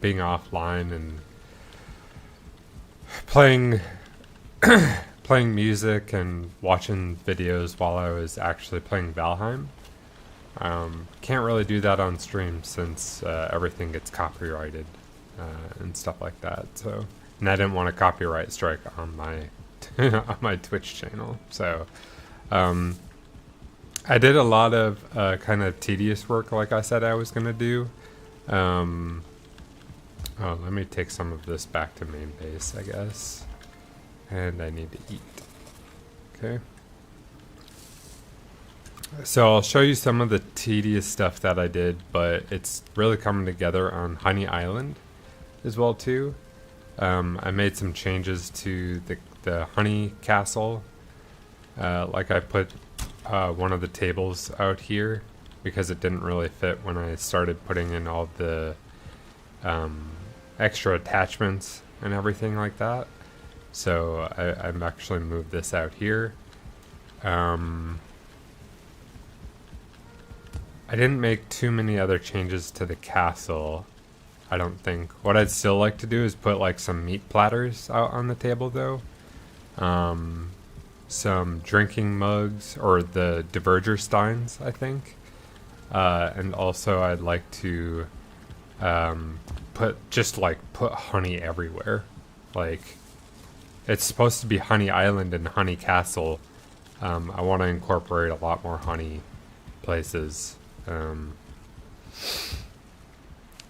being offline and playing playing music and watching videos while I was actually playing Valheim. Can't really do that on stream since everything gets copyrighted and stuff like that. So, and I didn't want a copyright strike on my on my Twitch channel. So, I did a lot of kind of tedious work, like I said I was gonna do. Oh, let me take some of this back to main base, I guess. And I need to eat. Okay. So I'll show you some of the tedious stuff that I did, but it's really coming together on Honey Island as well too. I made some changes to the honey castle. Like I put one of the tables out here because it didn't really fit when I started putting in all the extra attachments and everything like that. So I've actually moved this out here. I didn't make too many other changes to the castle, I don't think. What I'd still like to do is put like some meat platters out on the table though. Some drinking mugs, or the Diverger Steins, I think. And also I'd like to put honey everywhere. Like, it's supposed to be Honey Island and Honey Castle. I want to incorporate a lot more honey places.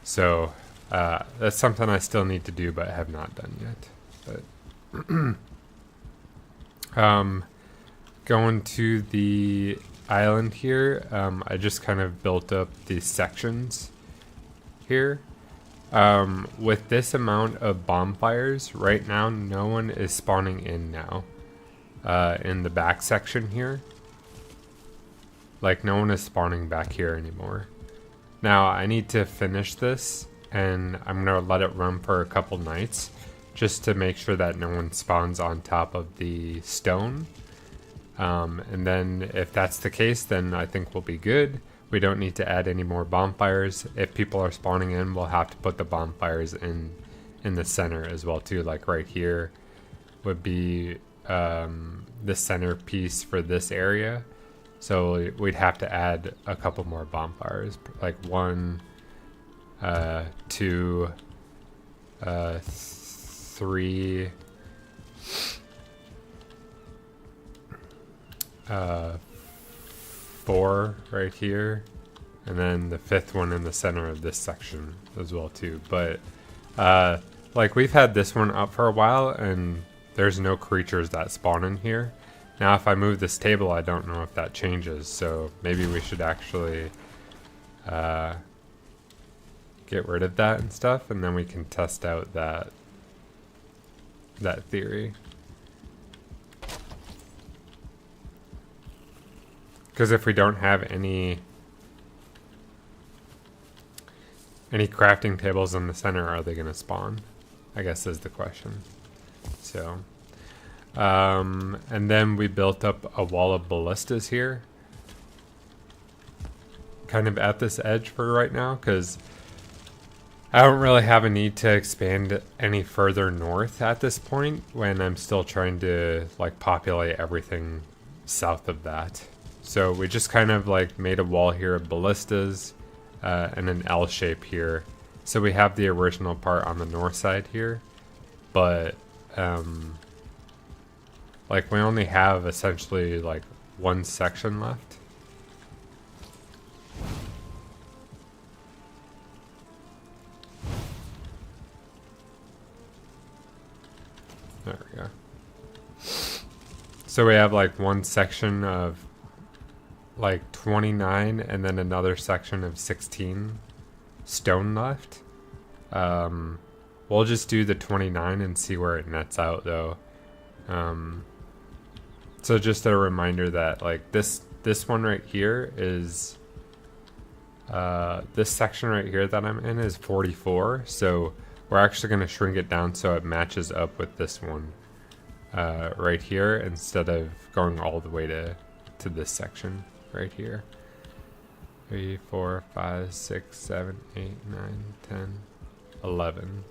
So that's something I still need to do but have not done yet. But going to the island here, I just kind of built up these sections here. With this amount of bonfires right now, no one is spawning in now in the back section here. Like, no one is spawning back here anymore. Now I need to finish this, and I'm gonna let it run for a couple nights just to make sure that no one spawns on top of the stone. And then if that's the case, then I think we'll be good. We don't need to add any more bonfires. If people are spawning in, we'll have to put the bonfires in the center as well too. Like right here would be the centerpiece for this area. So we'd have to add a couple more bonfires, like 1, 2, 3, 4 right here, and then the 5th one in the center of this section as well too. But like, we've had this one up for a while and there's no creatures that spawn in here. Now if I move this table, I don't know if that changes, so maybe we should actually get rid of that and stuff, and then we can test out that theory. Because if we don't have any crafting tables in the center, are they going to spawn? I guess is the question. So, and then we built up a wall of ballistas here, kind of at this edge for right now, because I don't really have a need to expand any further north at this point when I'm still trying to like populate everything south of that. So we just kind of like made a wall here of ballistas and an L shape here. So we have the original part on the north side here, but like we only have essentially like one section left. There we go. So we have like one section of like 29 and then another section of 16 stone left. We'll just do the 29 and see where it nets out though. So just a reminder that like this one right here is this section right here that I'm in is 44, so we're actually going to shrink it down so it matches up with this one right here, instead of going all the way to this section right here. 3, 4, 5, 6, 7, 8, 9, 10, 11.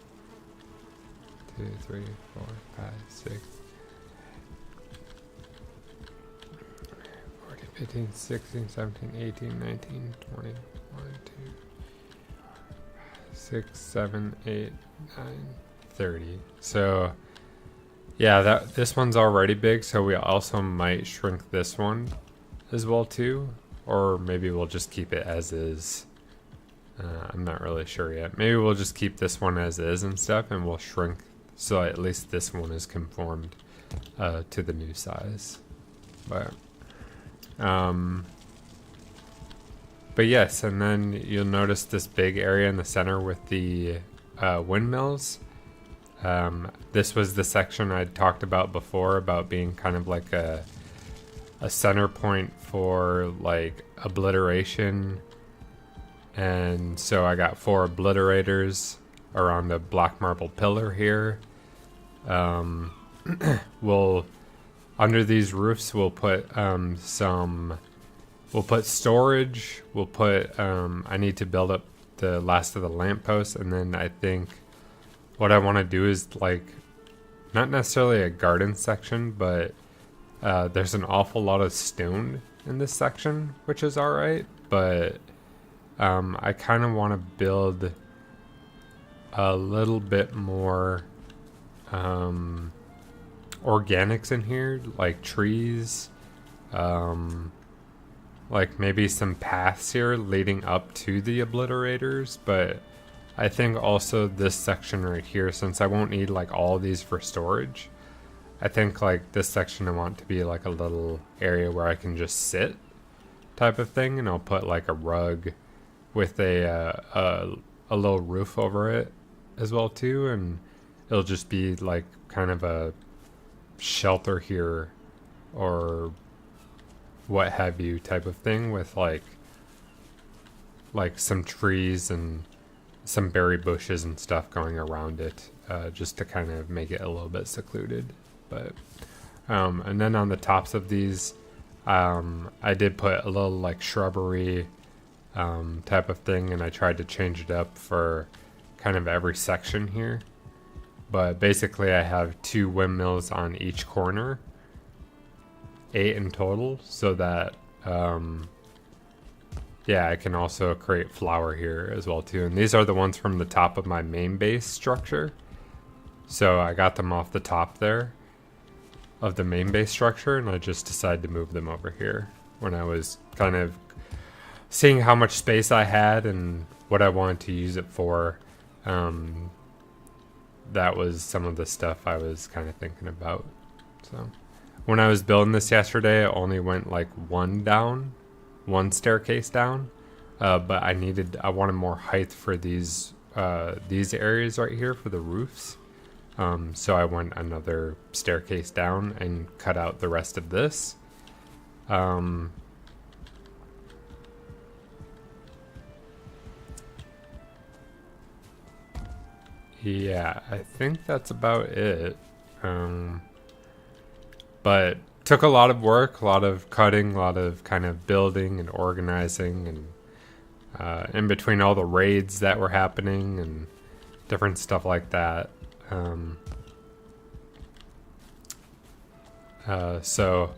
2, 3, 4, 5, 6, 14, 15, 16, 17, 18, 19, 20, 1, 2, 6, 7, 8, 9, 30. So yeah, this one's already big, so we also might shrink this one as well too, or maybe we'll just keep it as is. I'm not really sure yet. Maybe we'll just keep this one as is and stuff, and we'll shrink so at least this one is conformed to the new size. But yes, and then you'll notice this big area in the center with the windmills. This was the section I talked about before about being kind of like a center point for like obliteration. And so I got 4 obliterators around the black marble pillar here. We'll under these roofs we'll put storage. We'll put I need to build up the last of the lampposts, and then I think what I want to do is like not necessarily a garden section, but there's an awful lot of stone in this section, which is alright, but I kind of want to build a little bit more organics in here, like trees, like maybe some paths here leading up to the obliterators. But I think also this section right here, since I won't need like all these for storage, I think like this section I want to be like a little area where I can just sit type of thing, and I'll put like a rug with a little roof over it as well too, and it'll just be like kind of a shelter here or what have you type of thing with like some trees and some berry bushes and stuff going around it, just to kind of make it a little bit secluded. But and then on the tops of these I did put a little like shrubbery type of thing, and I tried to change it up for kind of every section here. But basically I have 2 windmills on each corner, 8 in total, so that yeah, I can also create flower here as well too. And these are the ones from the top of my main base structure, so I got them off the top there of the main base structure, and I just decided to move them over here when I was kind of seeing how much space I had and what I wanted to use it for. That was some of the stuff I was kind of thinking about. So when I was building this yesterday, I only went like one staircase down, but I wanted more height for these areas right here for the roofs. So I went another staircase down and cut out the rest of this. Yeah, I think that's about it. But took a lot of work, a lot of cutting, a lot of kind of building and organizing, and in between all the raids that were happening and different stuff like that. So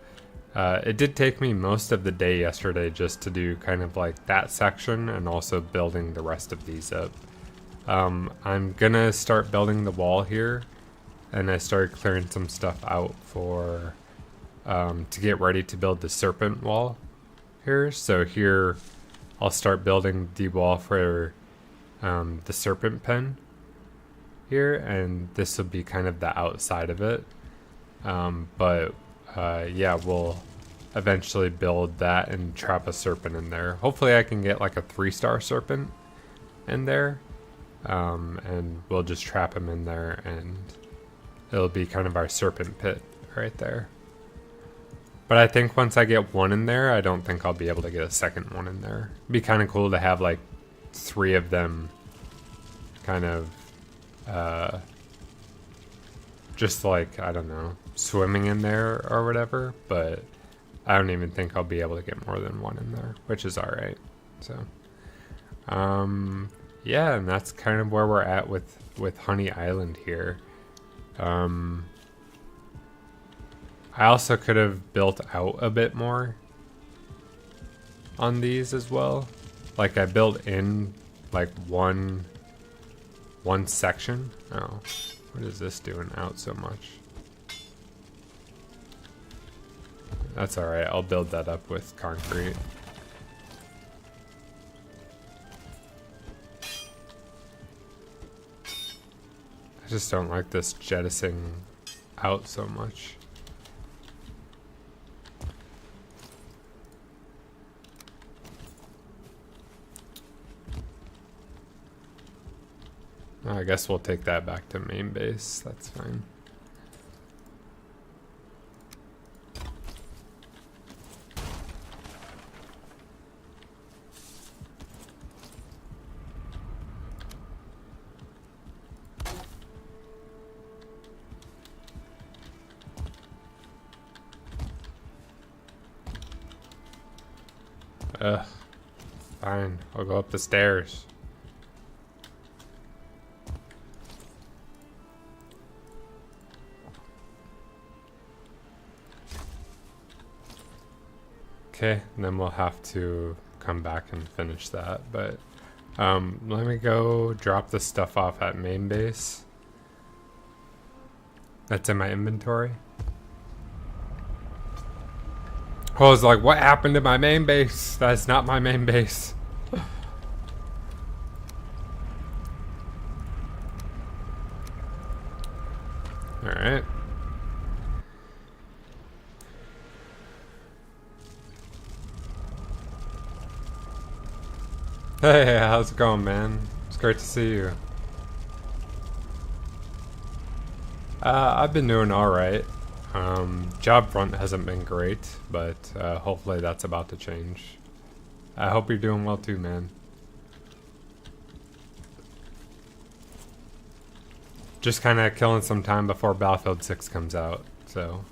it did take me most of the day yesterday just to do kind of like that section and also building the rest of these up. I'm gonna start building the wall here, and I started clearing some stuff out for to get ready to build the serpent wall here. So here I'll start building the wall for the serpent pen here, and this will be kind of the outside of it. But yeah, we'll eventually build that and trap a serpent in there. Hopefully I can get like a 3-star serpent in there. And we'll just trap him in there, and it'll be kind of our serpent pit right there. But I think once I get one in there, I don't think I'll be able to get a second one in there. It'd be kind of cool to have like 3 of them kind of just like, I don't know, swimming in there or whatever, but I don't even think I'll be able to get more than one in there, which is alright. So yeah, and that's kind of where we're at with Honey Island here. I also could have built out a bit more on these as well. Like I built in like one section. Oh, what is this doing out so much? That's all right. I'll build that up with concrete. I just don't like this jettisoning out so much. I guess we'll take that back to main base. That's fine. Fine. I'll go up the stairs. Okay, and then we'll have to come back and finish that, but let me go drop this stuff off at main base. That's in my inventory. I was like, what happened to my main base? That's not my main base. Alright. Hey, how's it going, man? It's great to see you. I've been doing alright. Job front hasn't been great, but hopefully that's about to change. I hope you're doing well too, man. Just kind of killing some time before Battlefield 6 comes out, so.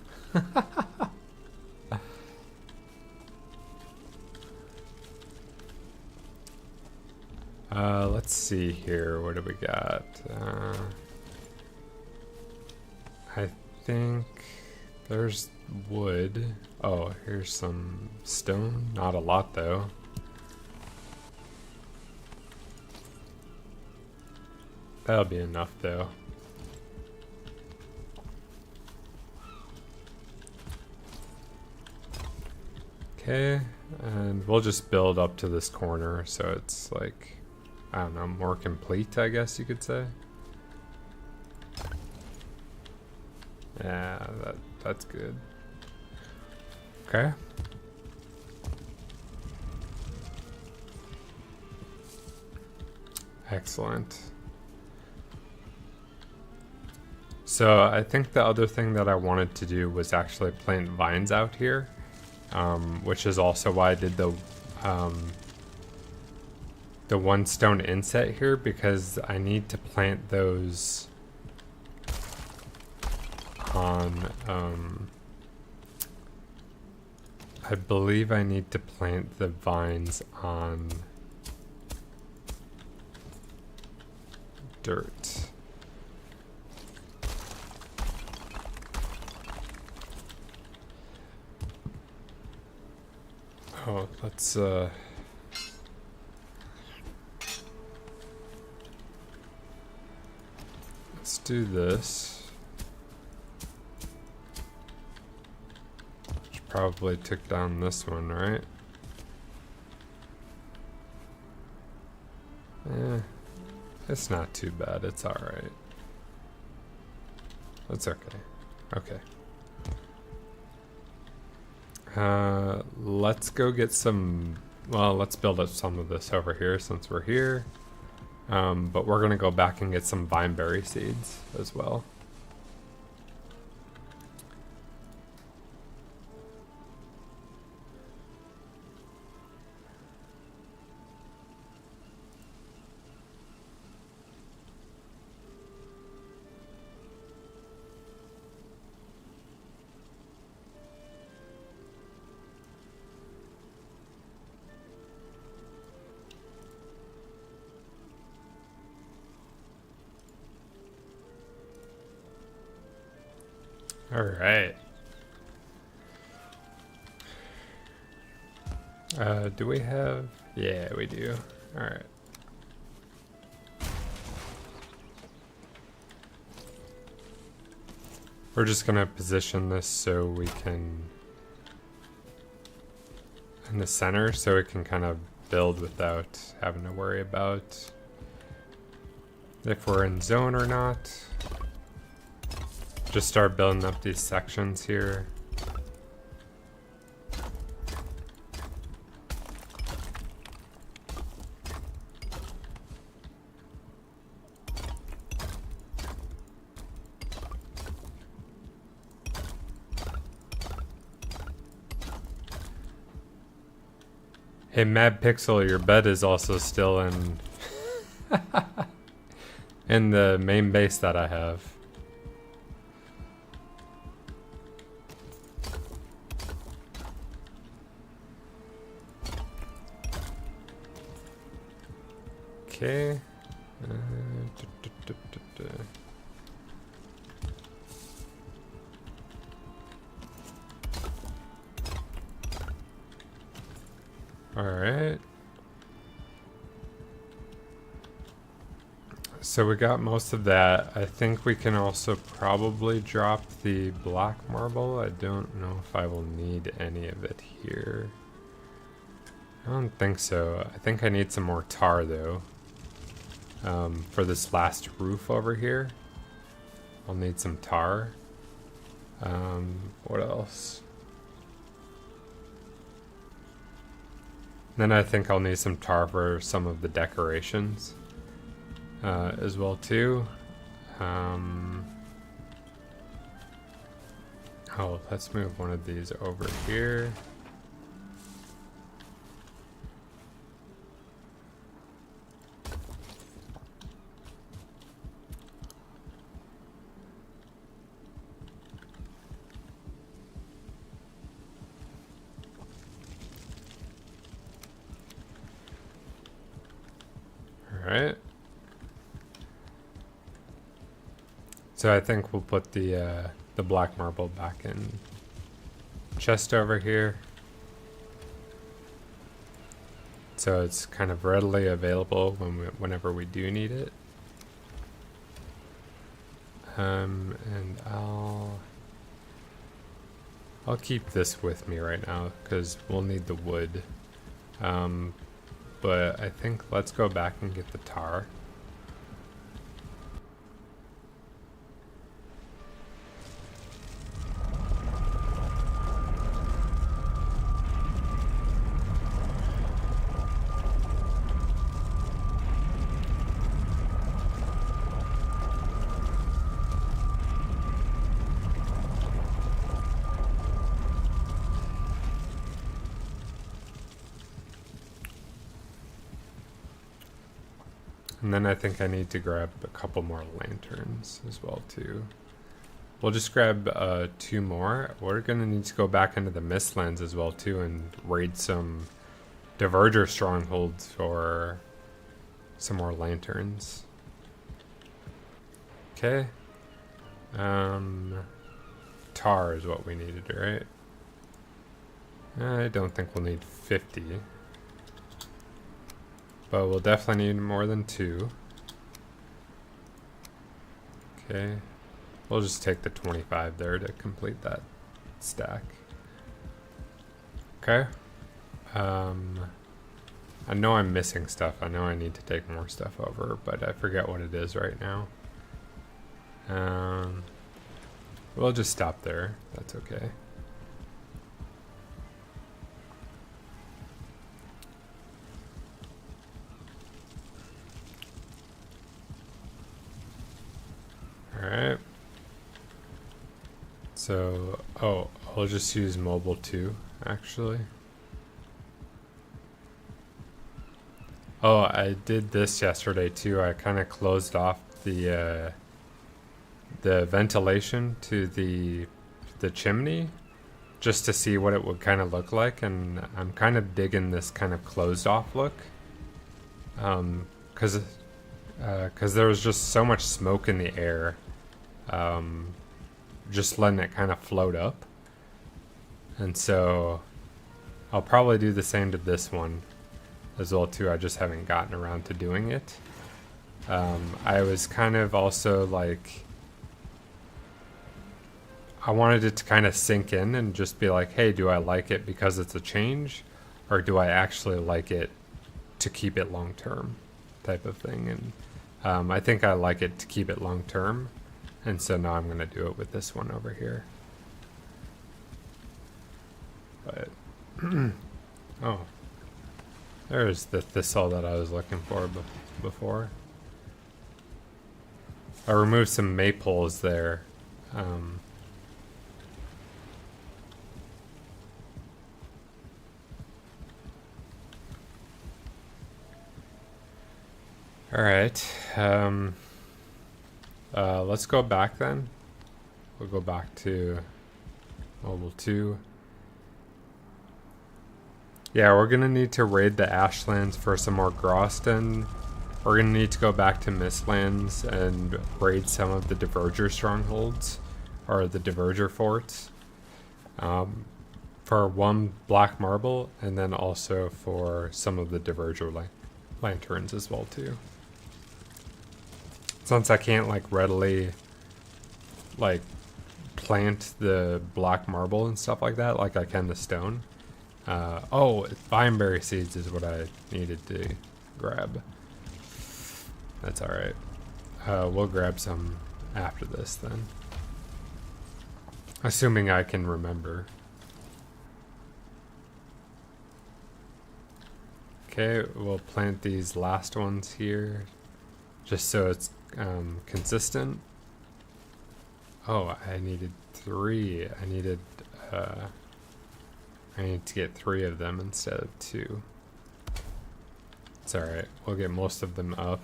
Let's see here. What do we got? I think there's wood. Oh, here's some stone. Not a lot, though. That'll be enough, though. Okay, and we'll just build up to this corner so it's like, I don't know, more complete, I guess you could say. Yeah, that's good. Okay. Excellent. So I think the other thing that I wanted to do was actually plant vines out here, which is also why I did the one stone inset here, because I need to plant those on, I believe I need to plant the vines on dirt. Oh, let's do this. Which probably took down this one, right? Eh, it's not too bad. It's alright. That's okay. Okay. Let's go get some, well, let's build up some of this over here since we're here. But we're gonna go back and get some vineberry seeds as well. All right. Do we have? Yeah, we do. All right. We're just gonna position this so we can in the center, so we can kind of build without having to worry about if we're in zone or not. Just start building up these sections here. Hey, Mad Pixel, your bed is also still in in the main base that I have. Okay. All right. So we got most of that. I think we can also probably drop the black marble. I don't know if I will need any of it here. I don't think so. I think I need some more tar though. For this last roof over here, I'll need some tar. What else? Then I think I'll need some tar for some of the decorations as well too. Oh, let's move one of these over here. Alright. So I think we'll put the black marble back in chest over here. So it's kind of readily available whenever we do need it. And I'll keep this with me right now because we'll need the wood. But I think let's go back and get the tar. And then I think I need to grab a couple more lanterns as well too. We'll just grab 2 more. We're gonna need to go back into the Mistlands as well too and raid some Diverger strongholds for some more lanterns. Okay. Tar is what we needed, right? I don't think we'll need 50. But we'll definitely need more than 2. Okay. We'll just take the 25 there to complete that stack. Okay. I know I'm missing stuff. I know I need to take more stuff over, but I forget what it is right now. We'll just stop there. That's okay. Alright. So, oh, I'll just use mobile too, actually. Oh, I did this yesterday too. I kind of closed off the ventilation to the chimney just to see what it would kind of look like, and I'm kind of digging this kind of closed off look. Because there was just so much smoke in the air. just letting it kind of float up. And so I'll probably do the same to this one as well too. I just haven't gotten around to doing it. I was kind of also like, I wanted it to kind of sink in and just be like, hey, do I like it because it's a change, or do I actually like it to keep it long term, type of thing. And I think I like it to keep it long term, and so now I'm going to do it with this one over here. But oh, there's the thistle that I was looking for before. I removed some maples there. All right. Let's go back then. We'll go back to mobile 2. Yeah, we're gonna need to raid the Ashlands for some more Groston. We're gonna need to go back to Mistlands and raid some of the Diverger strongholds, or the Diverger forts, for 1 black marble, and then also for some of the Diverger lanterns as well too. Since I can't like readily like plant the black marble and stuff like that, like I can the stone. Oh, vineberry seeds is what I needed to grab. That's alright. We'll grab some after this then. Assuming I can remember. Okay, we'll plant these last ones here, just so it's consistent. Oh, I needed 3. I need to get 3 of them instead of 2. It's alright, we'll get most of them up.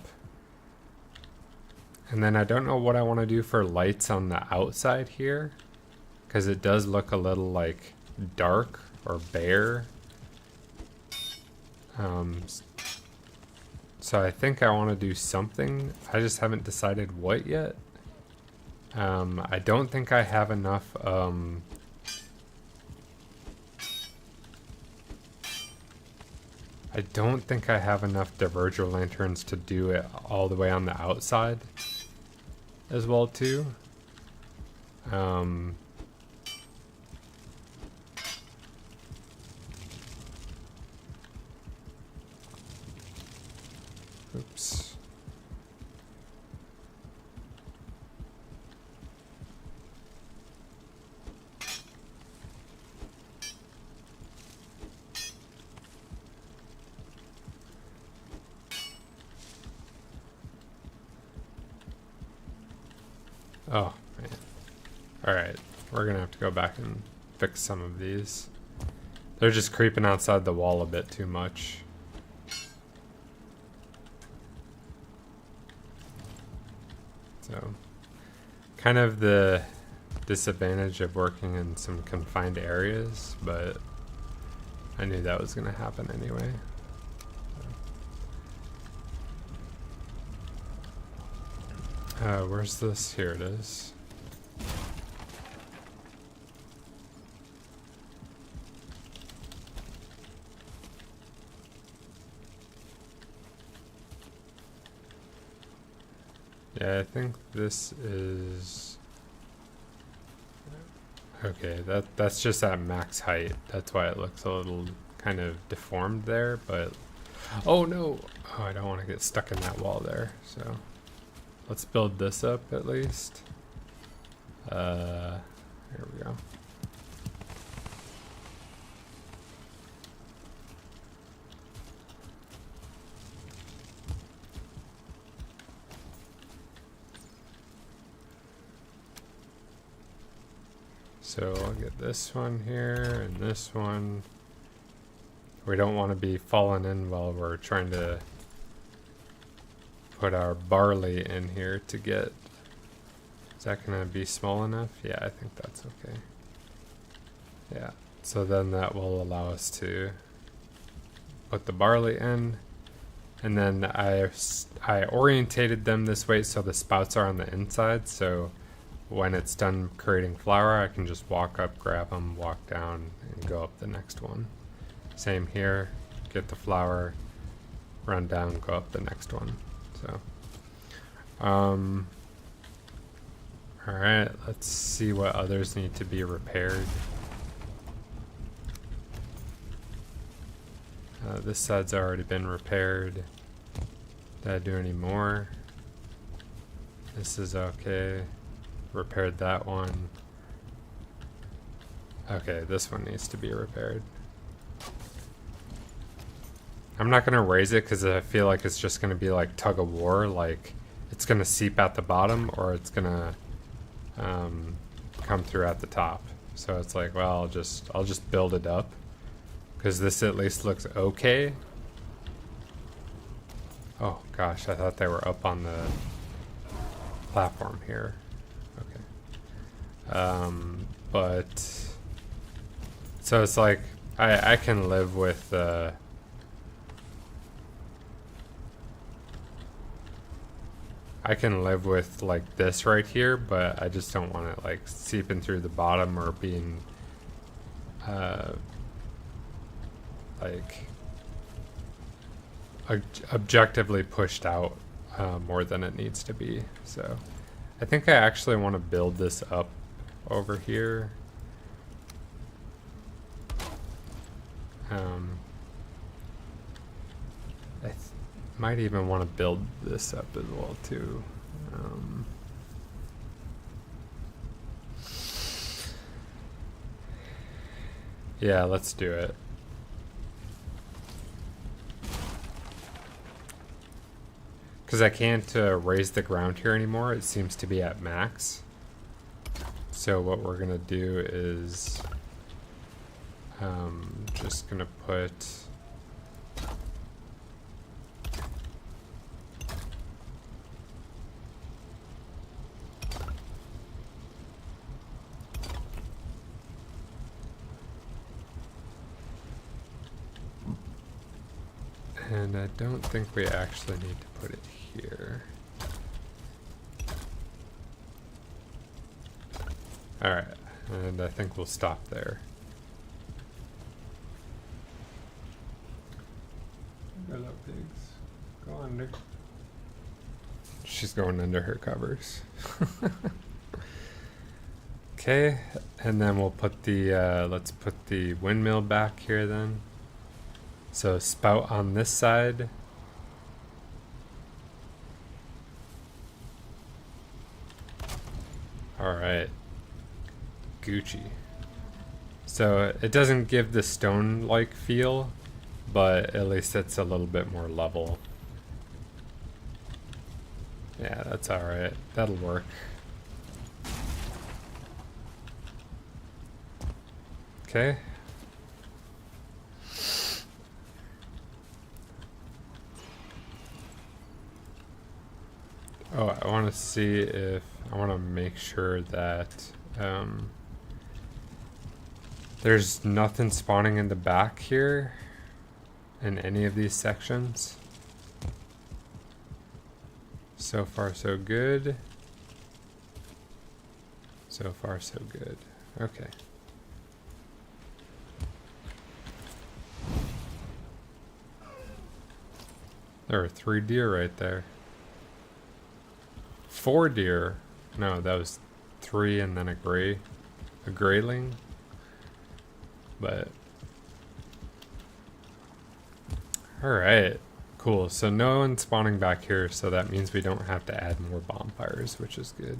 And then I don't know what I want to do for lights on the outside here, because it does look a little like dark or bare. So I think I want to do something. I just haven't decided what yet. I don't think I have enough Diverger lanterns to do it all the way on the outside as well too. Oops. Oh, man. Alright, we're gonna have to go back and fix some of these. They're just creeping outside the wall a bit too much. So, kind of the disadvantage of working in some confined areas, but I knew that was gonna happen anyway. Where's this? Here it is. Yeah, I think this is... Okay, that's just at max height. That's why it looks a little kind of deformed there, but... Oh no! Oh, I don't want to get stuck in that wall there, so... Let's build this up at least. Here we go. So I'll get this one here and this one. We don't want to be falling in while we're trying to put our barley in here to get... Is that going to be small enough? Yeah, I think that's okay. Yeah, so then that will allow us to put the barley in. And then I orientated them this way so the spouts are on the inside, so when it's done creating flour, I can just walk up, grab them, walk down, and go up the next one. Same here, get the flour, run down, go up the next one. So, alright, let's see what others need to be repaired. This side's already been repaired. Did I do any more? This is okay. Repaired that one. Okay, this one needs to be repaired. I'm not gonna raise it because I feel like it's just gonna be like tug of war, like it's gonna seep at the bottom or it's gonna come through at the top. So it's like, well, I'll just build it up because this at least looks okay. Oh gosh, I thought they were up on the platform here. Okay. But so it's like I can live with I can live with like this right here, but I just don't want it like seeping through the bottom or being like objectively pushed out more than it needs to be. So I think I actually want to build this up over here. I might even want to build this up as well too. Yeah, let's do it. Because I can't raise the ground here anymore. It seems to be at max. So what we're gonna do is just gonna put and I don't think we actually need to put it here. Alright, and I think we'll stop there. Hello, pigs. Go under. She's going under her covers. Okay, and then we'll put the, let's put the windmill back here then. So spout on this side. Alright. Gucci. So it doesn't give the stone-like feel, but at least it's a little bit more level. Yeah, that's alright. That'll work. Okay. Oh, I want to see if I want to make sure that there's nothing spawning in the back here in any of these sections. So far so good. So far so good. Okay. There are 3 deer right there. 4 deer. No, that was 3 and then a grayling. But alright, cool. So no one's spawning back here, so that means we don't have to add more bonfires, which is good.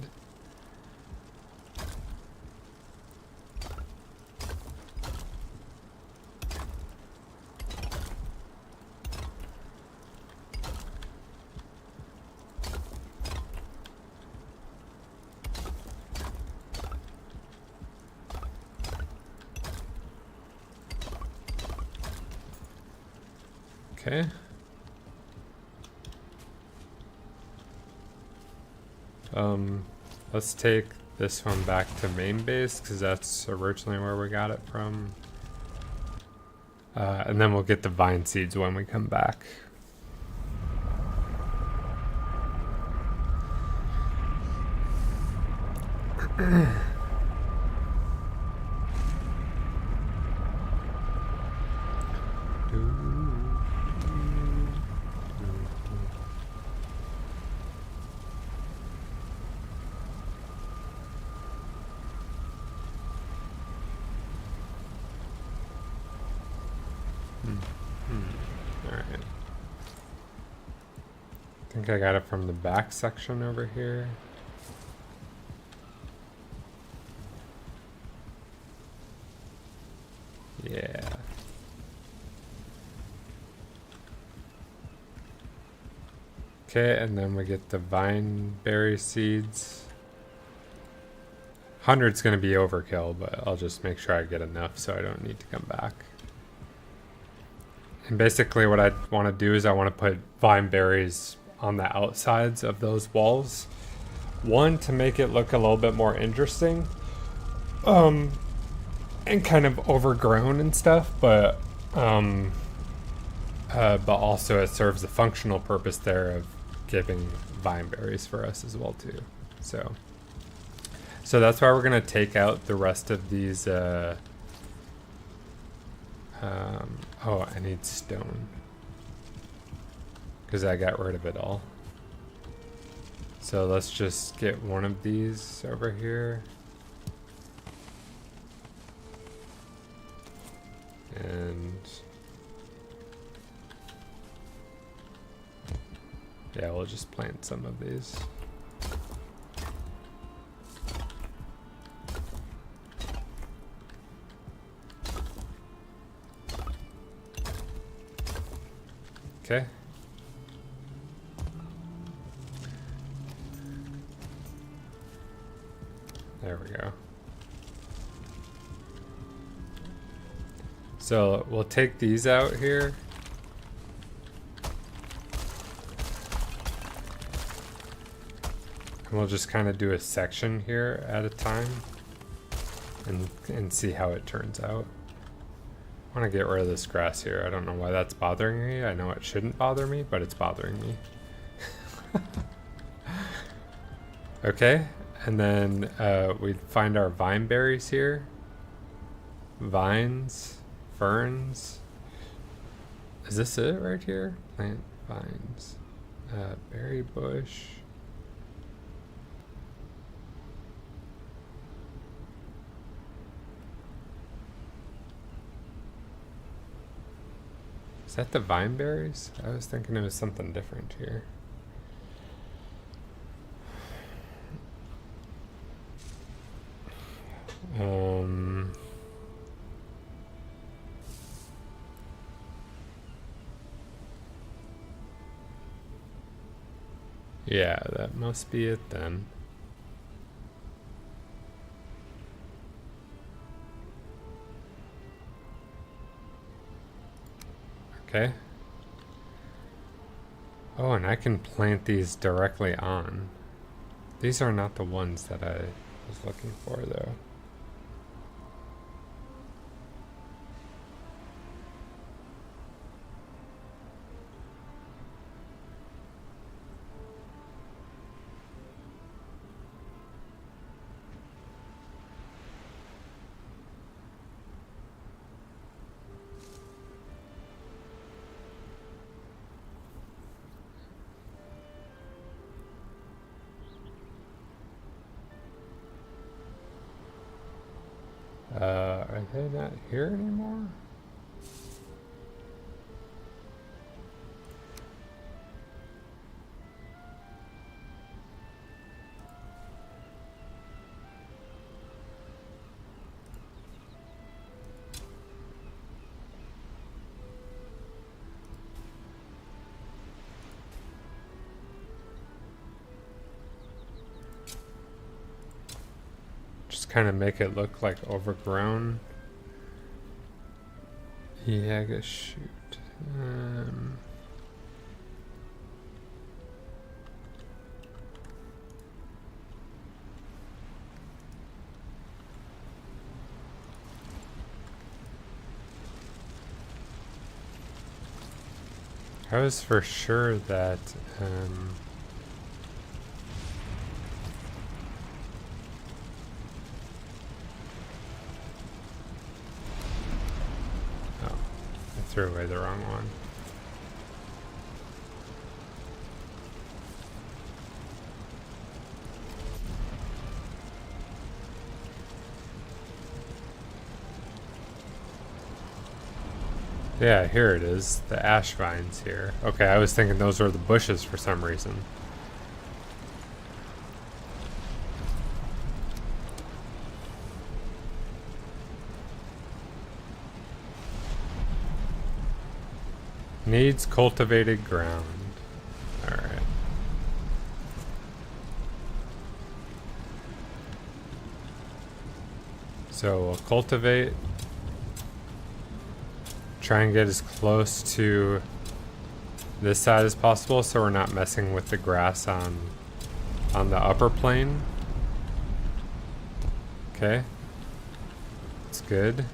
Okay. Let's take this one back to main base because that's originally where we got it from. And then we'll get the vine seeds when we come back. Alright. I think I got it from the back section over here. Yeah. Okay, and then we get the vine berry seeds. 100's gonna be overkill, but I'll just make sure I get enough so I don't need to come back. And basically what I want to do is I want to put vine berries on the outsides of those walls. One, to make it look a little bit more interesting. And kind of overgrown and stuff, but also it serves the functional purpose there of giving vine berries for us as well too. So that's why we're gonna take out the rest of these. Oh, I need stone because I got rid of it all. So let's just get one of these over here. And yeah, we'll just plant some of these. Okay. There we go. So we'll take these out here. And we'll just kind of do a section here at a time and see how it turns out. I want to get rid of this grass here. I don't know why that's bothering me. I know it shouldn't bother me, but it's bothering me. Okay, and then we find our vine berries here. Vines, ferns. Is this it right here? Plant vines. Berry bush. Is that the vine berries? I was thinking it was something different here. Yeah, that must be it then. Okay. Oh, and I can plant these directly on. These are not the ones that I was looking for, though. Are they not here anymore? Just kind of make it look like overgrown. Yeah, I guess shoot. I was for sure that threw away the wrong one. Yeah, here it is. The ash vines here. Okay, I was thinking those were the bushes for some reason. Needs cultivated ground. Alright. So we'll cultivate. Try and get as close to this side as possible so we're not messing with the grass on the upper plane. Okay. That's good.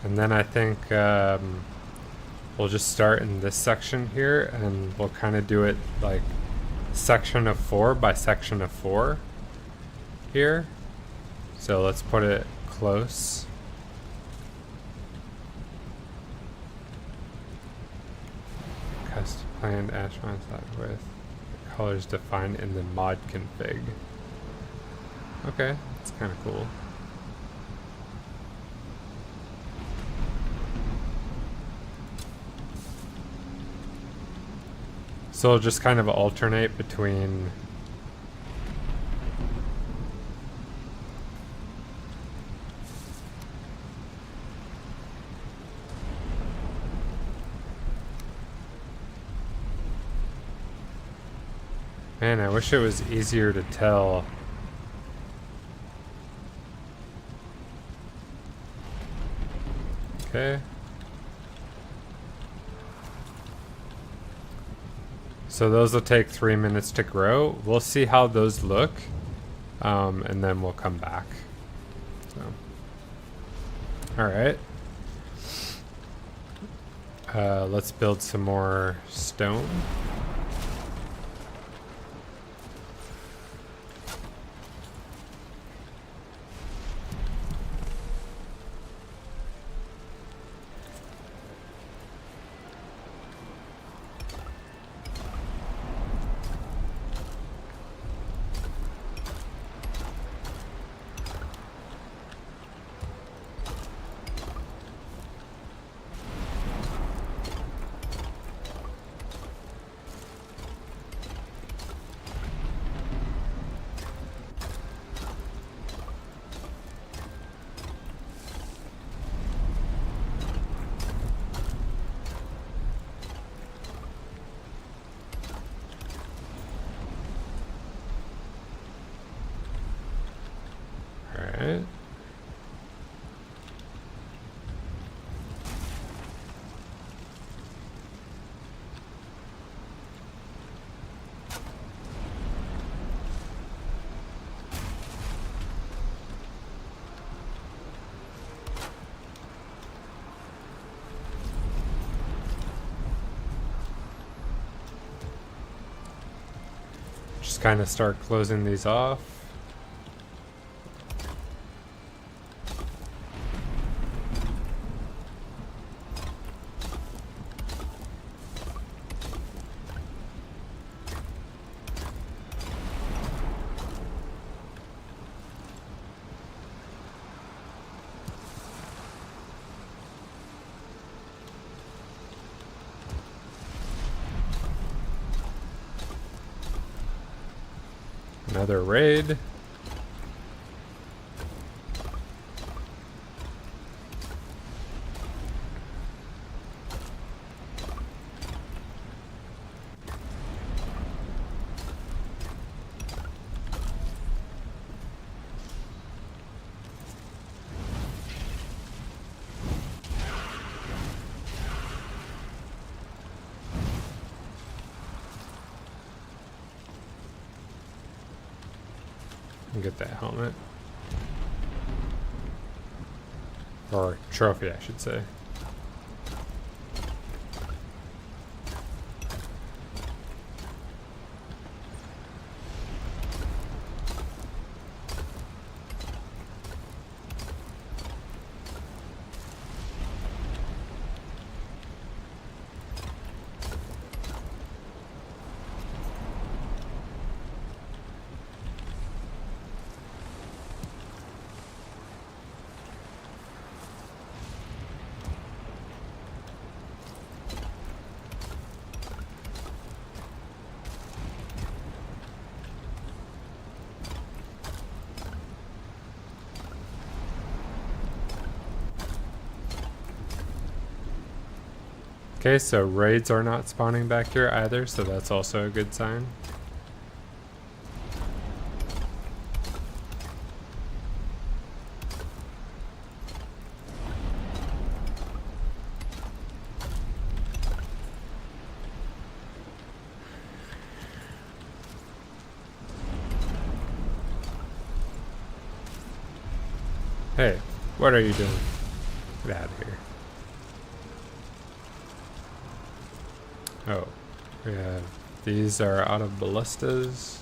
And then I think we'll just start in this section here and we'll kind of do it like section of 4 by section of 4 here. So let's put it close. Custom planned ash vines with colors defined in the mod config. Okay, that's kind of cool. So it'll just kind of alternate between man, I wish it was easier to tell. Okay. So those will take 3 minutes to grow. We'll see how those look, and then we'll come back. So, all right. Let's build some more stone. Alright. Just kind of start closing these off. Another raid. Get that helmet. Or trophy, I should say. Okay, so raids are not spawning back here either, so that's also a good sign. Hey, what are you doing? Get out of here. Oh, we have these are out of ballistas.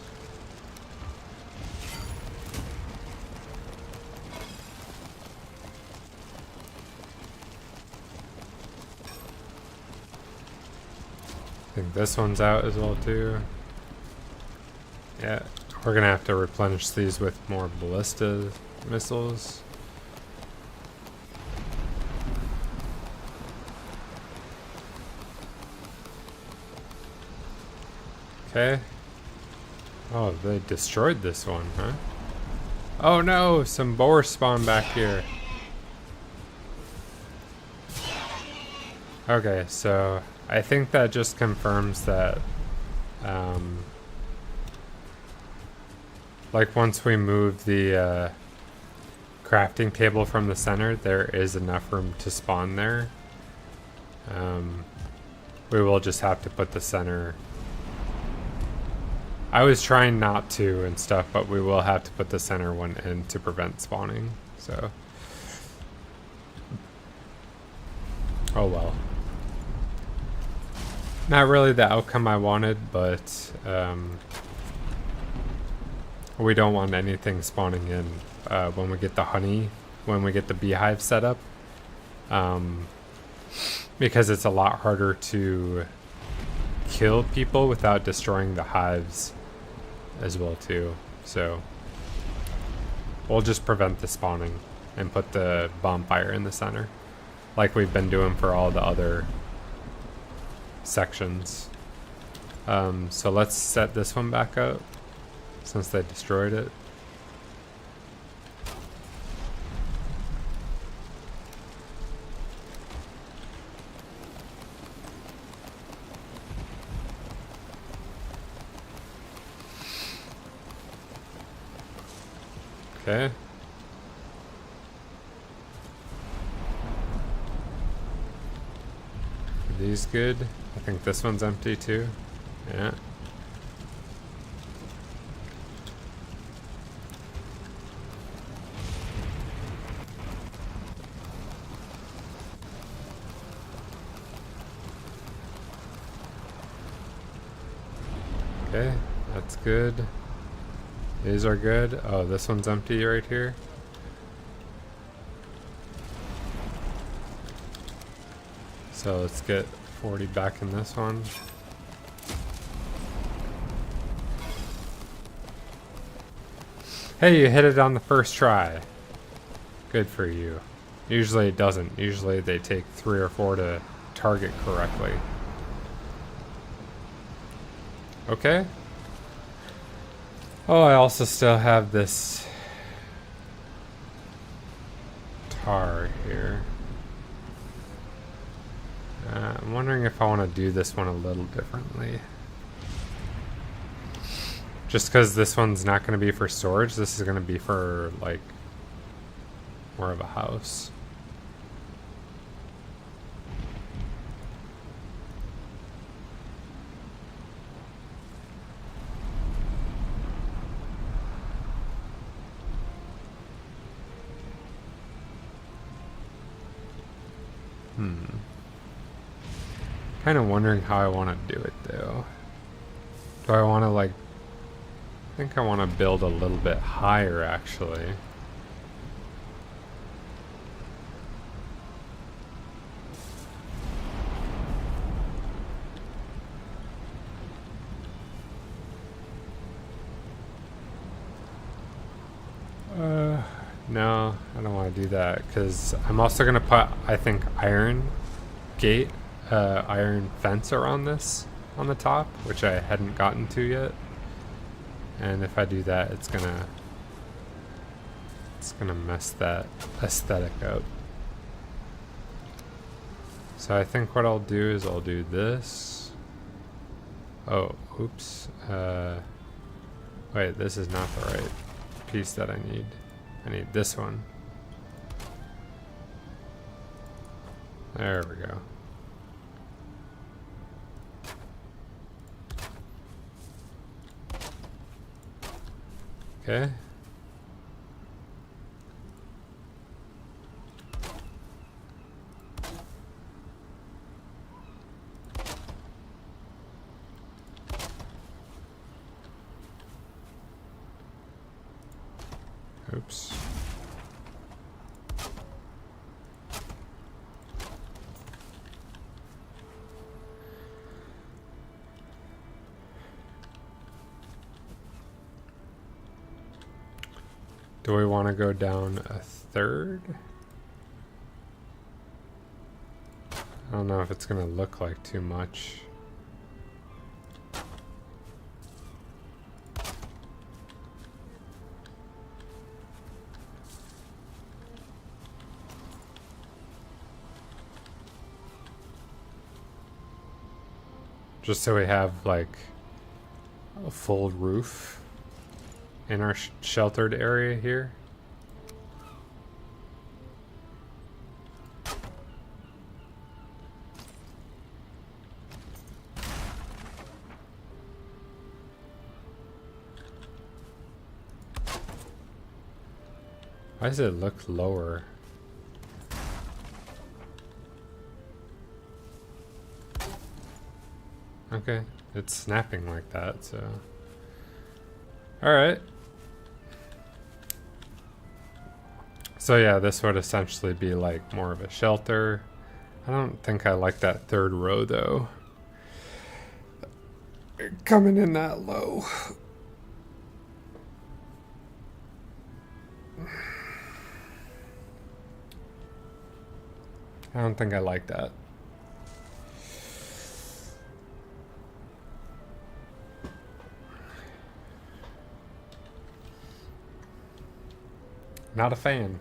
I think this one's out as well too. Yeah, we're gonna have to replenish these with more ballista missiles. Okay. Oh, they destroyed this one, huh? Oh no, some boar spawn back here. Okay, so I think that just confirms that, like once we move the crafting table from the center, there is enough room to spawn there. We will just have to put the center. I was trying not to and stuff, but we will have to put the center one in to prevent spawning, so. Oh well. Not really the outcome I wanted, but we don't want anything spawning in when we get the honey, when we get the beehive set up. Because it's a lot harder to kill people without destroying the hives as well too. So we'll just prevent the spawning and put the bonfire in the center like we've been doing for all the other sections. So let's set this one back up since they destroyed it. Okay. Are these good? I think this one's empty too. Yeah. Okay, that's good. These are good. Oh, this one's empty right here. So let's get 40 back in this one. Hey, you hit it on the first try. Good for you. Usually it doesn't. Usually they take 3 or 4 to target correctly. Okay. Oh, I also still have this tar here. I'm wondering if I want to do this one a little differently. Just because this one's not going to be for storage, this is going to be for, like, more of a house. Kind of wondering how I want to do it though. Do I want to like, I think I want to build a little bit higher actually. No, I don't want to do that because I'm also going to put, I think, iron gate, iron fence around this on the top, which I hadn't gotten to yet. And if I do that, it's gonna mess that aesthetic up. So I think what I'll do is I'll do this. Oh, oops. Wait, this is not the right piece that I need. I need this one. There we go. Okay. Oops. Do we want to go down a third? I don't know if it's going to look like too much. Just so we have like a full roof in our sheltered area here. Why does it look lower? Okay, it's snapping like that, so. Alright. So yeah, this would essentially be like more of a shelter. I don't think I like that third row though. Coming in that low. I don't think I like that. Not a fan.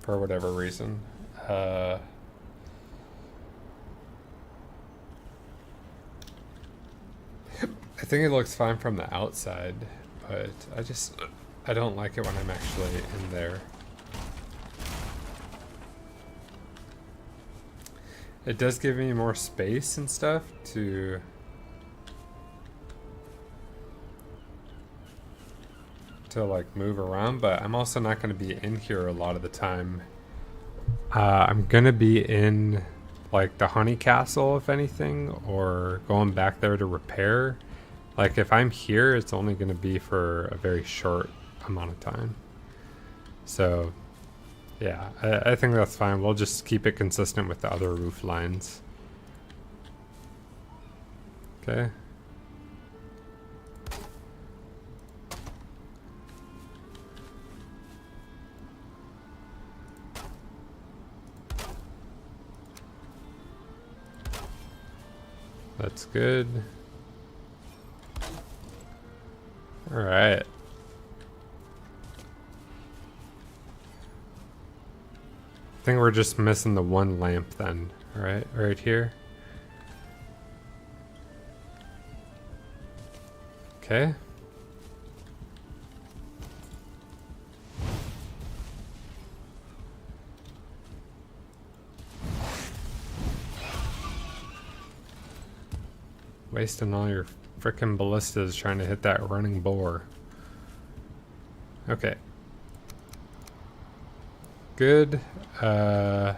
For whatever reason. I think it looks fine from the outside, but I don't like it when I'm actually in there. It does give me more space and stuff to like move around, but I'm also not going to be in here a lot of the time. I'm going to be in like the honey castle if anything, or going back there to repair. Like if I'm here, it's only going to be for a very short amount of time. So yeah, I think that's fine. We'll just keep it consistent with the other roof lines. Okay. That's good. All right. I think we're just missing the one lamp then. All right, right here. Okay. Wasting all your frickin' ballistas trying to hit that running boar. Okay. Good. Not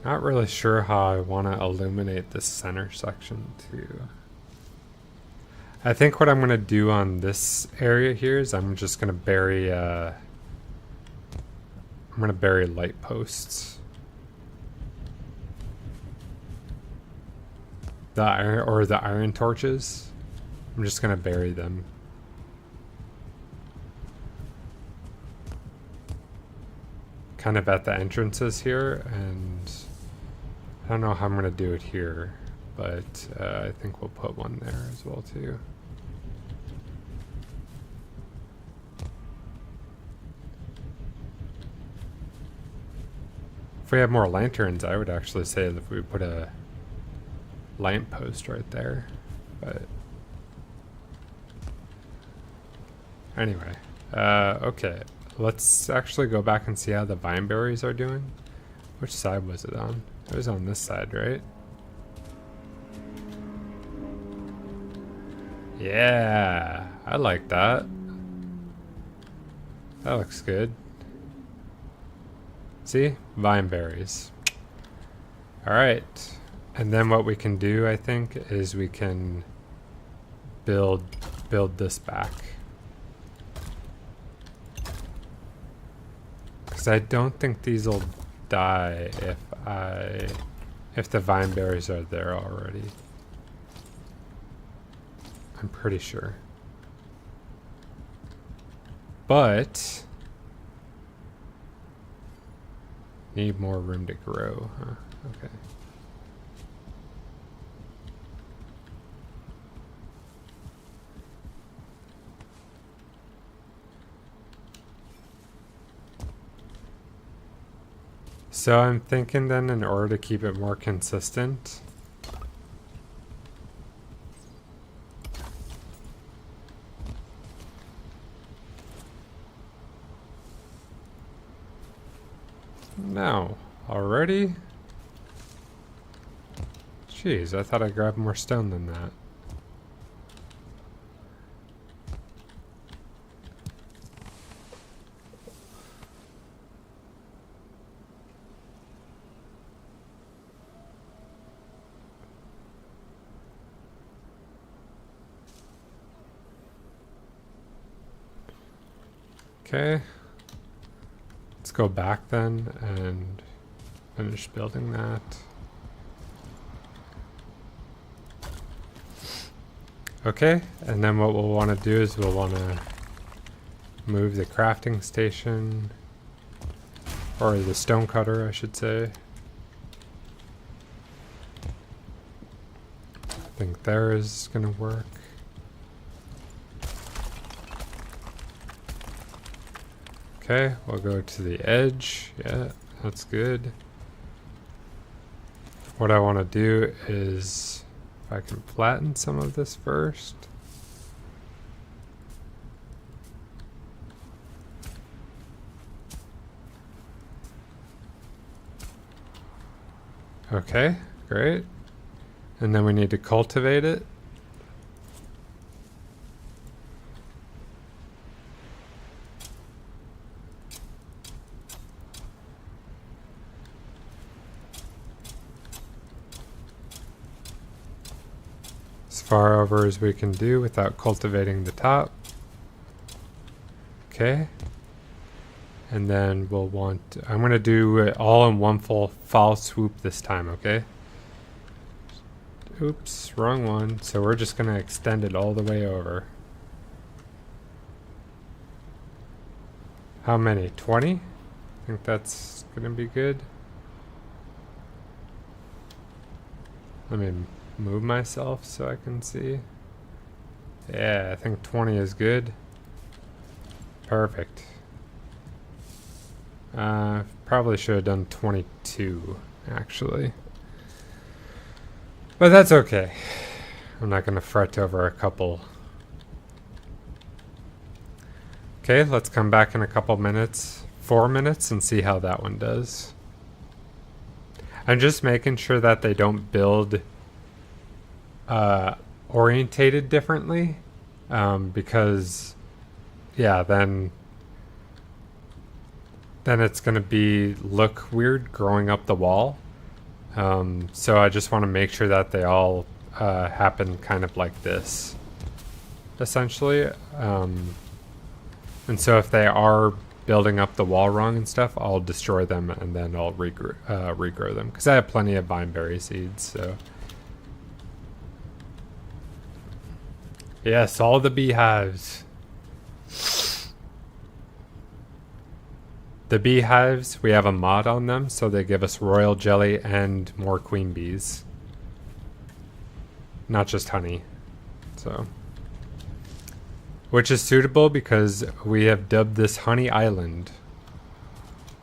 really sure how I want to illuminate this center section too. I think what I'm going to do on this area here is I'm just going to bury light posts. The iron torches. I'm just going to bury them. Kind of at the entrances here, and I don't know how I'm going to do it here. but I think we'll put one there as well too. If we had more lanterns, I would actually say that we put a lamp post right there, but anyway, okay, let's actually go back and see how the vine berries are doing. Which side was it on? It was on this side, right? Yeah, I like that. That looks good. See? Vine berries. Alright. And then what we can do, I think, is we can build this back. Because I don't think these will die if the vine berries are there already. I'm pretty sure. But need more room to grow, huh? Okay. So I'm thinking then, in order to keep it more consistent, no, already? Jeez, I thought I grabbed more stone than that. Okay. Let's go back then and finish building that. Okay, and then what we'll want to do is we'll want to move the crafting station, or the stone cutter, I should say. I think there is going to work. Okay, we'll go to the edge. Yeah, that's good. What I want to do is, if I can flatten some of this first. Okay, great. And then we need to cultivate it. As far over as we can do without cultivating the top. Okay. And then we'll want, I'm going to do it all in one foul swoop this time, okay? Oops, wrong one. So we're just going to extend it all the way over. How many? 20? I think that's going to be good. Let me move myself so I can see. Yeah, I think 20 is good. Perfect. Probably should have done 22, actually. But that's okay. I'm not going to fret over a couple. Okay, let's come back in a couple minutes, 4 minutes, and see how that one does. I'm just making sure that they don't build orientated differently, because yeah, then it's going to look weird growing up the wall. So I just want to make sure that they all happen kind of like this, essentially. And so if they are building up the wall wrong and stuff, I'll destroy them and then I'll regrow them, because I have plenty of vineberry seeds. So yes, all the beehives. The beehives, we have a mod on them, so they give us royal jelly and more queen bees. not just honey. So, which is suitable because we have dubbed this Honey Island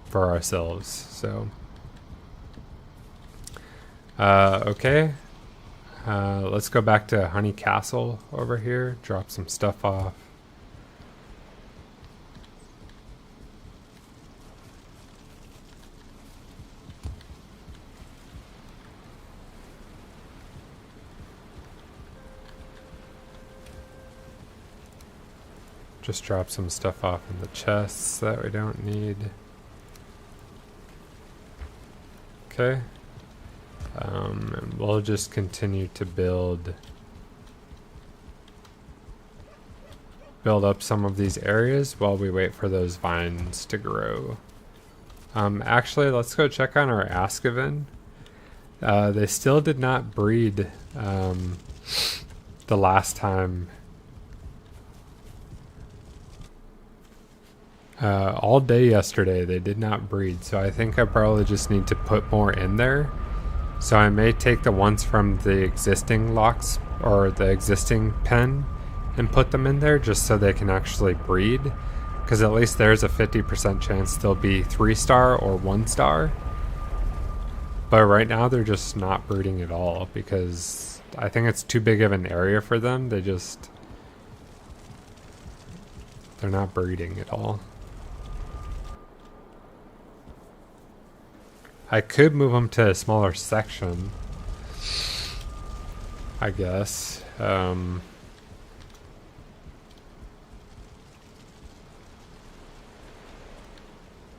for ourselves. So, okay. Let's go back to Honey Castle over here. Drop some stuff off. Just drop some stuff off in the chests that we don't need. Okay. And we'll just continue to build up some of these areas while we wait for those vines to grow. Actually, let's go check on our Askaven. They still did not breed the last time. All day yesterday they did not breed, so I think I probably just need to put more in there. So I may take the ones from the existing locks or the existing pen and put them in there just so they can actually breed, because at least there's a 50% chance they'll be 3-star or 1-star. But right now they're just not breeding at all because I think it's too big of an area for them. They're not breeding at all. I could move them to a smaller section, I guess. Come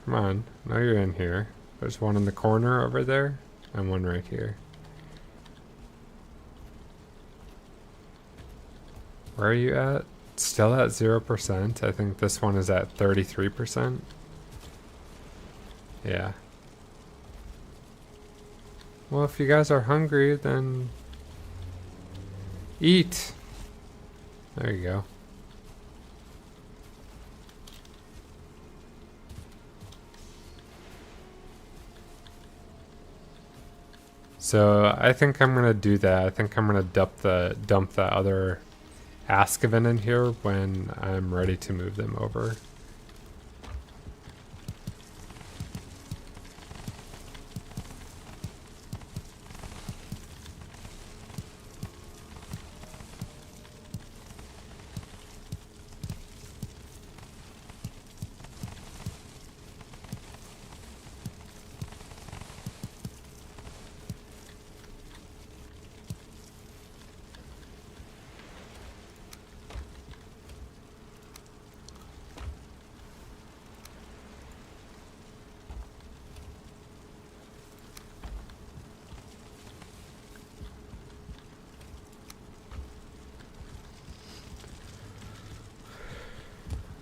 on, now you're in here. There's one in the corner over there, and one right here. Where are you at? Still at 0%. I think this one is at 33%. Yeah. Well, if you guys are hungry, then eat. There you go. So I think I'm gonna do that. I think I'm gonna dump the other Askaven in here when I'm ready to move them over.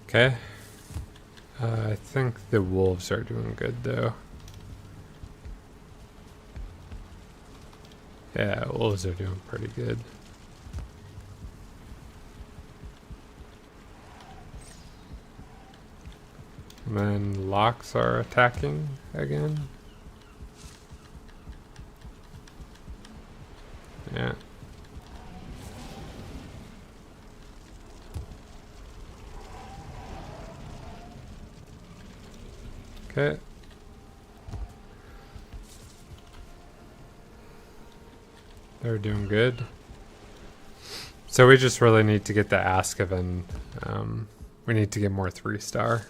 Okay. I think the wolves are doing good though. Yeah, wolves are doing pretty good. And then locks are attacking again. Yeah. Okay. They're doing good. So we just really need to get the Askaven. We need to get more 3-star.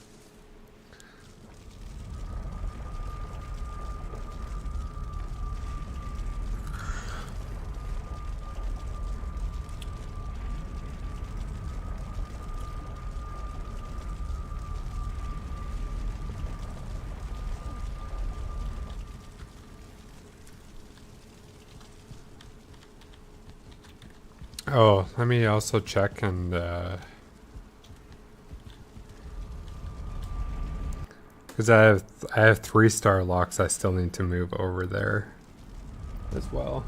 Oh, let me also check and because I have 3-star locks I still need to move over there as well.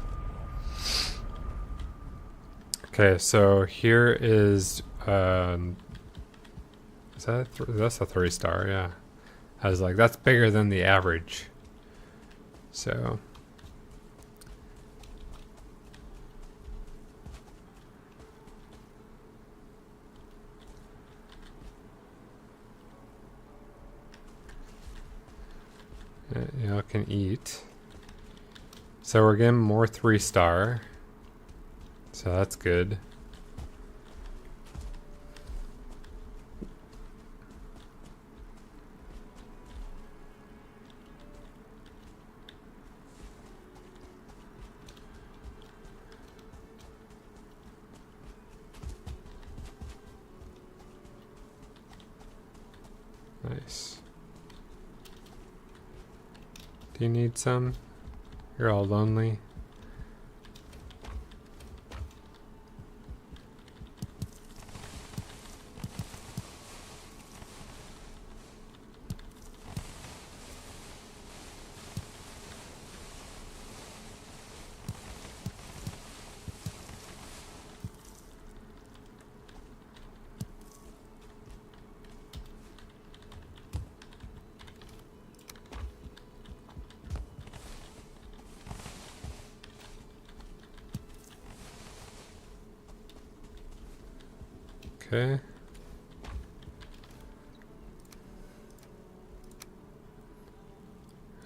Okay, so here is that's a 3-star, yeah. I was like, that's bigger than the average. So Y'all can eat. So we're getting more 3-star. So that's good. Nice. Do you need some? You're all lonely. Okay.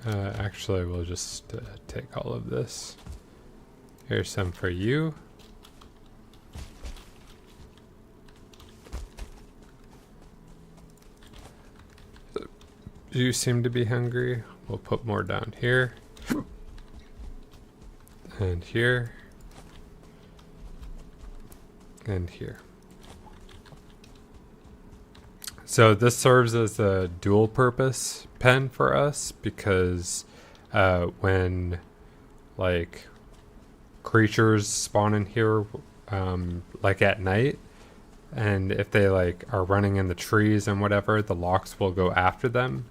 Actually, we'll just take all of this. Here's some for you. You seem to be hungry. We'll put more down here. And here. And here. So this serves as a dual purpose pen for us because when like creatures spawn in here like at night, and if they like are running in the trees and whatever, the locks will go after them.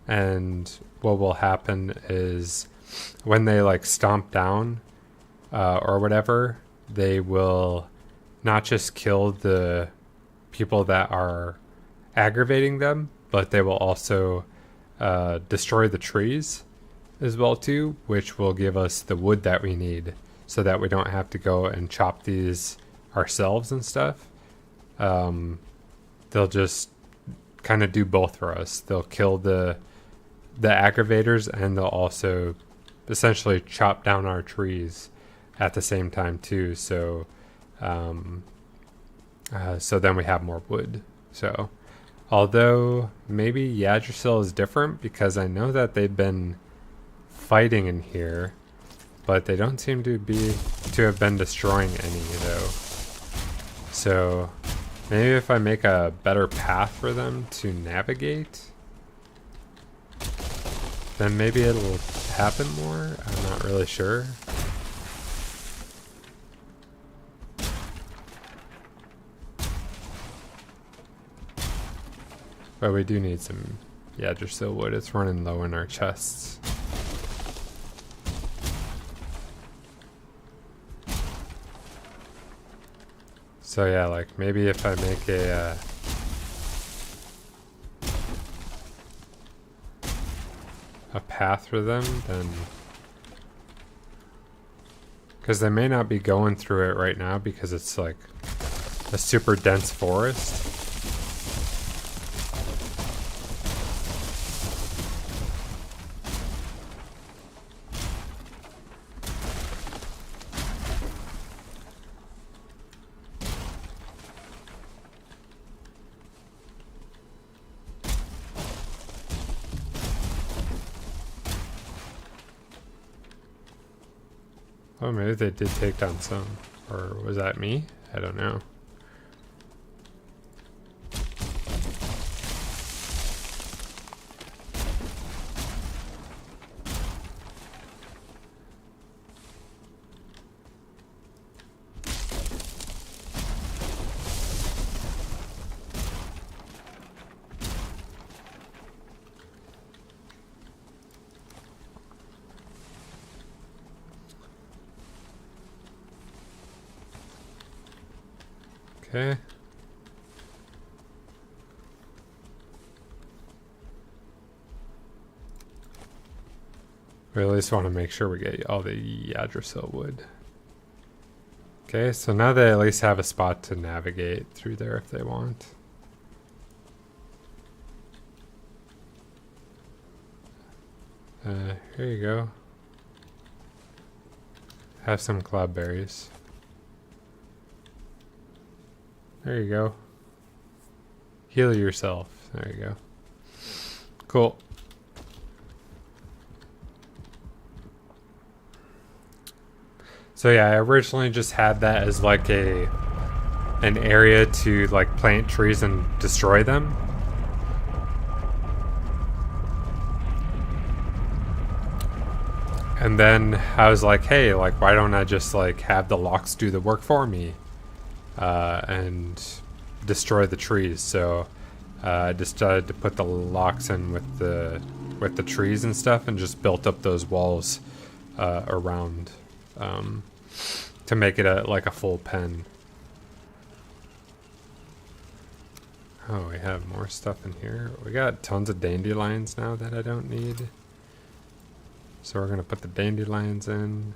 And what will happen is when they like stomp down or whatever, they will not just kill the people that are aggravating them, but they will also destroy the trees as well too, which will give us the wood that we need so that we don't have to go and chop these ourselves and stuff. They'll just kind of do both for us. They'll kill the aggravators, and they'll also essentially chop down our trees at the same time too. So so then we have more wood. So although maybe Yggdrasil is different because I know that they've been fighting in here, but they don't seem to have been destroying any though. So maybe if I make a better path for them to navigate, then maybe it'll happen more. I'm not really sure. But we do need some Yggdrasil wood. It's running low in our chests. So yeah, like maybe if I make a path for them, then because they may not be going through it right now because it's like a super dense forest. Oh, maybe they did take down some. Or was that me? I don't know. Okay. We at least want to make sure we get all the Yggdrasil wood. Okay, so now they at least have a spot to navigate through there if they want. Here you go. Have some cloudberries. There you go. Heal yourself. There you go. Cool. So yeah, I originally just had that as like an area to like plant trees and destroy them. And then I was like, hey, like why don't I just like have the locks do the work for me? And destroy the trees. So I decided to put the locks in with the trees and stuff, and just built up those walls around to make it like a full pen. Oh, we have more stuff in here. We got tons of dandelions now that I don't need. So we're gonna put the dandelions in,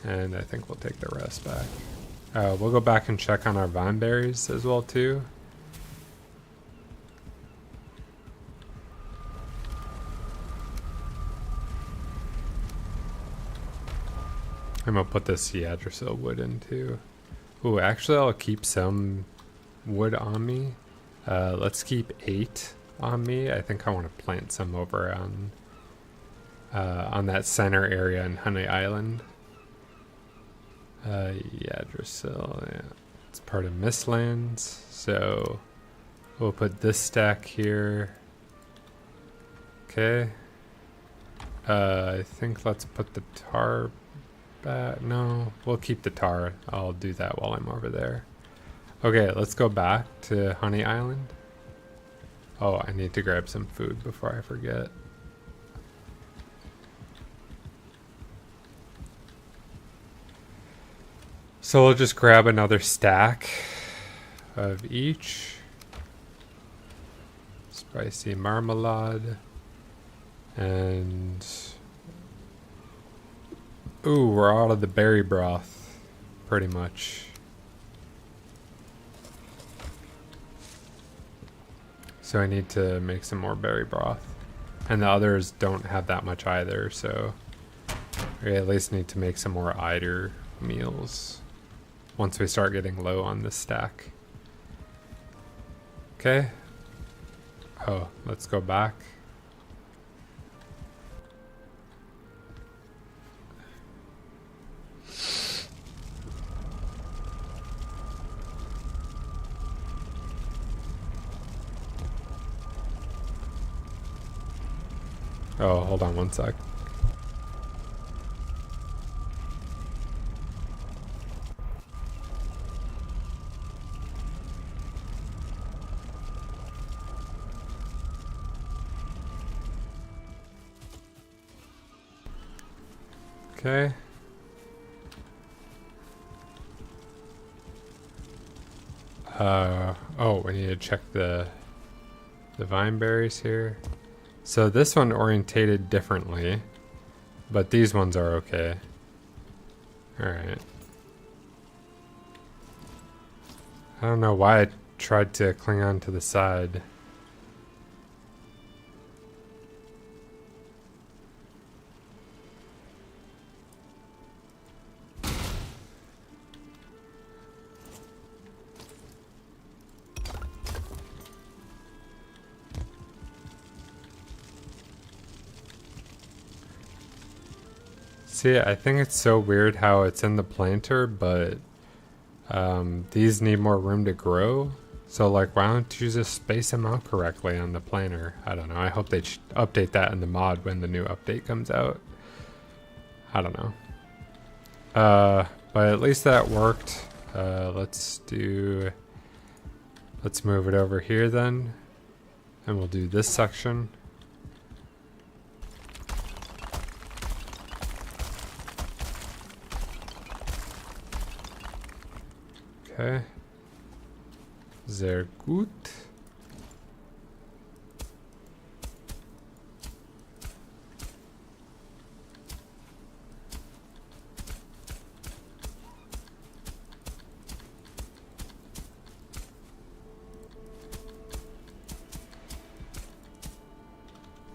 and I think we'll take the rest back. We'll go back and check on our vine berries as well too. I'm gonna put this Yggdrasil wood in too. Ooh, actually I'll keep some wood on me. Let's keep 8 on me. I think I want to plant some over on that center area in Honey Island. Yggdrasil, yeah. It's part of Mistlands, so we'll put this stack here. Okay. I think let's put the tar back. No, we'll keep the tar. I'll do that while I'm over there. Okay, let's go back to Honey Island. Oh, I need to grab some food before I forget. So we'll just grab another stack of each. Spicy marmalade. And ooh, we're out of the berry broth, pretty much. So I need to make some more berry broth. And the others don't have that much either, so we at least need to make some more eider meals once we start getting low on this stack. Okay. Oh, let's go back. Oh, hold on one sec. Okay. Oh, we need to check the vine berries here. So this one orientated differently, but these ones are okay. Alright. I don't know why I tried to cling on to the side. See, I think it's so weird how it's in the planter, but these need more room to grow. So like, why don't you just space them out correctly on the planter? I don't know. I hope they update that in the mod when the new update comes out. I don't know. But at least that worked. Let's move it over here then. And we'll do this section. Okay. Sehr gut.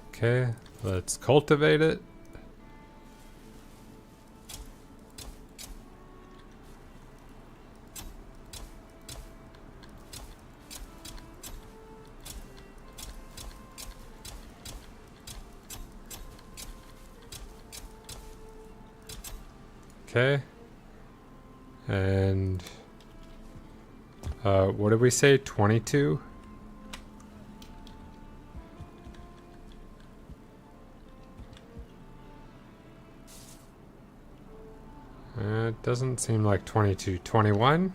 Okay, Let's cultivate it. Okay. And what did we say? 22? It doesn't seem like 22. 21?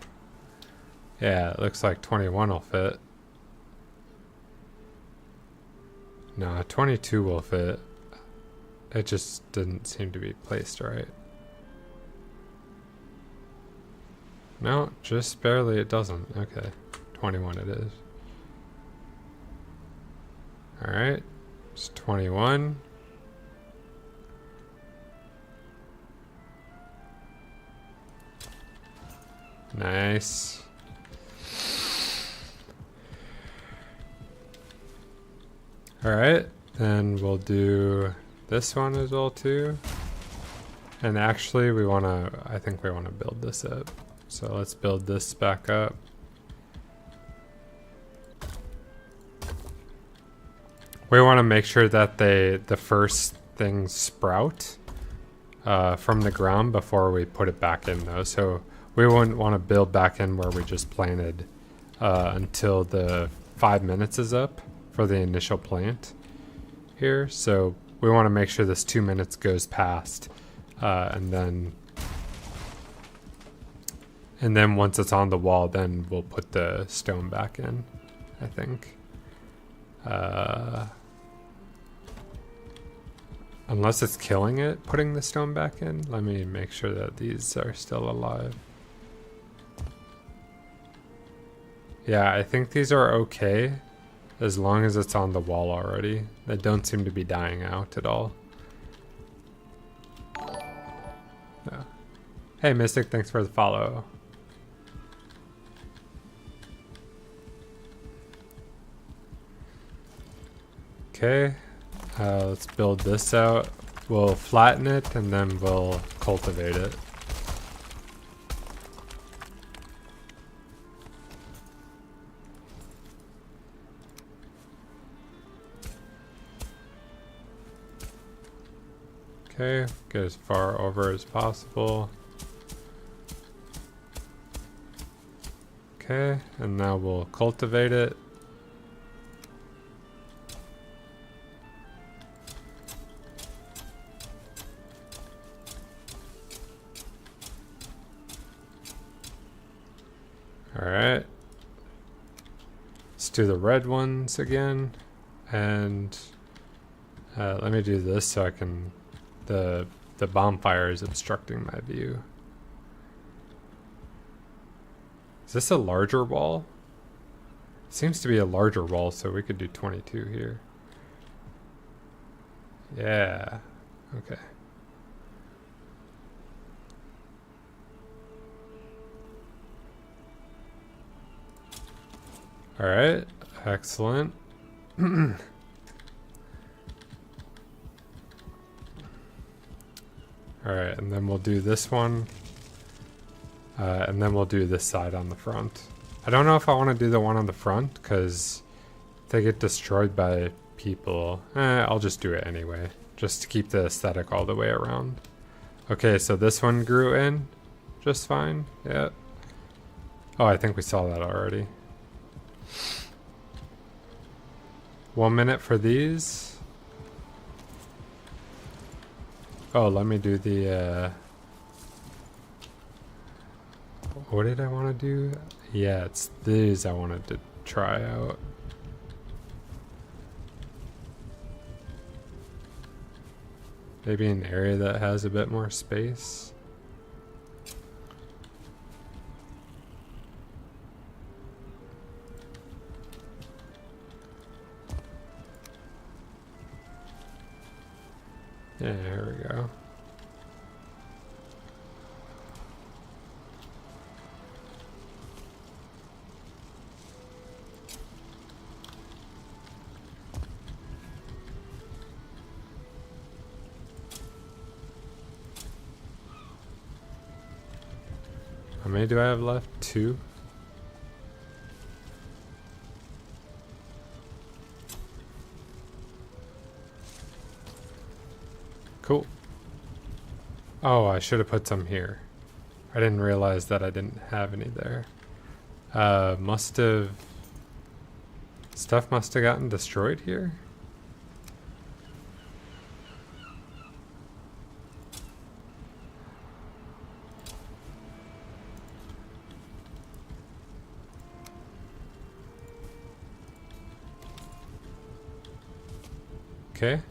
Yeah, it looks like 21 will fit. No, 22 will fit. It just didn't seem to be placed right. No, just barely it doesn't. Okay, 21 it is. Alright, it's 21. Nice. Alright, then we'll do this one as well too. And actually I think we wanna build this up. So let's build this back up. We wanna make sure that the first things sprout from the ground before we put it back in though. So we wouldn't wanna build back in where we just planted until the 5 minutes is up for the initial plant here. So we want to make sure this 2 minutes goes past and then once it's on the wall, then we'll put the stone back in, I think. Unless it's killing it, putting the stone back in. Let me make sure that these are still alive. Yeah, I think these are okay. As long as it's on the wall already. They don't seem to be dying out at all. Yeah. Hey Mystic, thanks for the follow. Okay, let's build this out. We'll flatten it and then we'll cultivate it. Okay, get as far over as possible. Okay, and now we'll cultivate it. Alright. Let's do the red ones again. And let me do this so I can... The bonfire is obstructing my view. Is this a larger wall? Seems to be a larger wall, so we could do 22 here. Yeah. Okay. All right. Excellent. Alright, and then we'll do this one. And then we'll do this side on the front. I don't know if I want to do the one on the front, because they get destroyed by people. I'll just do it anyway, just to keep the aesthetic all the way around. Okay, so this one grew in just fine. Yeah. Oh, I think we saw that already. 1 minute for these. Oh, let me do the, what did I want to do? Yeah, it's these I wanted to try out. Maybe an area that has a bit more space. Yeah, here we go. How many do I have left? 2? Cool. Oh, I should have put some here. I didn't realize that I didn't have any there. Must have... Stuff must have gotten destroyed here? Okay.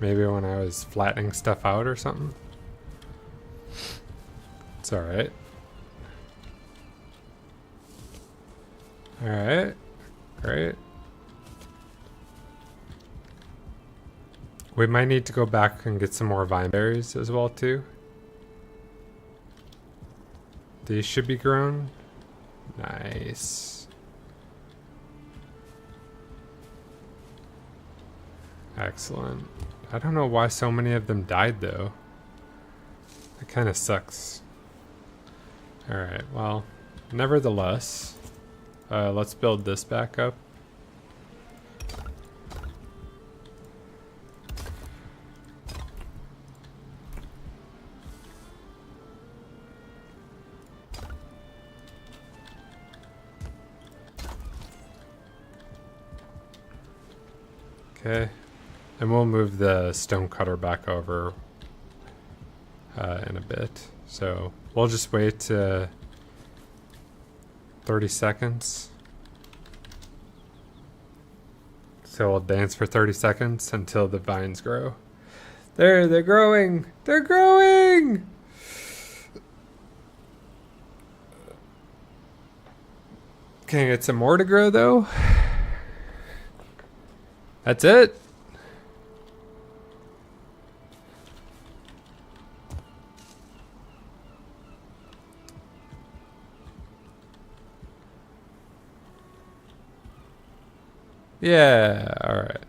Maybe when I was flattening stuff out or something. It's alright. Alright. Great. We might need to go back and get some more vine berries as well too. These should be grown. Nice. Excellent. I don't know why so many of them died though. That kind of sucks. Alright, well, nevertheless, let's build this back up. Okay. And we'll move the stone cutter back over in a bit. So we'll just wait 30 seconds. So we'll dance for 30 seconds until the vines grow. They're growing! They're growing! Can I get some more to grow though? That's it? Yeah, alright.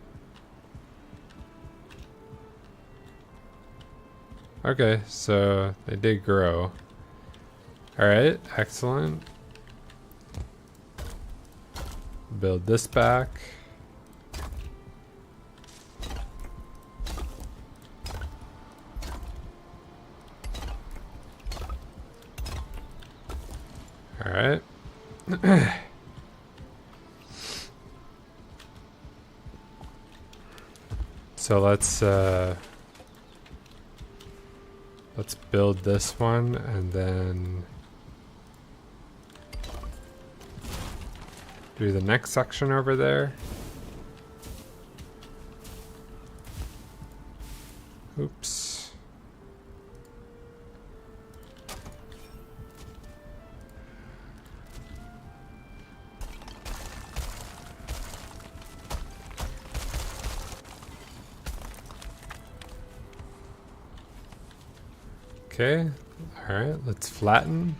Okay, so they did grow. Alright, excellent. Build this back. Alright. So let's build this one and then do the next section over there. Oops. Okay, alright, let's flatten.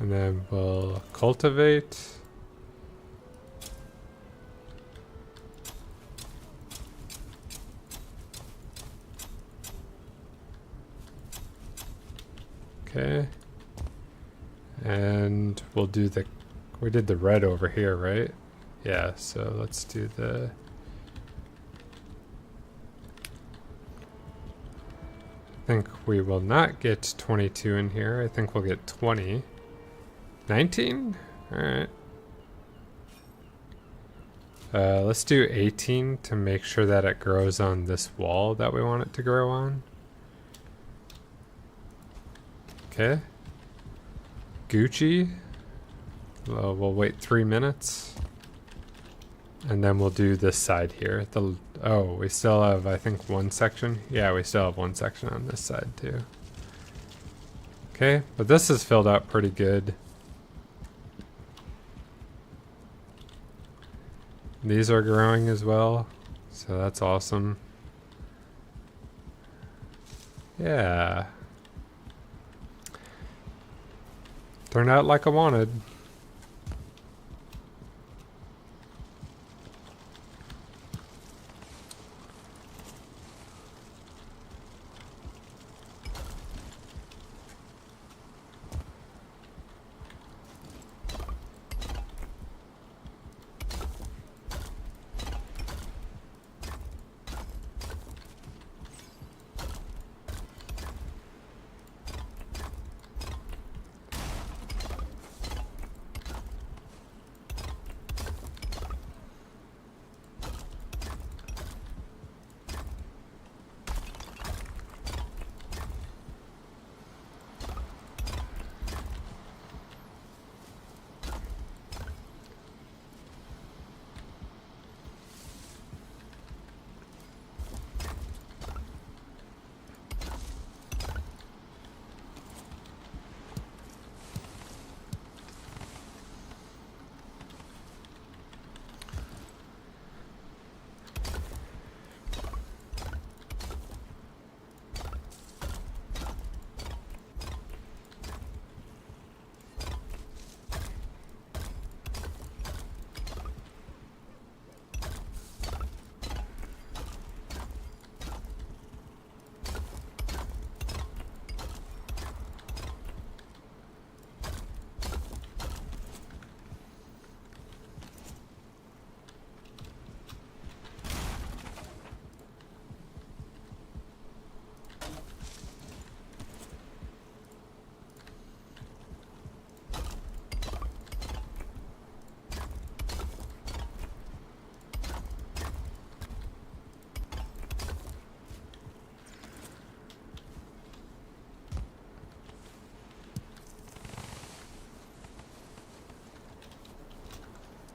And then we'll cultivate. Okay. And we'll do we did the red over here, right? Yeah, so let's do I think we will not get 22 in here. I think we'll get 20. 19? Alright. Let's do 18 to make sure that it grows on this wall that we want it to grow on. Okay. Gucci. We'll wait 3 minutes. And then we'll do this side here. Oh, we still have, I think, one section. Yeah, we still have one section on this side too. Okay, but this is filled out pretty good. These are growing as well, so that's awesome. Yeah. Turned out like I wanted.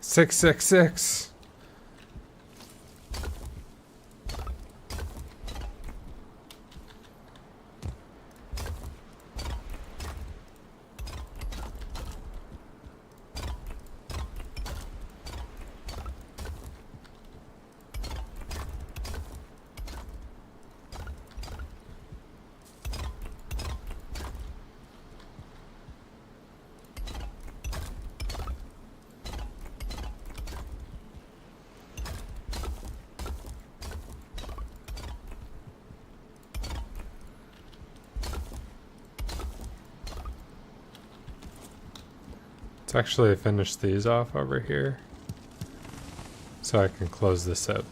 Six, six, six. Let's actually finish these off over here so I can close this up.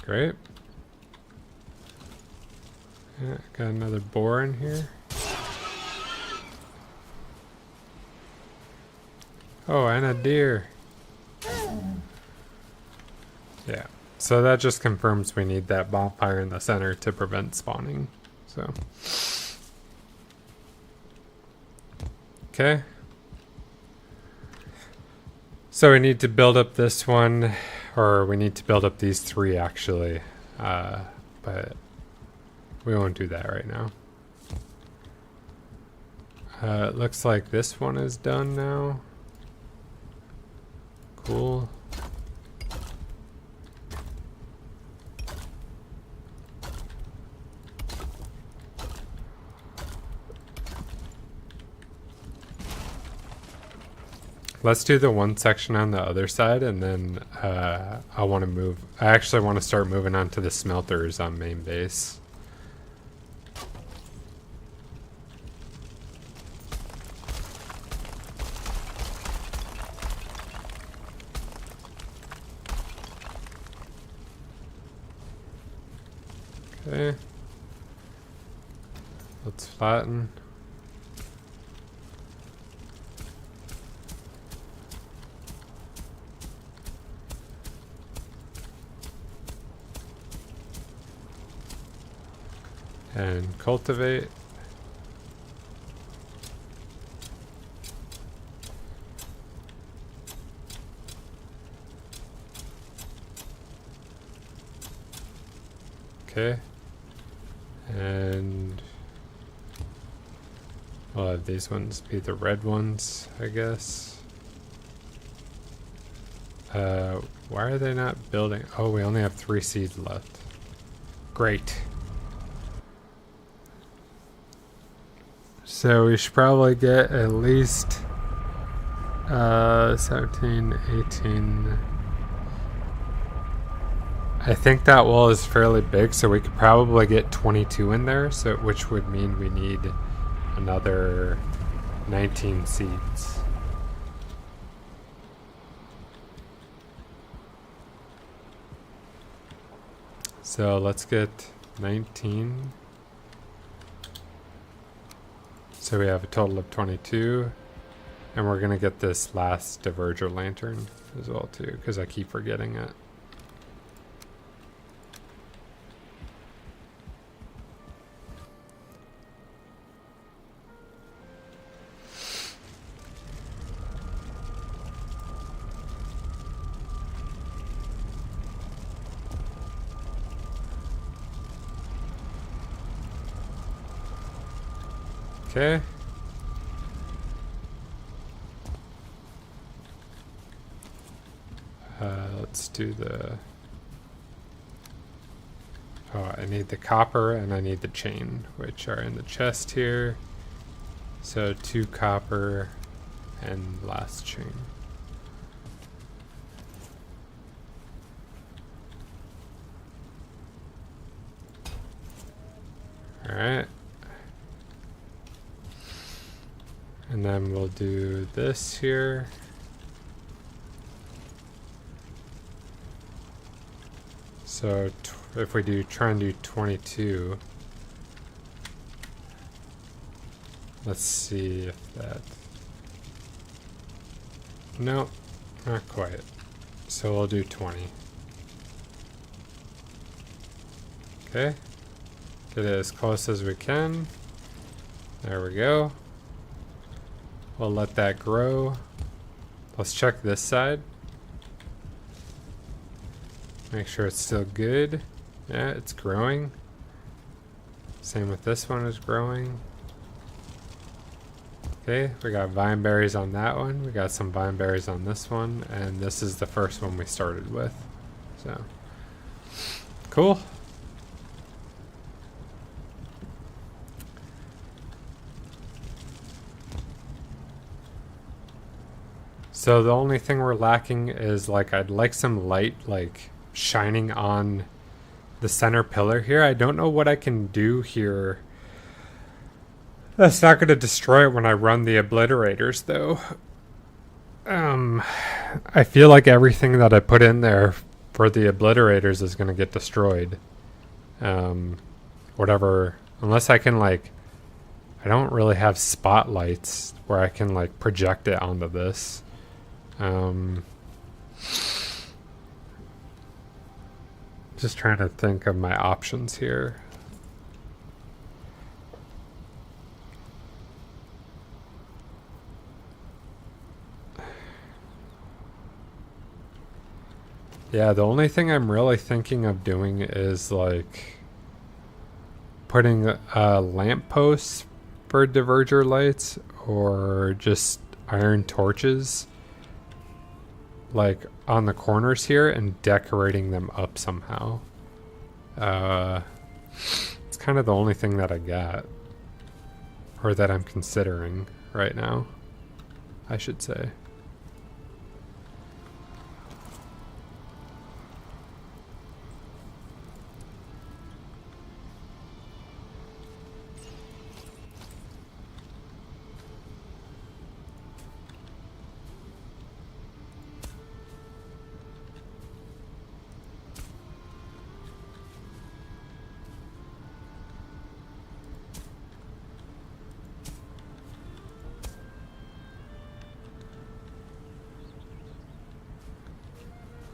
Great. Yeah, got another boar in here. Oh, and a deer. Yeah. So that just confirms we need that bonfire in the center to prevent spawning. So. Okay. So we need to build up this one, or we need to build up these three actually, but we won't do that right now. It looks like this one is done now. Cool. Let's do the one section on the other side, and then I actually want to start moving on to the smelters on main base. Okay. Let's flatten. and cultivate. Okay. And we'll have these ones be the red ones, I guess. Why are they not building? Oh, we only have 3 seeds left. Great. So we should probably get at least 17, 18. I think that wall is fairly big, so we could probably get 22 in there, so which would mean we need another 19 seeds. So let's get 19. So we have a total of 22. And we're going to get this last diverger lantern as well too, because I keep forgetting it. Okay. Let's do the... Oh, I need the copper and I need the chain, which are in the chest here. So 2 copper and last chain. Alright. And then we'll do this here. So if we do try and do 22, let's see if that... No, not quite. So we'll do 20. Okay. Get it as close as we can. There we go. We'll let that grow. Let's check this side. Make sure it's still good. Yeah, it's growing. Same with this one is growing. Okay, we got vine berries on that one. We got some vine berries on this one. And this is the first one we started with. So, cool. So the only thing we're lacking is, like, I'd like some light, like, shining on the center pillar here. I don't know what I can do here. That's not going to destroy it when I run the obliterators, though. I feel like everything that I put in there for the obliterators is going to get destroyed. Whatever. Unless I can, like... I don't really have spotlights where I can, like, project it onto this. Just trying to think of my options here. Yeah, the only thing I'm really thinking of doing is, like, putting lampposts for diverger lights, or just iron torches, like, on the corners here, and decorating them up somehow. It's kind of the only thing that I got, or that I'm considering right now, I should say.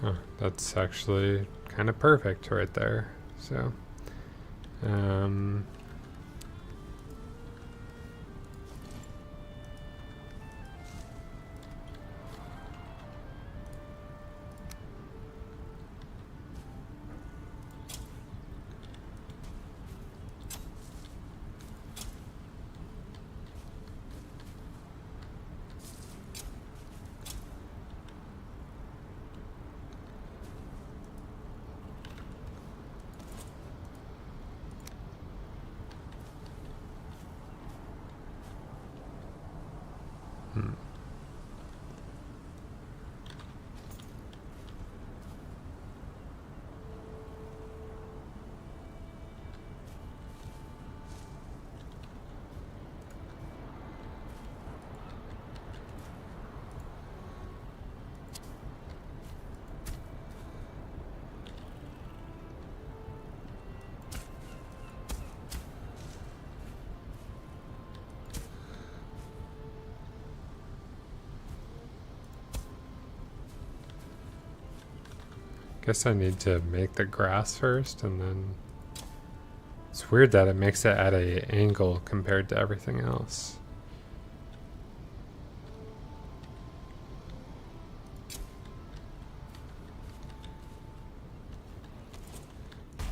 Oh, that's actually kind of perfect right there. So, Hmm. Guess I need to make the grass first, and then it's weird that it makes it at an angle compared to everything else.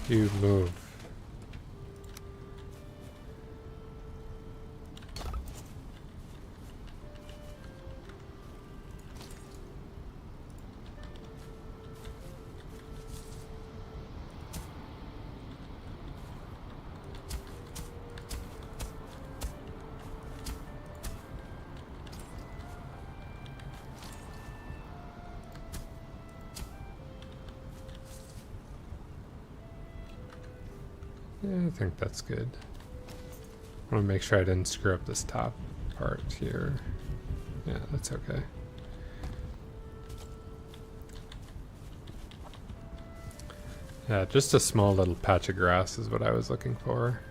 You move. Yeah, I think that's good. I want to make sure I didn't screw up this top part here. Yeah, that's okay. Yeah, just a small little patch of grass is what I was looking for.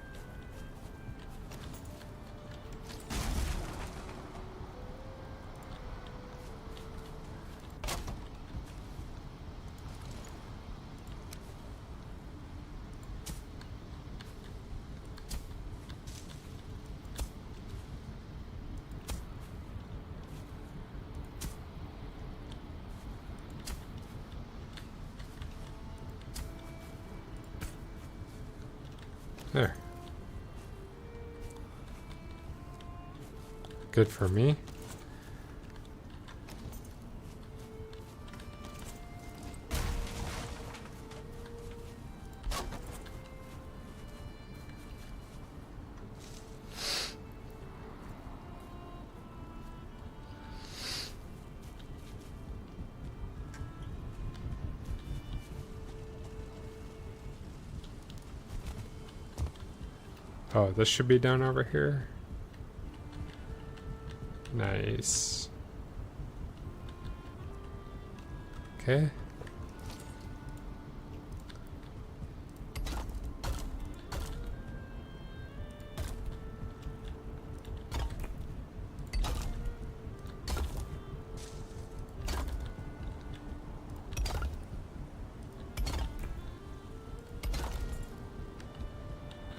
There. Good for me. Oh, this should be down over here. Nice. Okay.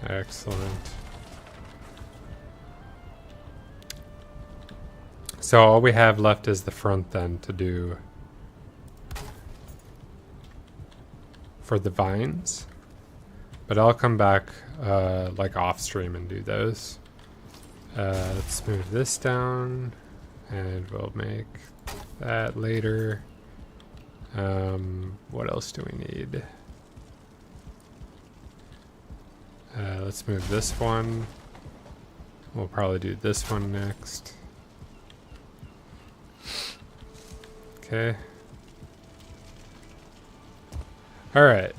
Excellent. So all we have left is the front then to do for the vines. But I'll come back like off stream and do those. Let's move this down and we'll make that later. What else do we need? Let's move this one. We'll probably do this one next. Okay. All right.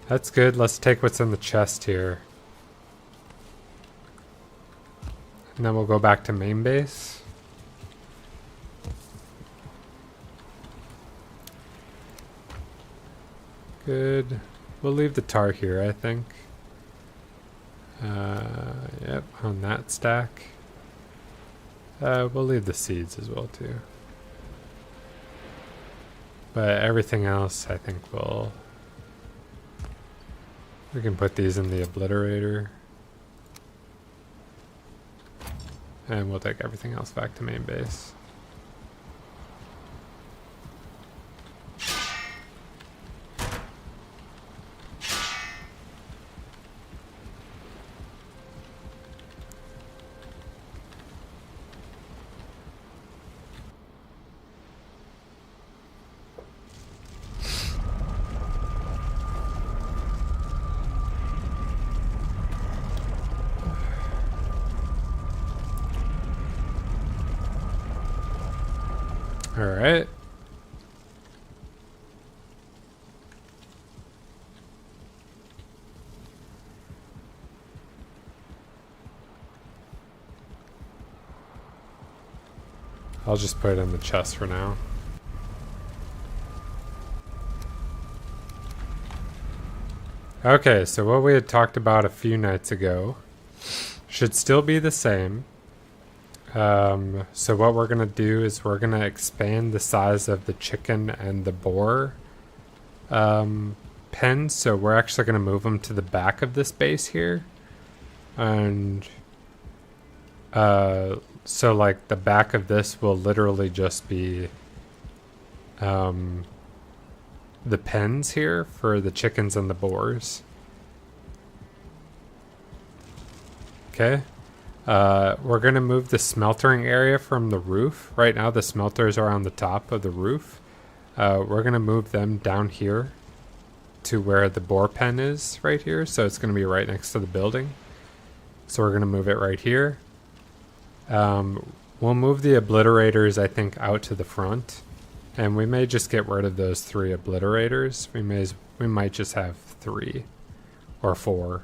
That's good. Let's take what's in the chest here. And then we'll go back to main base. Good. We'll leave the tar here, I think. Yep, on that stack. We'll leave the seeds as well, too. But everything else, I think we can put these in the obliterator. And we'll take everything else back to main base. Alright. I'll just put it in the chest for now. Okay, so what we had talked about a few nights ago should still be the same. So what we're going to do is we're going to expand the size of the chicken and the boar pens. So we're actually going to move them to the back of this base here. And so like the back of this will literally just be the pens here for the chickens and the boars. Okay. We're going to move the smeltering area from the roof. Right now the smelters are on the top of the roof. We're going to move them down here to where the boar pen is right here. So it's going to be right next to the building. So we're going to move it right here. We'll move the obliterators, I think, out to the front. And we may just get rid of those 3 obliterators. We might just have 3 or 4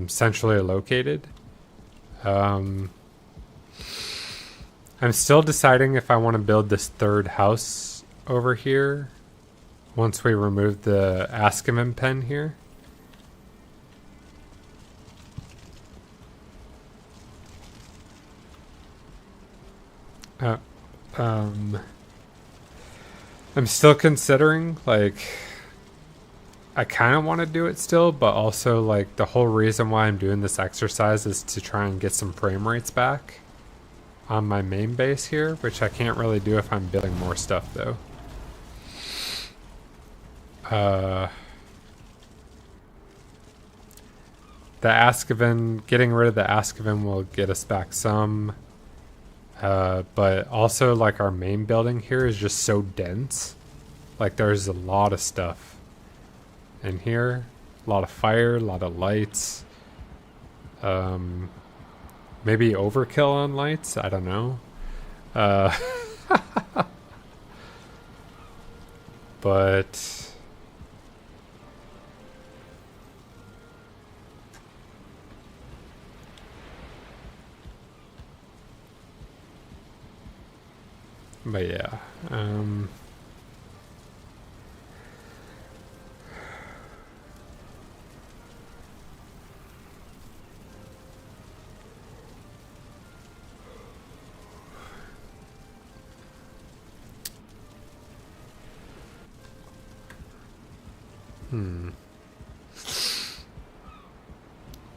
centrally located. I'm still deciding if I want to build this 3rd house over here once we remove the Askaven pen here. I'm still considering, like, I kind of want to do it still, but also, like, the whole reason why I'm doing this exercise is to try and get some frame rates back on my main base here, which I can't really do if I'm building more stuff, though. The Askaven, getting rid of the Askaven will get us back some. But also, like, our main building here is just so dense. Like, there's a lot of stuff in here. A lot of fire, a lot of lights. Maybe overkill on lights? I don't know. But... But yeah,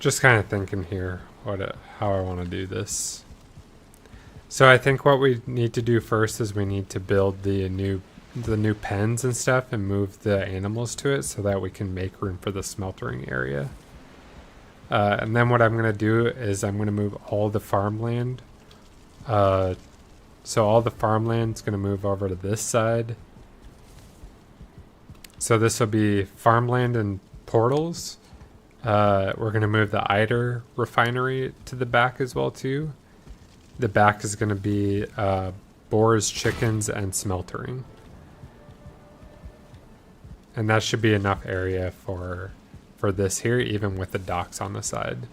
just kind of thinking here how I want to do this. So I think what we need to do first is we need to build the new pens and stuff and move the animals to it so that we can make room for the smeltering area. And then what I'm going to do is I'm going to move all the farmland. So all the farmland's going to move over to this side. So this will be farmland and portals. We're going to move the Eider refinery to the back as well too. The back is going to be boars, chickens, and smeltering. And that should be enough area for this here, even with the docks on the side.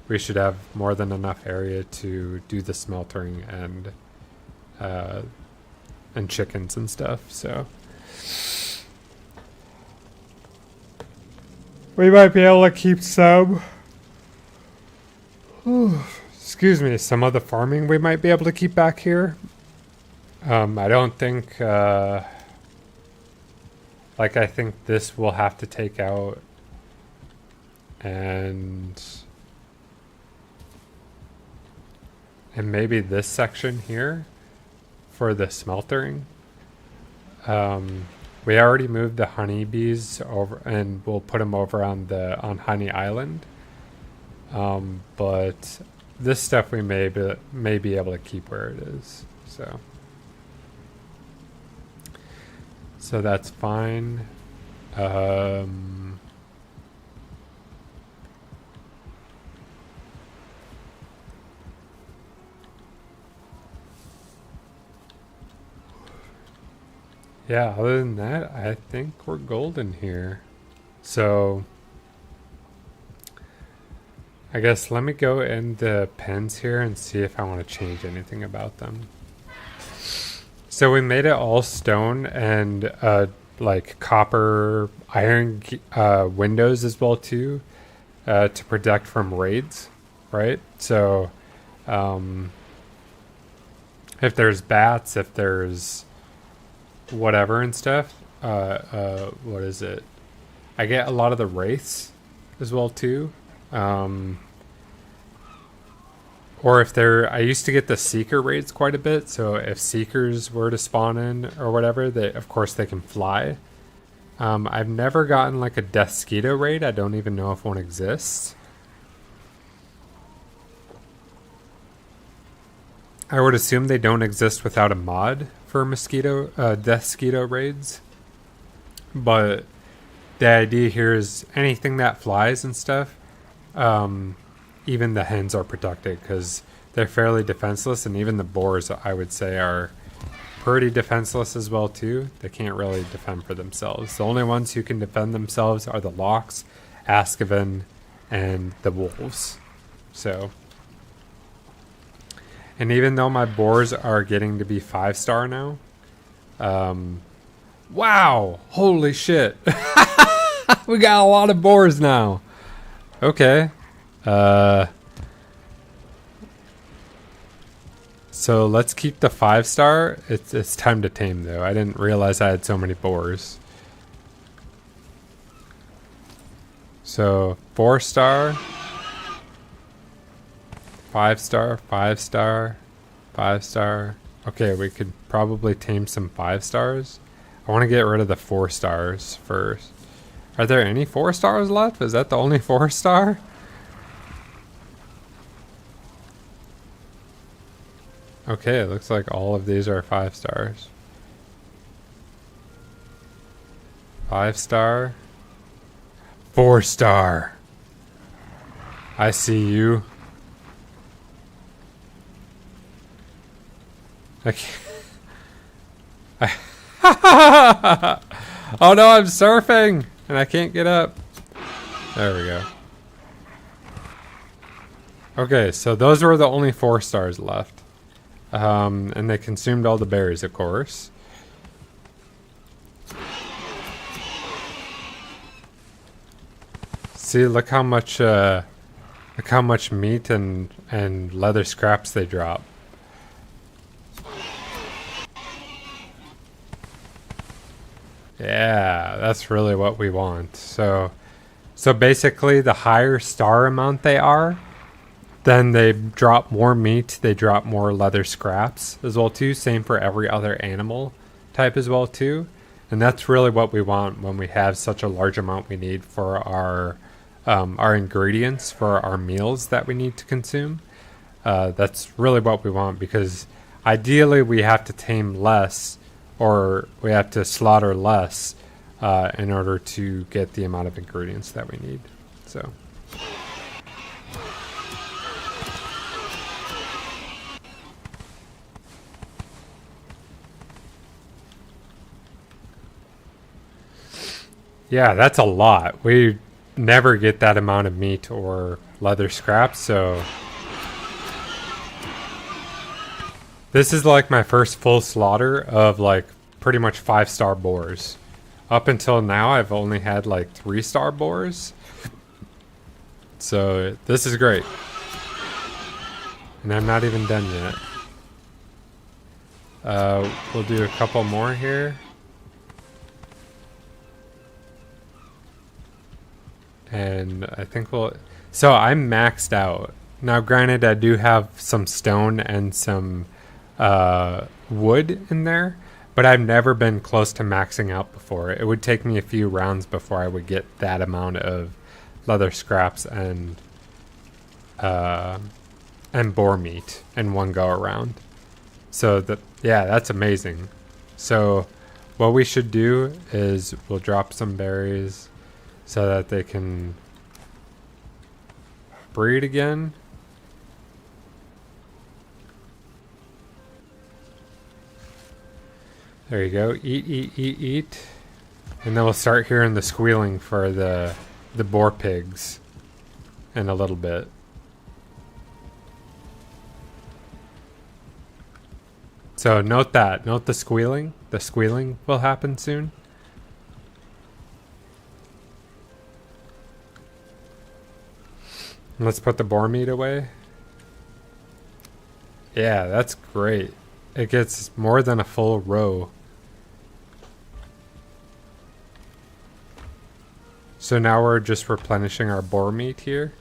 We should have more than enough area to do the smeltering and chickens and stuff. So we might be able to keep some. Excuse me, some of the farming we might be able to keep back here. I don't think, I think this will have to take out, and maybe this section here for the smeltering. We already moved the honeybees over, and we'll put them over on Honey Island. But this stuff we may be able to keep where it is. So that's fine. Yeah, other than that, I think we're golden here. So I guess let me go in the pens here and see if I want to change anything about them. So we made it all stone and like copper iron windows as well too, to protect from raids, right? So um, if there's bats, if there's whatever and stuff, what is it? I get a lot of the wraiths as well too. Um, or if they're, I used to get the seeker raids quite a bit. So if seekers were to spawn in or whatever, they of course they can fly. I've never gotten like a Death Skeeto raid. I don't even know if one exists. I would assume they don't exist without a mod for mosquito Death Skeeto raids. But the idea here is anything that flies and stuff, even the hens are protected because they're fairly defenseless, and even the boars I would say are pretty defenseless as well too. They can't really defend for themselves. The only ones who can defend themselves are the Lox, Askaven, and the wolves. So, and even though my boars are getting to be 5-star now, wow, holy shit. We got a lot of boars now. Okay. So let's keep the 5-star. It's time to tame though. I didn't realize I had so many boars. So 4-star, 5-star, 5-star, 5-star. Okay, we could probably tame some 5-stars. I want to get rid of the 4-stars first. Are there any 4-stars left? Is that the only 4-star? Okay, it looks like all of these are 5-stars. 5-star. 4-star. I see you. I can't. Oh no, I'm surfing and I can't get up. There we go. Okay, so those were the only 4-stars left. And they consumed all the berries, of course. See, look how much meat and leather scraps they drop. Yeah, that's really what we want. So basically, the higher star amount they are, then they drop more meat. They drop more leather scraps as well too. Same for every other animal type as well too. And that's really what we want when we have such a large amount we need for our ingredients for our meals that we need to consume. That's really what we want because ideally we have to tame less or we have to slaughter less in order to get the amount of ingredients that we need. So. Yeah, that's a lot. We never get that amount of meat or leather scraps, so this is like my first full slaughter of like pretty much 5-star boars. Up until now, I've only had like 3-star boars. So this is great. And I'm not even done yet. We'll do a couple more here. And I think we'll... So I'm maxed out. Now granted, I do have some stone and some wood in there, but I've never been close to maxing out before. It would take me a few rounds before I would get that amount of leather scraps and boar meat in one go around. So yeah, that's amazing. So what we should do is we'll drop some berries so that they can breed again. There you go. Eat, eat, eat, eat. And then we'll start hearing the squealing for the boar pigs in a little bit. So note that. Note the squealing. The squealing will happen soon. Let's put the boar meat away. Yeah, that's great. It gets more than a full row. So now we're just replenishing our boar meat here.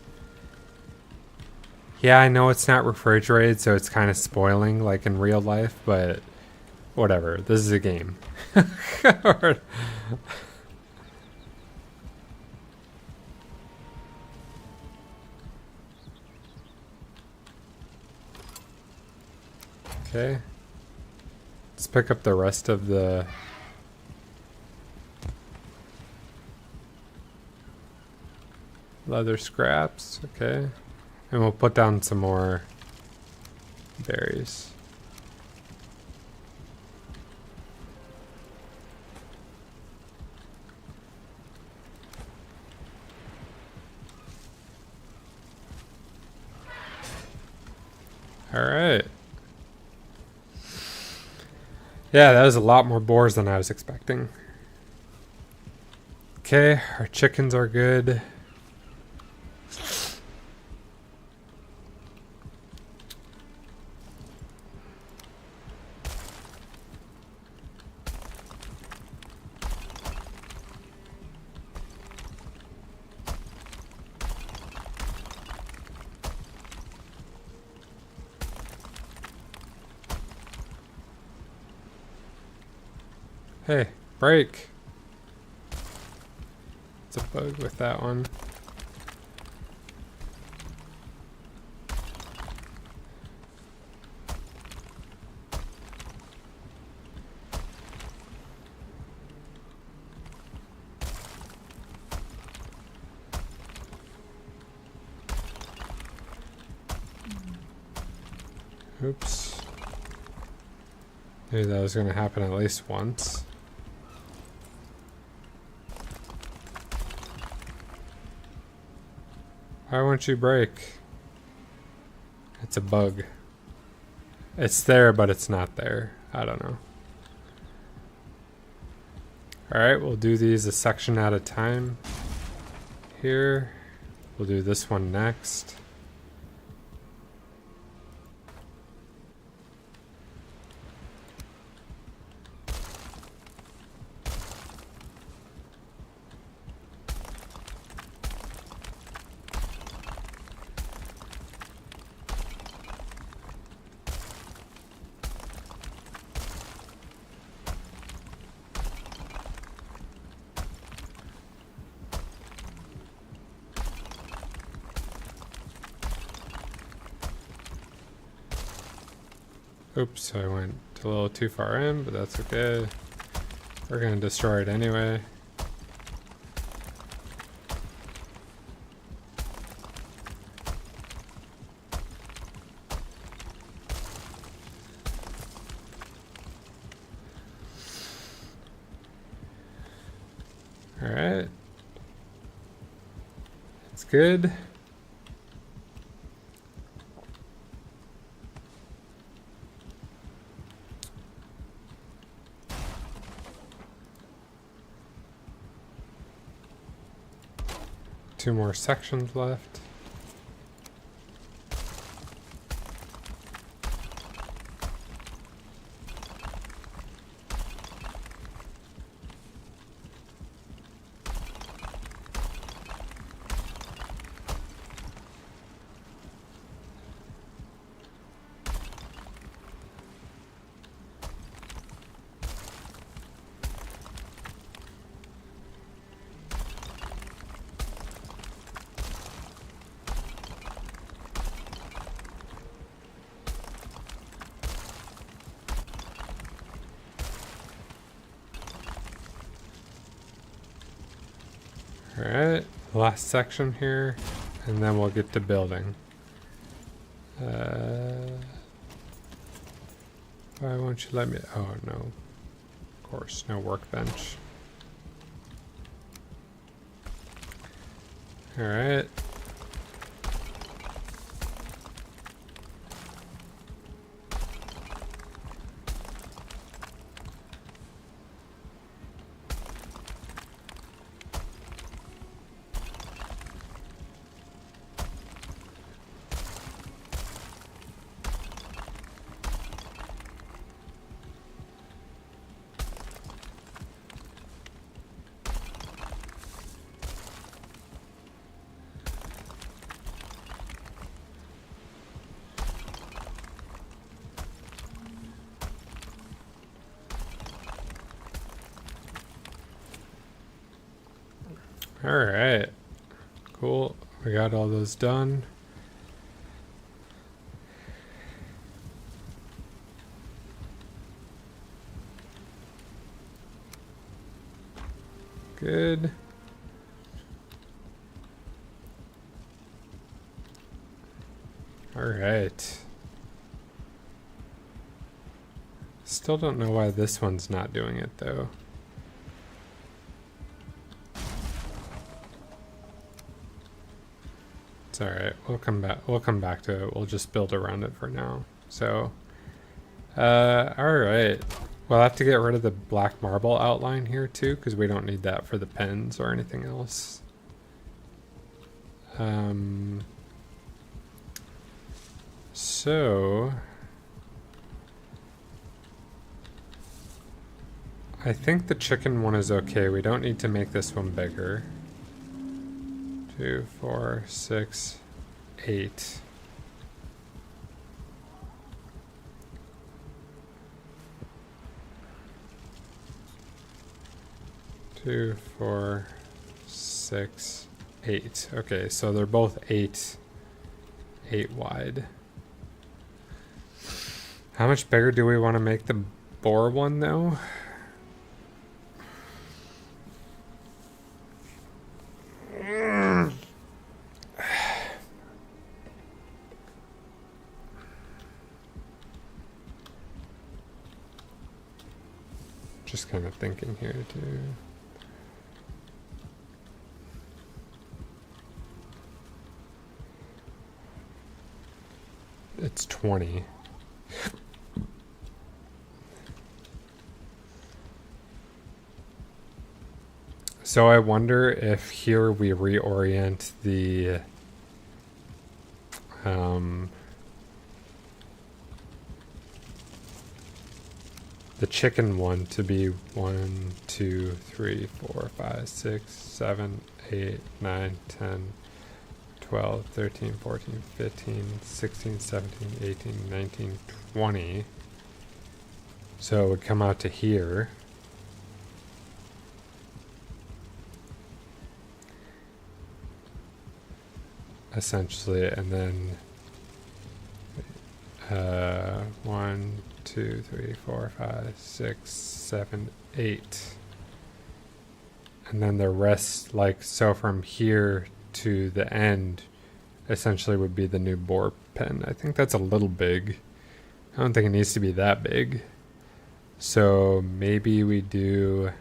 Yeah, I know it's not refrigerated, so it's kind of spoiling like in real life, but whatever. This is a game. Okay. Let's pick up the rest of the leather scraps. Okay. And we'll put down some more berries. All right. Yeah, that was a lot more boars than I was expecting. Okay, our chickens are good. Hey, break. It's a bug with that one. Oops. Maybe that was going to happen at least once. Why won't you break? It's a bug. It's there, but it's not there. I don't know. Alright, we'll do these a section at a time. Here. We'll do this one next. Oops, I went a little too far in, but that's okay. We're gonna destroy it anyway. Alright. It's good. Two more sections left. Alright, last section here, and then we'll get to building. Why won't you let me? Oh no. course, no workbench. All right. All right, cool. We got all those done. Good. All right. Still don't know why this one's not doing it though. It's all right. We'll come back. We'll come back to it. We'll just build around it for now. So, all right. We'll have to get rid of the black marble outline here too, because we don't need that for the pens or anything else. So I think the chicken one is okay. We don't need to make this one bigger. 2, 4, 6, 8. Two, 4, 6, 8. Okay, so they're both 8 wide. How much bigger do we want to make the boar one though? Just kind of thinking here too. It's 20. So I wonder if here we reorient the chicken one to be 1, 2, 3, 4, 5, 6, 7, 8, 9, 10, 12, 13, 14, 15, 16, 17, 18, 19, 20. So it would come out to here. Essentially, and then 1, 2, 3, 4, 5, 6, 7, 8. And then the rest, like, so from here to the end essentially would be the new boar pen. I think that's a little big. I don't think it needs to be that big. So maybe we do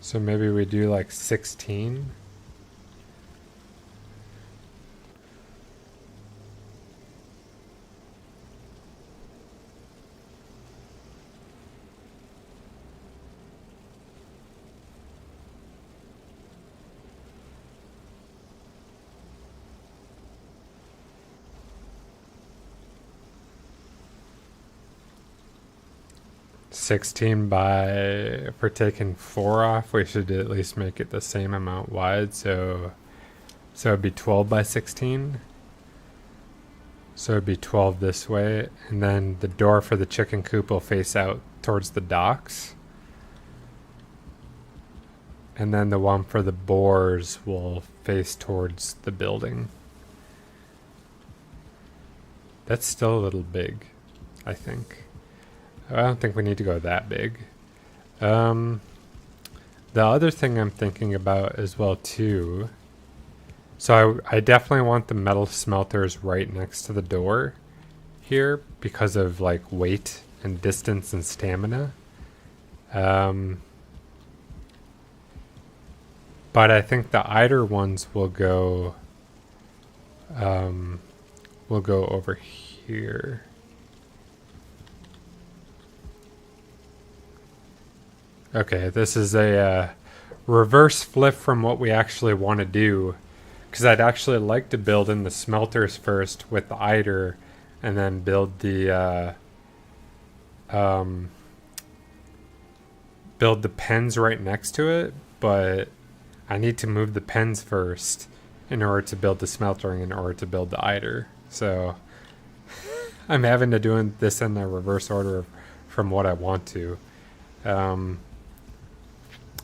so maybe we do like 16. By, if we're taking 4 off, we should at least make it the same amount wide. So it'd be 12 by 16. So it'd be 12 this way. And then the door for the chicken coop will face out towards the docks. And then the one for the boars will face towards the building. That's still a little big. I think. I don't think we need to go that big. The other thing I'm thinking about as well too. So I definitely want the metal smelters right next to the door here because of like weight and distance and stamina. But I think the eider ones will go over here. Okay, this is a reverse flip from what we actually want to do. Because I'd actually like to build in the smelters first with the eider and then build the pens right next to it. But I need to move the pens first in order to build the smeltering in order to build the eider. So I'm having to do this in the reverse order from what I want to.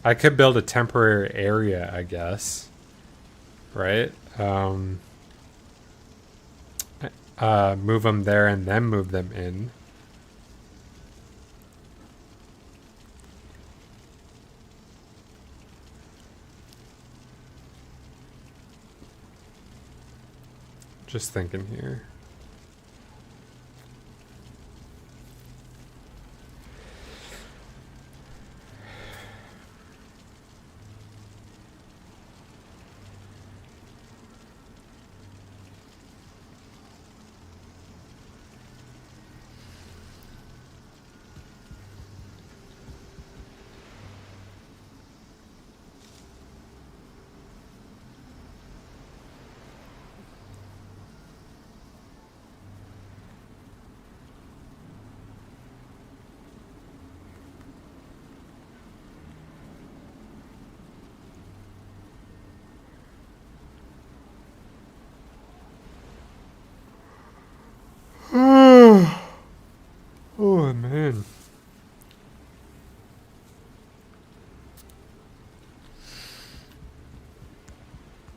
I could build a temporary area, I guess. Right? Move them there and then move them in. Just thinking here. Oh man.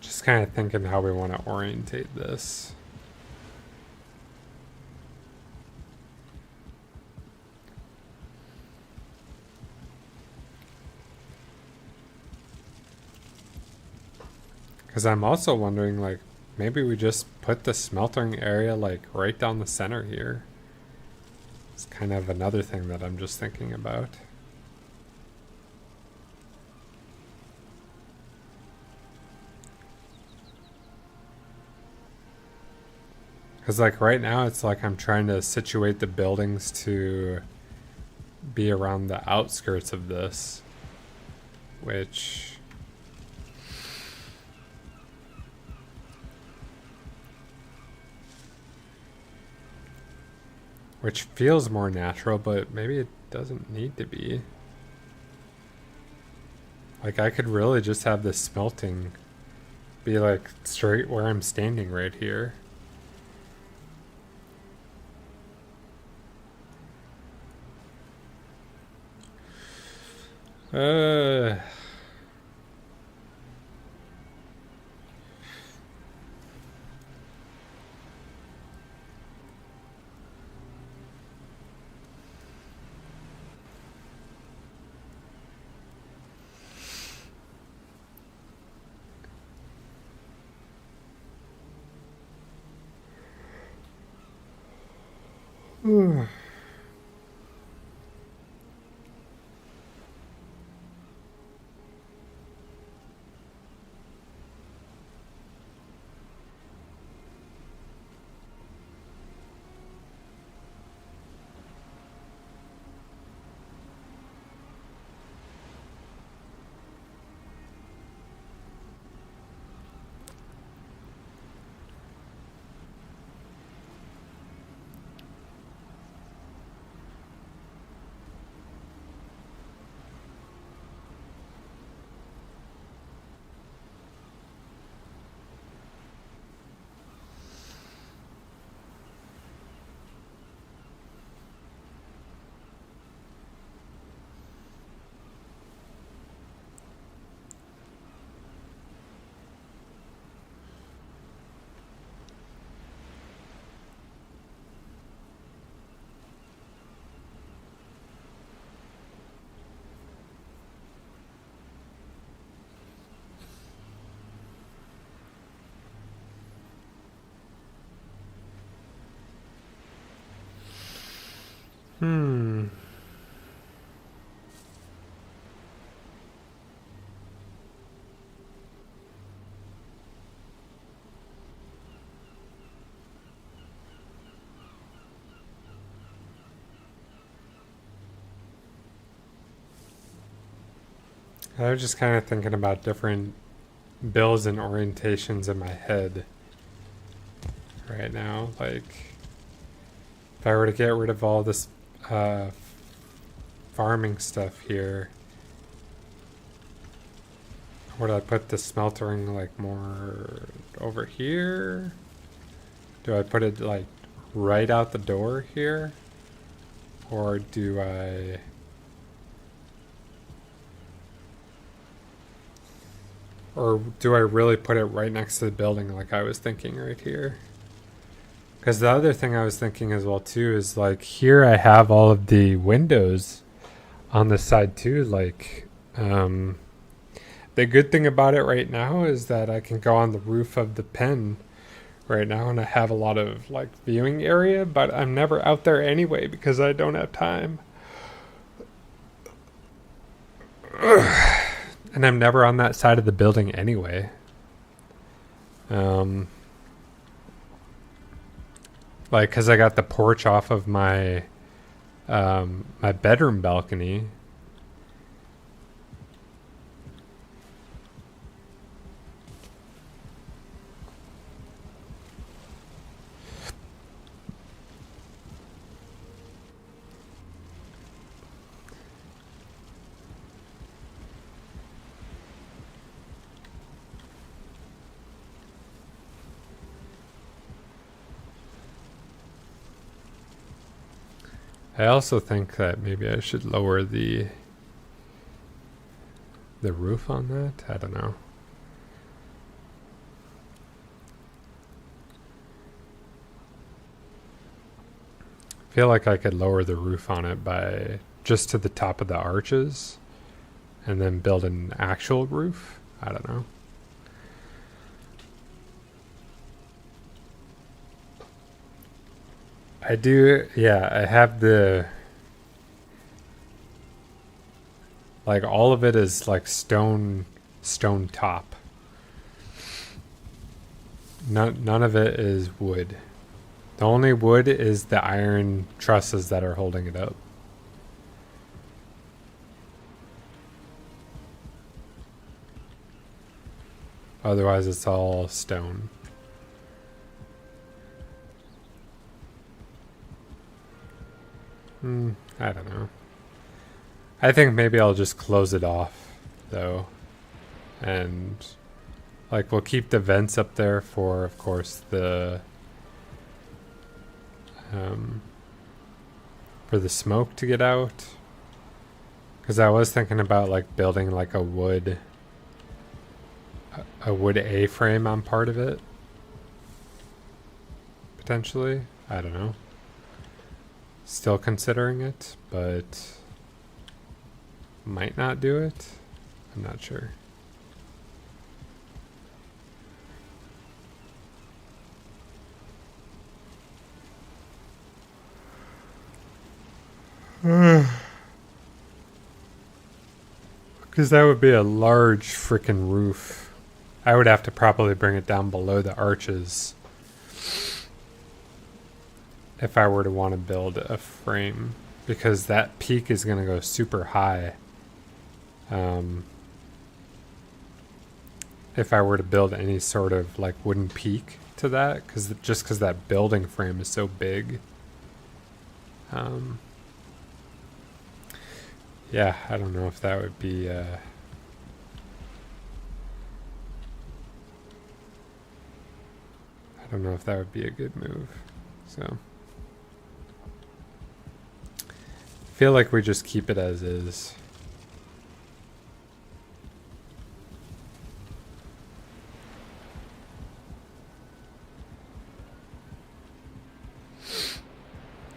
Just kind of thinking how we want to orientate this. Because I'm also wondering, like, maybe we just put the smeltering area, like, right down the center here. It's kind of another thing that I'm just thinking about. Because, like, right now it's like I'm trying to situate the buildings to be around the outskirts of this. Which feels more natural, but maybe it doesn't need to be. Like, I could really just have this smelting be, like, straight where I'm standing right here. Uh... Hmm. I was just kind of thinking about different builds and orientations in my head right now. Like, if I were to get rid of all this uh, farming stuff here, would I put the smeltering like more over here? Do I put it like right out the door here? Or do I... Or do I really put it right next to the building like I was thinking right here? Because the other thing I was thinking as well too is like here I have all of the windows on this side too. Like the good thing about it right now is that I can go on the roof of the pen right now and I have a lot of like viewing area, but I'm never out there anyway because I don't have time. And I'm never on that side of the building anyway. Like, cause I got the porch off of my my bedroom balcony. I also think that maybe I should lower the roof on that. I don't know. I feel like I could lower the roof on it by just to the top of the arches and then build an actual roof. I don't know. I do, yeah, I have the, like all of it is like stone top. None of it is wood. The only wood is the iron trusses that are holding it up. Otherwise, it's all stone. I don't know. I think maybe I'll just close it off, though. And, like, we'll keep the vents up there for, of course, um, for the smoke to get out. Because I was thinking about, like, building, like, a wood A-frame on part of it. Potentially. I don't know. Still considering it, but might not do it. I'm not sure. Because that would be a large freaking roof. I would have to probably bring it down below the arches if I were to want to build a frame, because that peak is going to go super high. If I were to build any sort of like wooden peak to that, because that building frame is so big. Yeah, I don't know if that would be. I don't know if that would be a good move. So. I feel like we just keep it as is.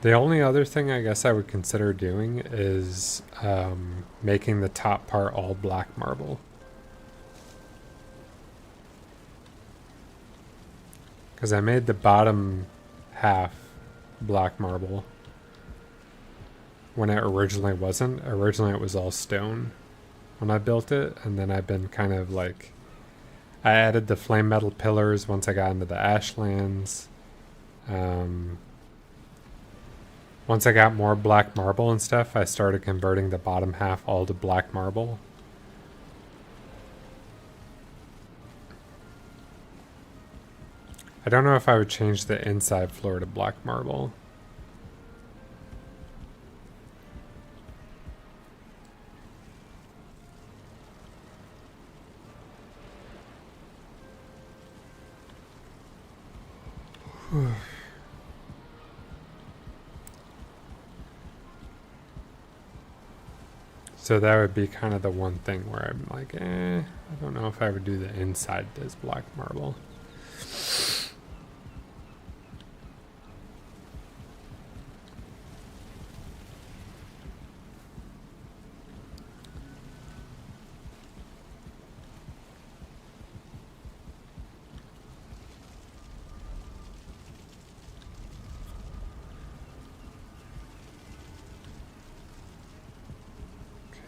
The only other thing I guess I would consider doing is making the top part all black marble. Because I made the bottom half black marble. when it originally wasn't. Originally it was all stone when I built it, and then I've been kind of like, I added the flame metal pillars once I got into the ashlands. Once I got more black marble and stuff, I started converting the bottom half all to black marble. I don't know if I would change the inside floor to black marble. So that would be kind of the one thing where I'm like, I don't know if I would do the inside as black marble.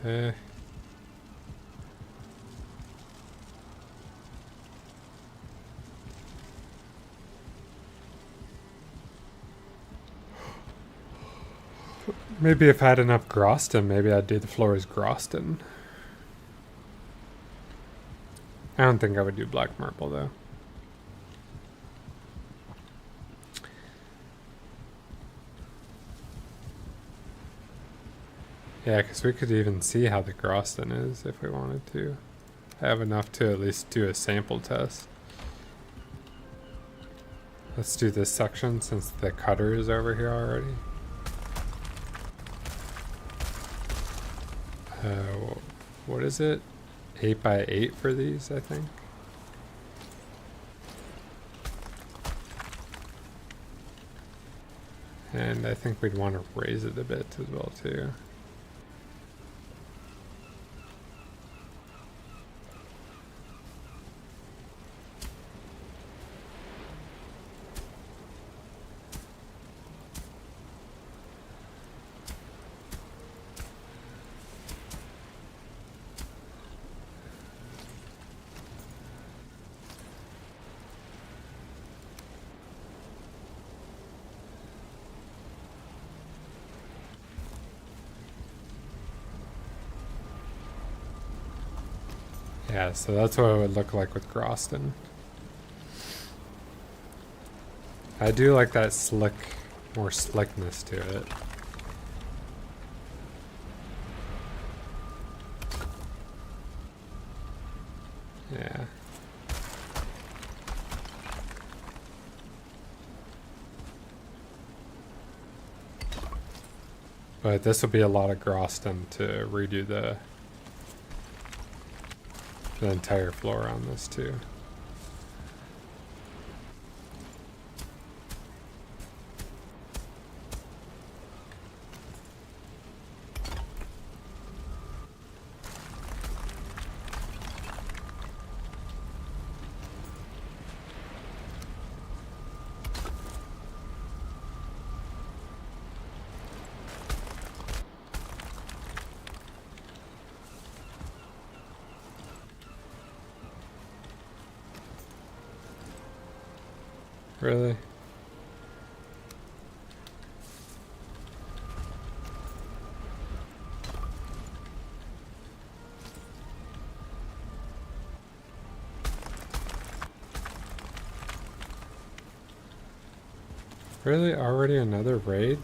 Okay. Maybe if I had enough Groston, maybe I'd do the floor as Groston. I don't think I would do black marble though. Yeah, because we could even see how the Groston is if we wanted to. I have enough to at least do a sample test. Let's do this section since the cutter is over here already. What is it? 8 by 8 for these, I think. And I think we'd want to raise it a bit as well too. Yeah, so that's what it would look like with Groston. I do like that more slickness to it. Yeah. But this will be a lot of Groston to redo the entire floor on this too. Really? Really? Already another raid?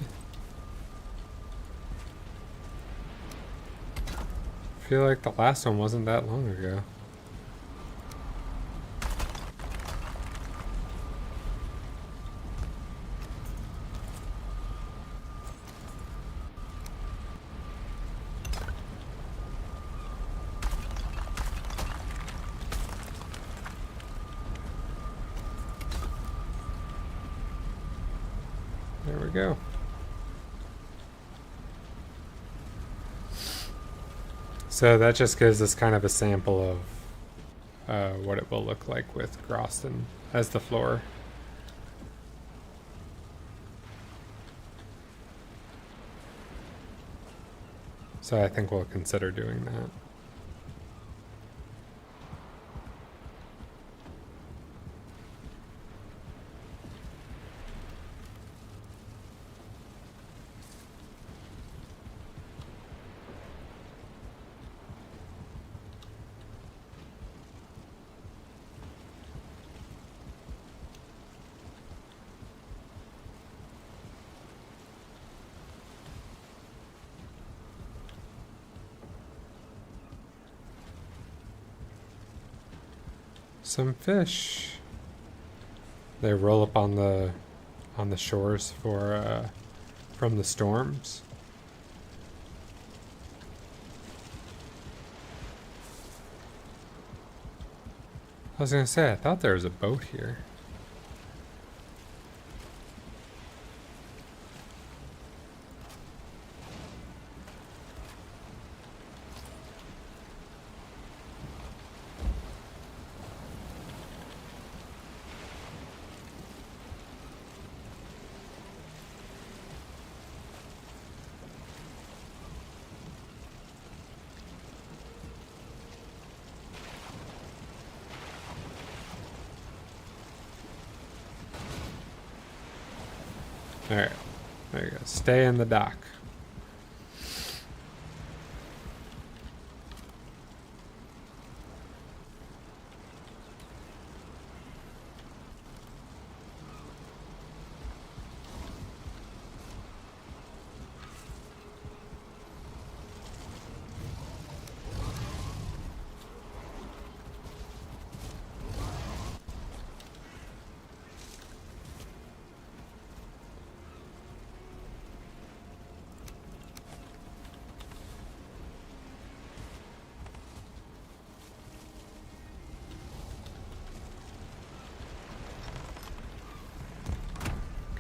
I feel like the last one wasn't that long ago. There we go. So that just gives us kind of a sample of what it will look like with Groston as the floor. So I think we'll consider doing that. Some fish. They roll up on the shores for from the storms. I was gonna say, I thought there was a boat here. Alright, there you go. Stay in the dock.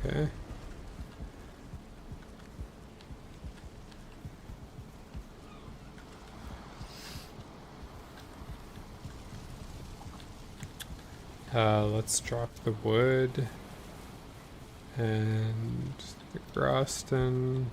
Okay. Let's drop the wood and the Groston.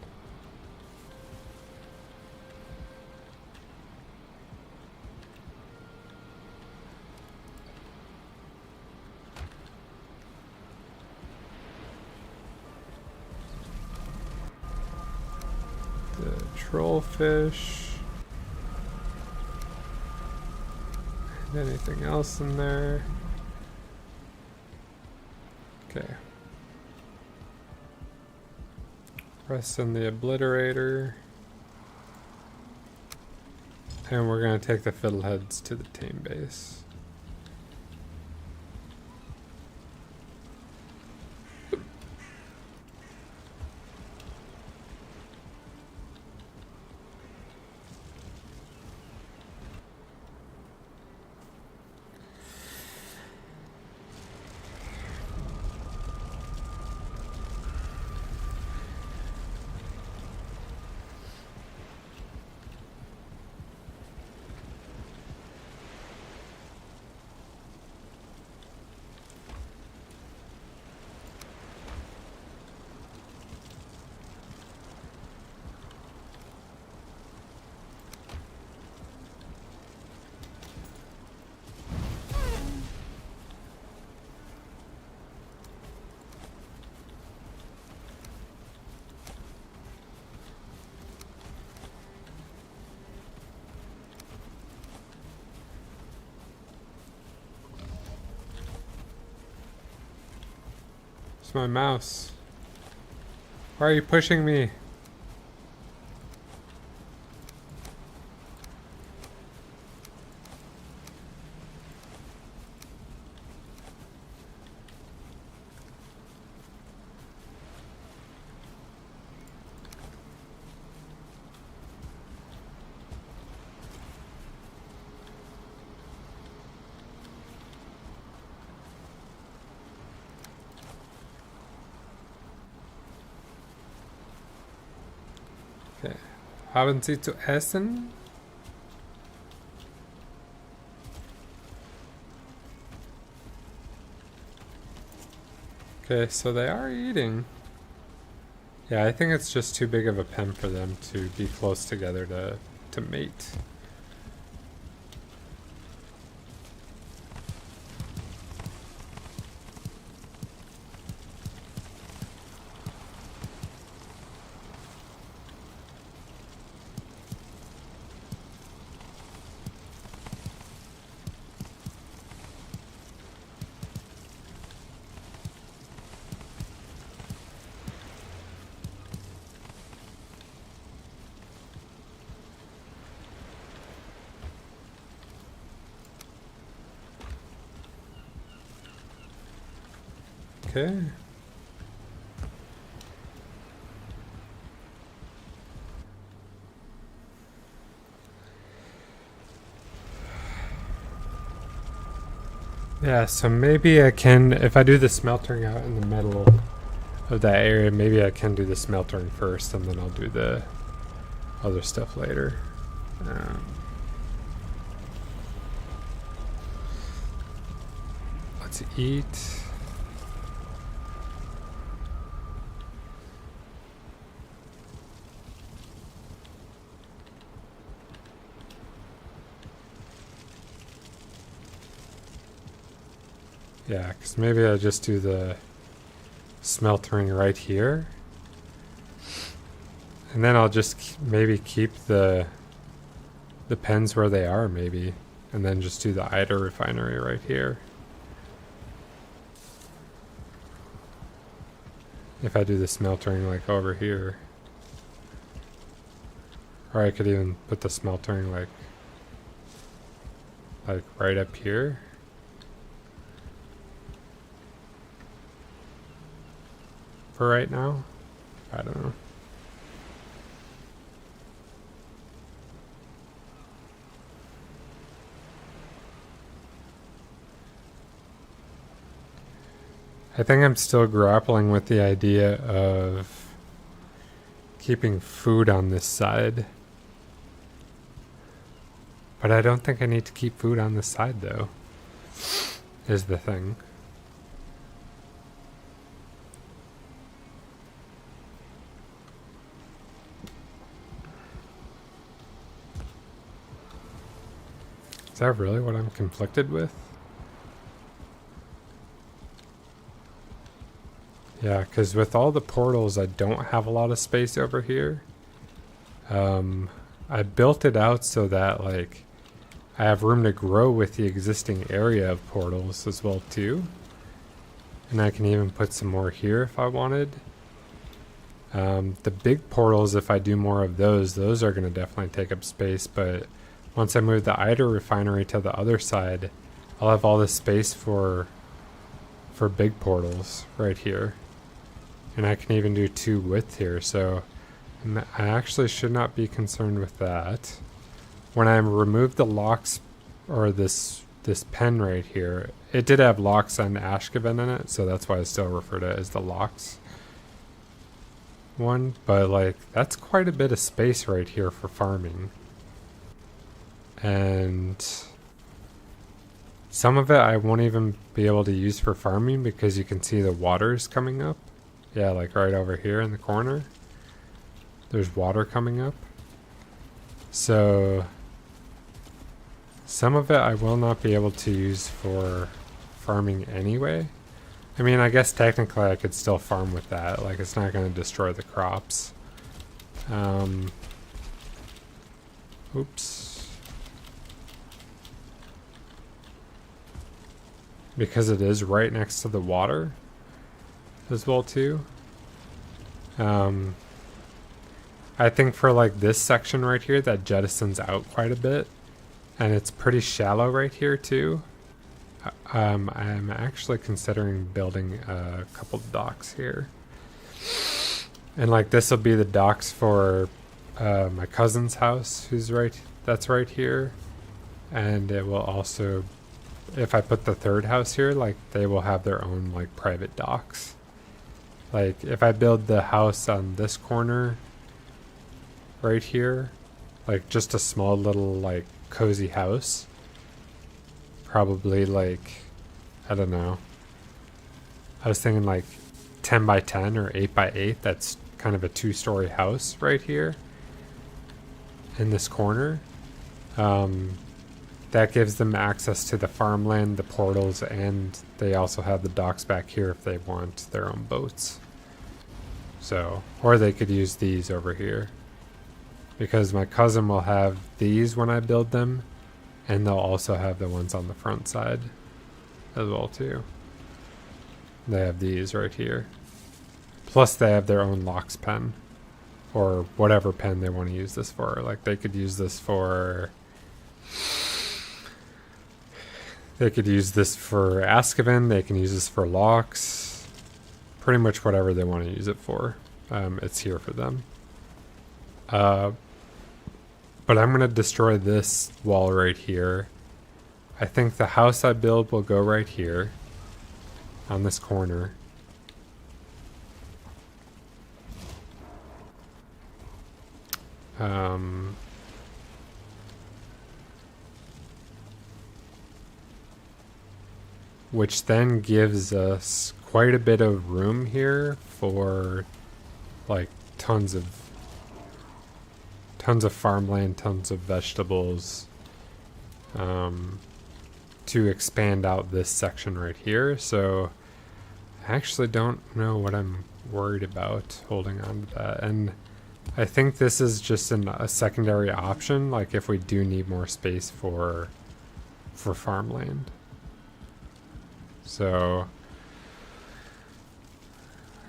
The trollfish. And anything else in there? Okay. Rest in the obliterator. And we're gonna take the fiddleheads to the tame base. It's my mouse. Why are you pushing me? Okay. Haben Sie zu essen? Okay, so they are eating. Yeah, I think it's just too big of a pen for them to be close together to mate. Okay. Yeah, so maybe I can, if I do the smeltering out in the middle of that area, maybe I can do the smeltering first and then I'll do the other stuff later. Let's eat. Yeah, because maybe I just do the smeltering right here. And then I'll just maybe keep the pens where they are, maybe. And then just do the Ida refinery right here. If I do the smeltering like over here. Or I could even put the smeltering like right up here. For right now. I don't know. I think I'm still grappling with the idea of keeping food on this side. But I don't think I need to keep food on this side, though, is the thing. Is that really what I'm conflicted with? Yeah, because with all the portals, I don't have a lot of space over here. I built it out so that, like, I have room to grow with the existing area of portals as well, too. And I can even put some more here if I wanted. The big portals, if I do more of those are going to definitely take up space, but once I move the Ida refinery to the other side, I'll have all this space for big portals right here. And I can even do 2 width here, so I actually should not be concerned with that. When I remove the locks, or this pen right here, it did have locks and Ashkeven in it, so that's why I still refer to it as the locks one. But like, that's quite a bit of space right here for farming. And some of it I won't even be able to use for farming because you can see the water's coming up. Yeah, like right over here in the corner. There's water coming up. So some of it I will not be able to use for farming anyway. I mean, I guess technically I could still farm with that. Like, it's not going to destroy the crops. Oops. Because it is right next to the water as well too. I think for like this section right here that jettisons out quite a bit, and it's pretty shallow right here too. I'm actually considering building a couple docks here, and like this will be the docks for my cousin's house, that's right here, and it will also, if I put the third house here, like they will have their own like private docks. Like if I build the house on this corner right here, like just a small little like cozy house, probably like, I don't know, I was thinking like 10 by 10 or 8 by 8. That's kind of a 2-story house right here in this corner. That gives them access to the farmland, the portals, and they also have the docks back here if they want their own boats. So, or they could use these over here, because my cousin will have these when I build them, and they'll also have the ones on the front side as well too. They have these right here. Plus they have their own locks pen, or whatever pen they want to use this for. Like they could use this for Azkaban, they can use this for locks, pretty much whatever they want to use it for. It's here for them. But I'm going to destroy this wall right here. I think the house I build will go right here on this corner. Which then gives us quite a bit of room here for like tons of farmland, tons of vegetables, to expand out this section right here. So I actually don't know what I'm worried about holding on to that. And I think this is just a secondary option, like if we do need more space for farmland. So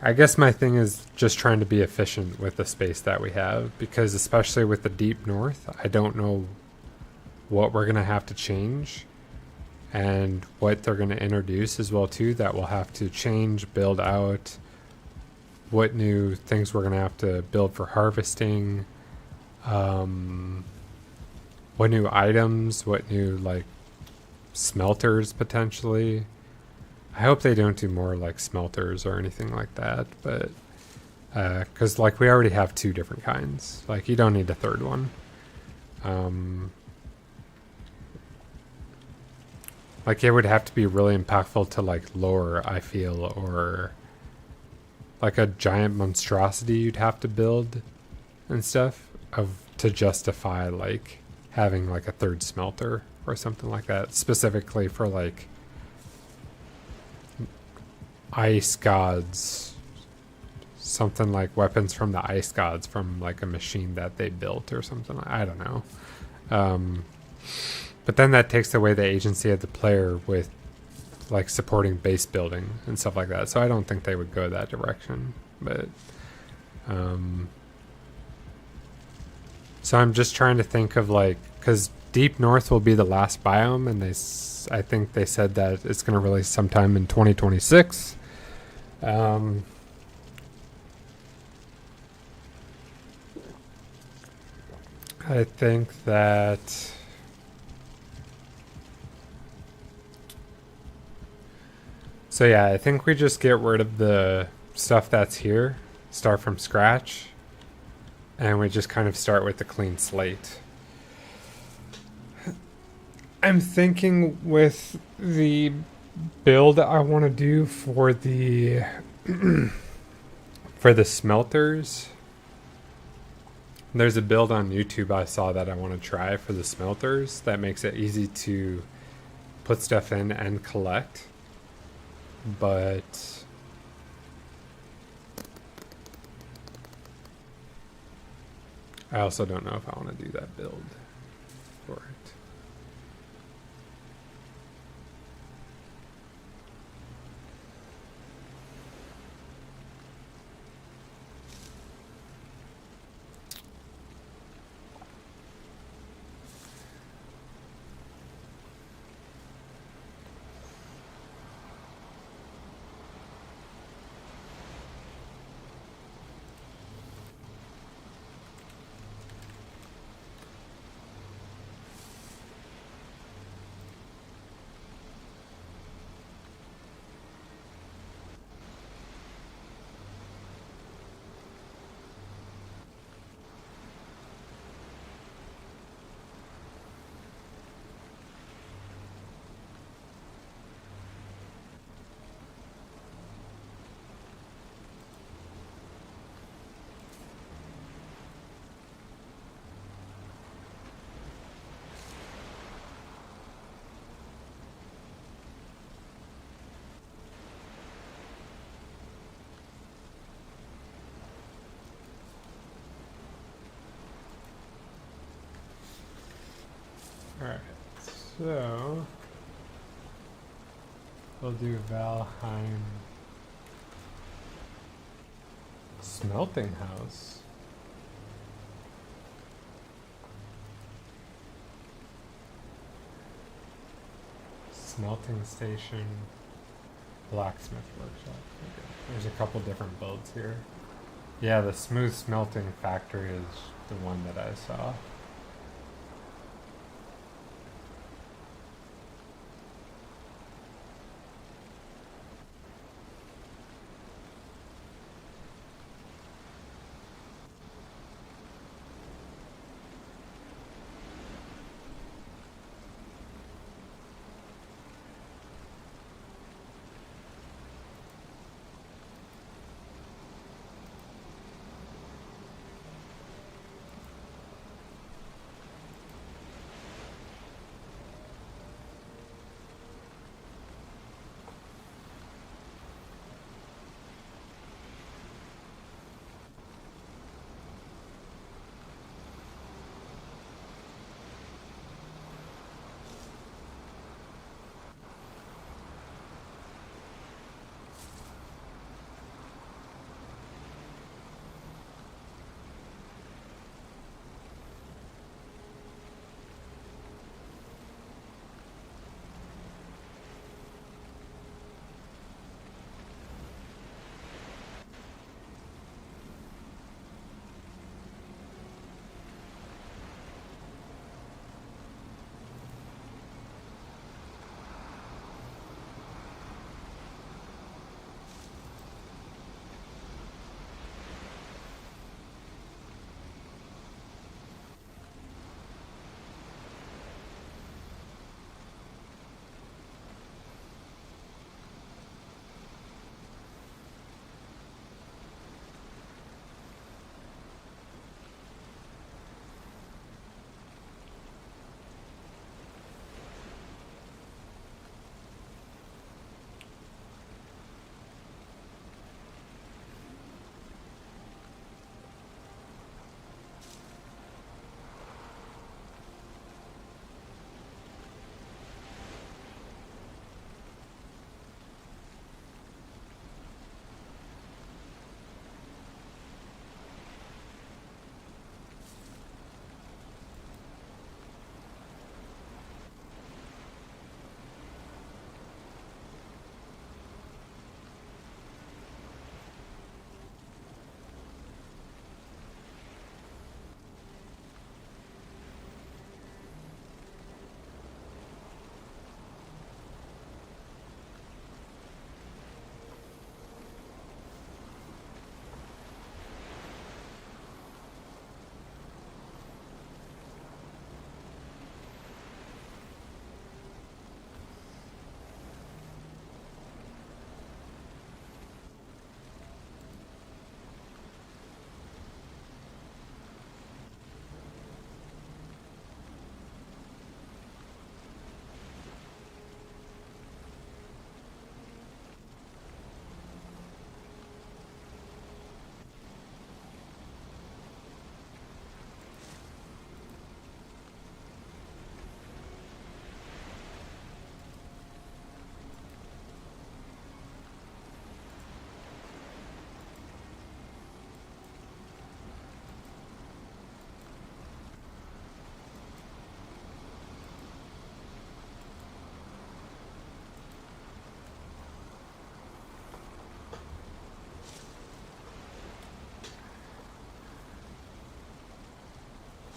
I guess my thing is just trying to be efficient with the space that we have, because especially with the deep north, I don't know what we're going to have to change and what they're going to introduce as well too, that we'll have to change, build out, what new things we're going to have to build for harvesting, what new items, what new like smelters potentially. I hope they don't do more like smelters or anything like that, but because like we already have 2 different kinds, like you don't need a 3rd one. Like it would have to be really impactful to like lore, I feel, or like a giant monstrosity you'd have to build and stuff to justify like having like a 3rd smelter or something like that, specifically for like ice gods, something like weapons from the ice gods from like a machine that they built or something. I don't know. But then that takes away the agency of the player with like supporting base building and stuff like that. So I don't think they would go that direction. But so I'm just trying to think of like, because Deep North will be the last biome, and I think they said that it's going to release sometime in 2026. I think that so yeah, I think we just get rid of the stuff that's here, start from scratch, and we just kind of start with a clean slate. I'm thinking with the build I want to do for the for the smelters, there's a build on YouTube I saw that I want to try for the smelters that makes it easy to put stuff in and collect. But I also don't know if I want to do that build for it. Alright, so we'll do Valheim smelting house. Smelting station, blacksmith workshop. Okay. There's a couple different builds here. Yeah, the smooth smelting factory is the one that I saw.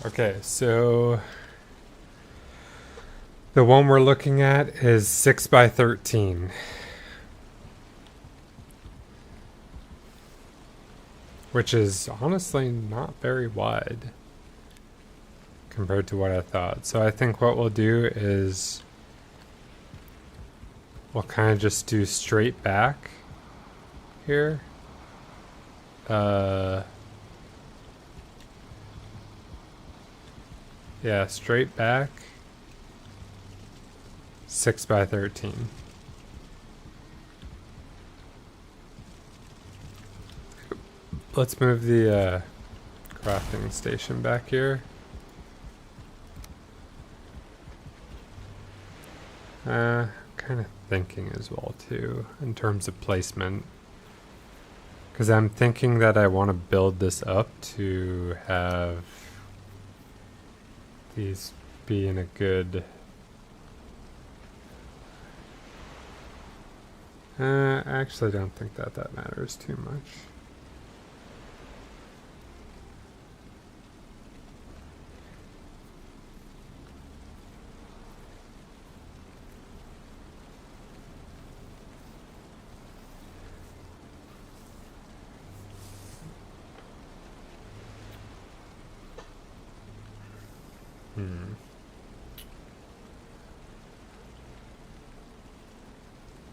Okay, so the one we're looking at is 6 by 13, which is honestly not very wide compared to what I thought. So I think what we'll do is we'll kind of just do straight back here. Yeah, straight back. 6 by 13. Let's move the crafting station back here. Kind of thinking as well too, in terms of placement. Because I'm thinking that I want to build this up to have these be in a good... I actually don't think that matters too much.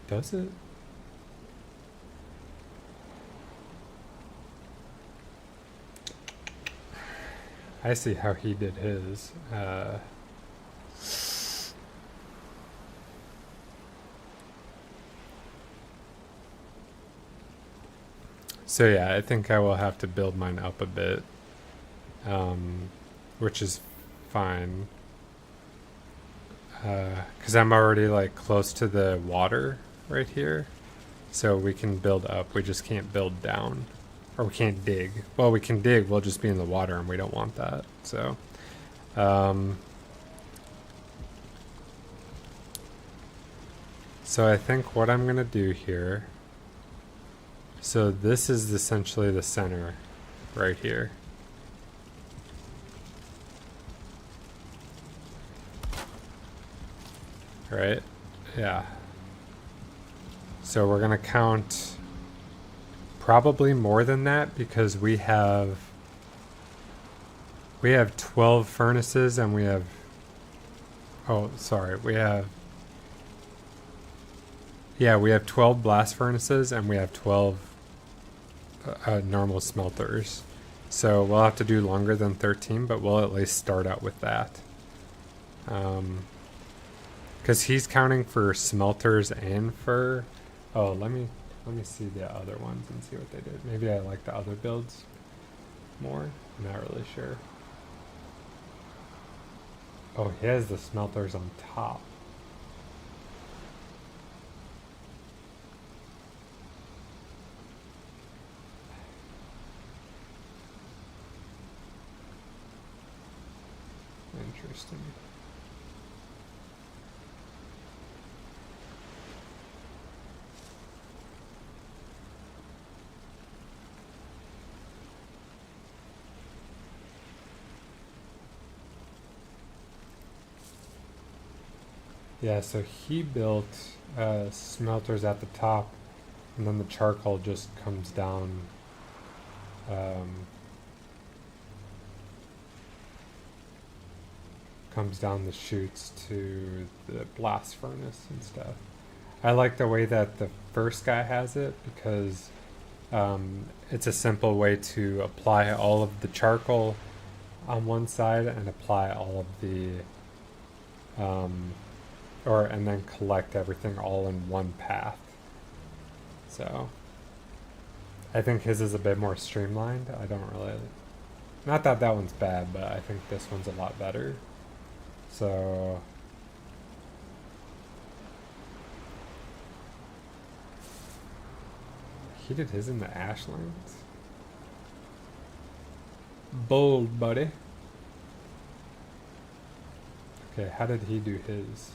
Does it? I see how he did his. So yeah, I think I will have to build mine up a bit, which is fine. Because I'm already like close to the water right here. So we can build up, we just can't build down. Or we can't dig. Well, we can dig, we'll just be in the water and we don't want that. So, so I think what I'm going to do here... So this is essentially the center right here. Right? Yeah. So we're going to count probably more than that because we have 12 furnaces and we have... Oh, sorry. We have 12 blast furnaces and we have 12 normal smelters. So we'll have to do longer than 13, but we'll at least start out with that. Because he's counting for smelters and for... Oh, let me see the other ones and see what they did. Maybe I like the other builds more. I'm not really sure. Oh, he has the smelters on top. Interesting. Yeah, so he built smelters at the top, and then the charcoal just comes down. Comes down the chutes to the blast furnace and stuff. I like the way that the first guy has it because it's a simple way to apply all of the charcoal on one side and apply all of the and then collect everything all in one path. So I think his is a bit more streamlined. I don't really... Not that that one's bad, but I think this one's a lot better. So he did his in the ashlands. Bold, buddy. Okay, how did he do his?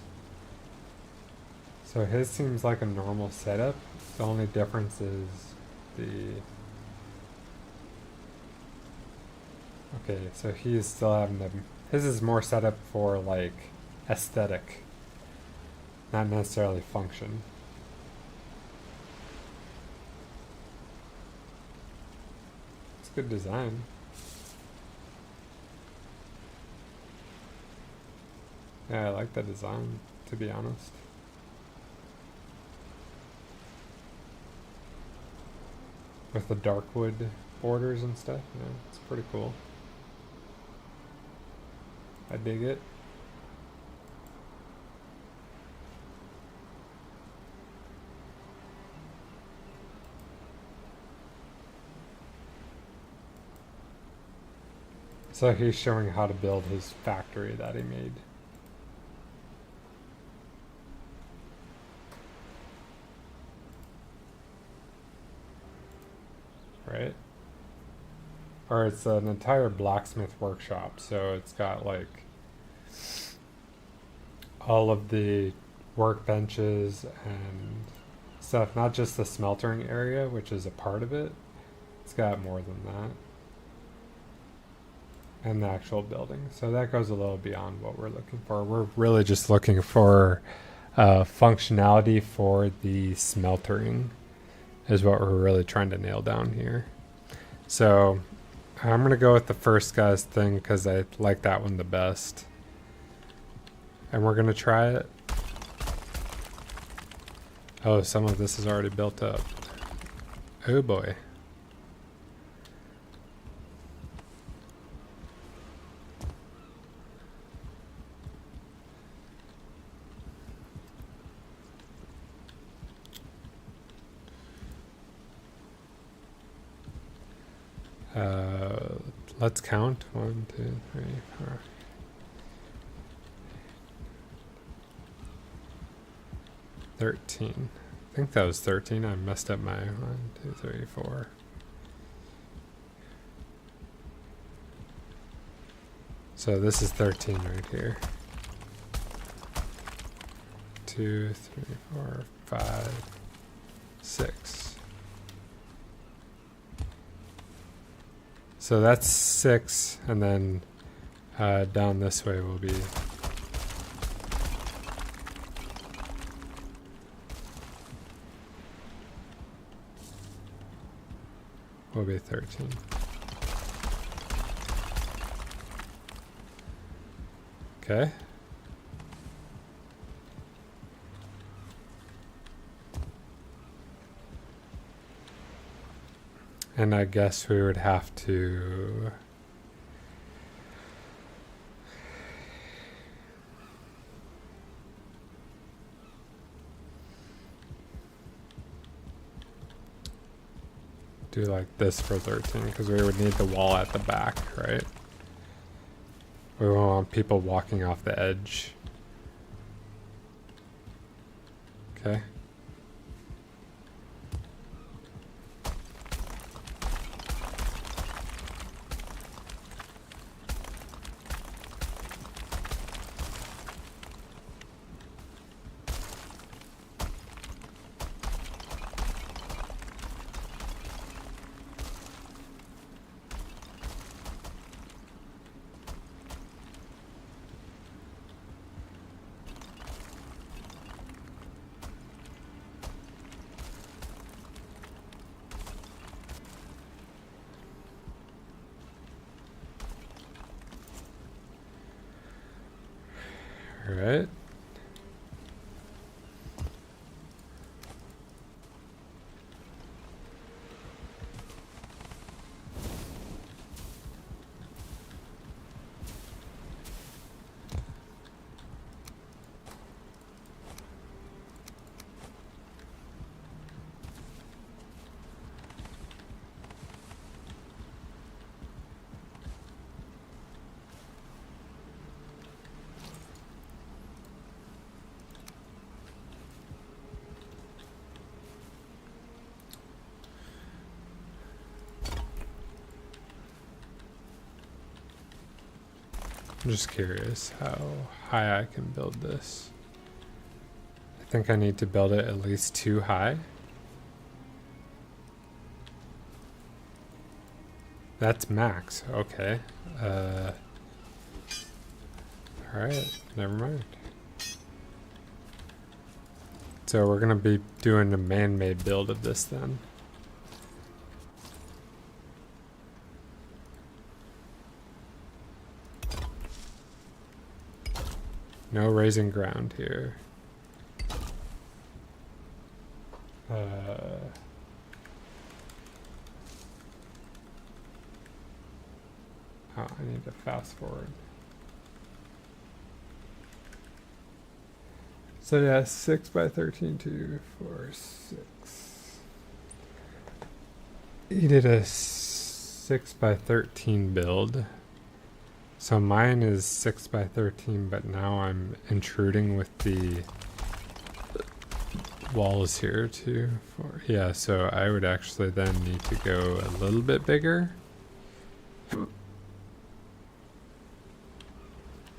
So his seems like a normal setup. The only difference is the... Okay, so he's still having them. His is more set up for like aesthetic, not necessarily function. It's good design. Yeah, I like the design, to be honest. With the dark wood borders and stuff, yeah, it's pretty cool. I dig it. So he's showing how to build his factory that he made. right? Or it's an entire blacksmith workshop, so it's got like all of the workbenches and stuff, not just the smeltering area, which is a part of it. It's got more than that. And the actual building. So that goes a little beyond what we're looking for. We're really just looking for functionality for the smeltering is what we're really trying to nail down here. So I'm going to go with the first guy's thing because I like that one the best. And we're going to try it. Oh, some of this is already built up. Oh boy. Let's count. 1, 2, 3, 4. 13. I think that was 13. I messed up my 1, 2, 3, 4. So this is 13 right here. 2, 3, 4, 5, 6. So that's 6, and then down this way will be 13. Okay. And I guess we would have to do like this for 13 because we would need the wall at the back, right? We won't want people walking off the edge. Okay. All right. I'm just curious how high I can build this. I think I need to build it at least 2 high. That's max. Okay. Alright, never mind. So we're gonna be doing a man-made build of this then. No raising ground here. Oh, I need to fast forward. So yeah, 6 by 13, 2, 4, 6. He did a 6 by 13 build. So mine is 6 by 13, but now I'm intruding with the walls here too. Yeah, so I would actually then need to go a little bit bigger.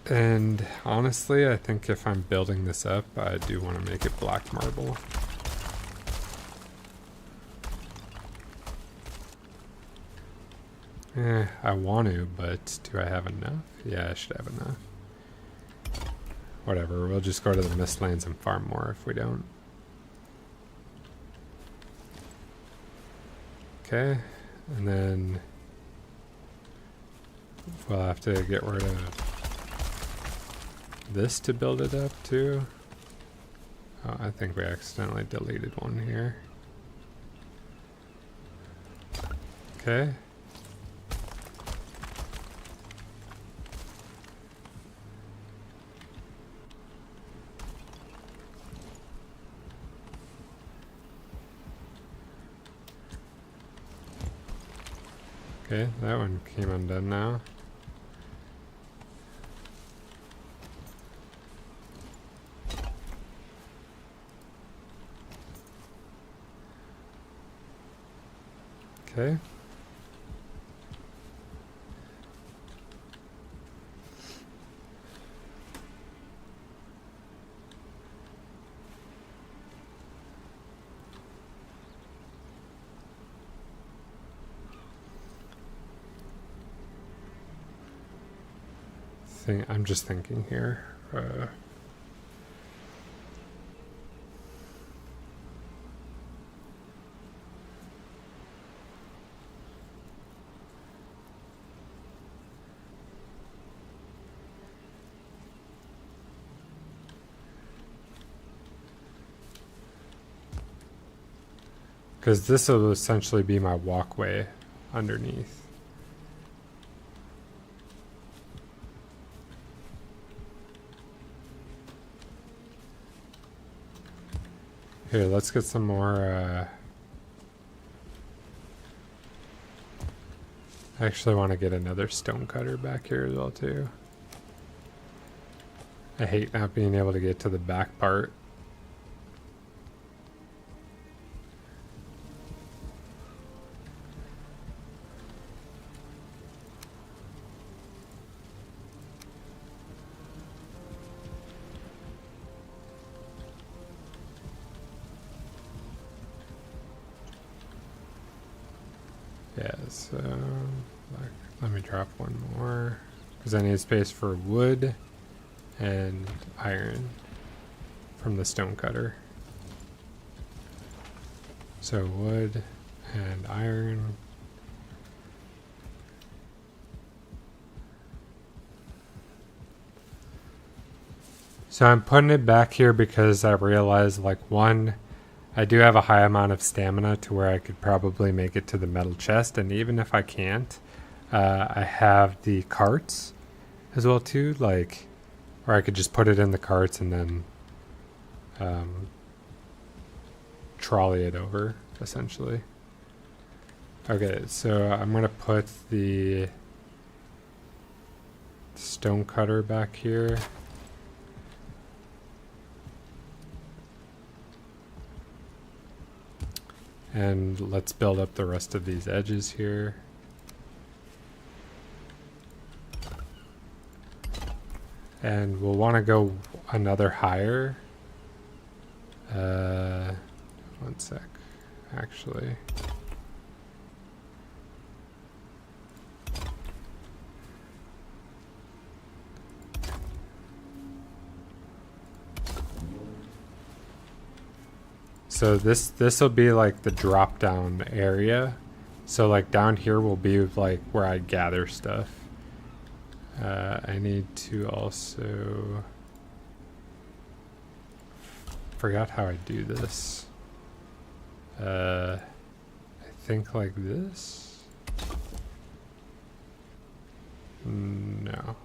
And honestly, I think if I'm building this up, I do want to make it black marble. I want to, but do I have enough? Yeah, I should have enough. Whatever, we'll just go to the Mistlands and farm more if we don't. Okay, and then we'll have to get rid of this to build it up too. Oh, I think we accidentally deleted one here. Okay. Okay, that one came undone now. Okay. I'm just thinking here. Because this will essentially be my walkway underneath. Here, let's get some more, I actually want to get another stone cutter back here as well, too. I hate not being able to get to the back part. Yeah, so let me drop one more because I need space for wood and iron from the stone cutter. So wood and iron. So I'm putting it back here because I realized, like, one, I do have a high amount of stamina to where I could probably make it to the metal chest, and even if I can't, I have the carts as well too, like, or I could just put it in the carts and then trolley it over, essentially. Okay, so I'm gonna put the stone cutter back here. And let's build up the rest of these edges here. And we'll want to go another higher. One sec, actually. So this will be like the drop down area. So like down here will be like where I gather stuff. I need to also forgot how I do this. I think like this. No.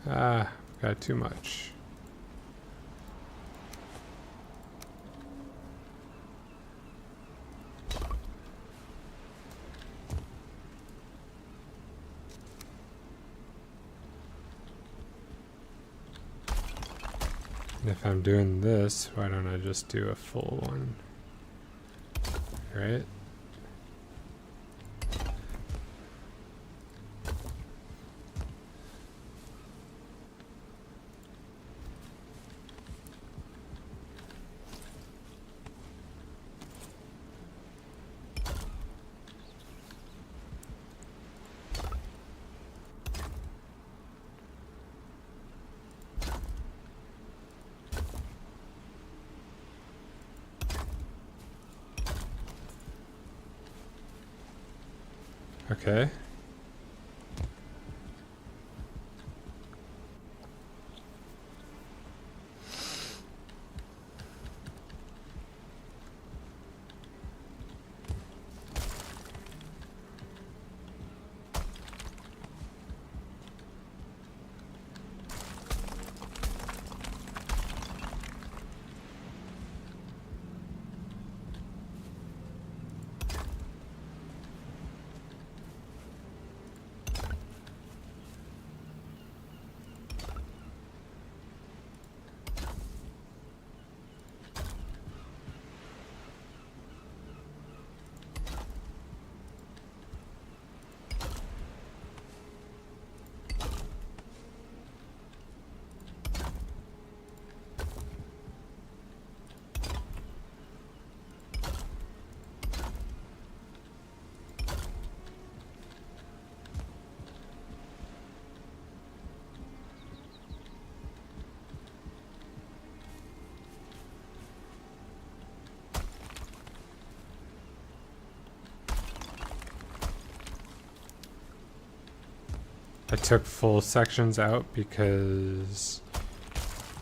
Ah, got too much. And if I'm doing this, why don't I just do a full one? Right? Okay. I took full sections out because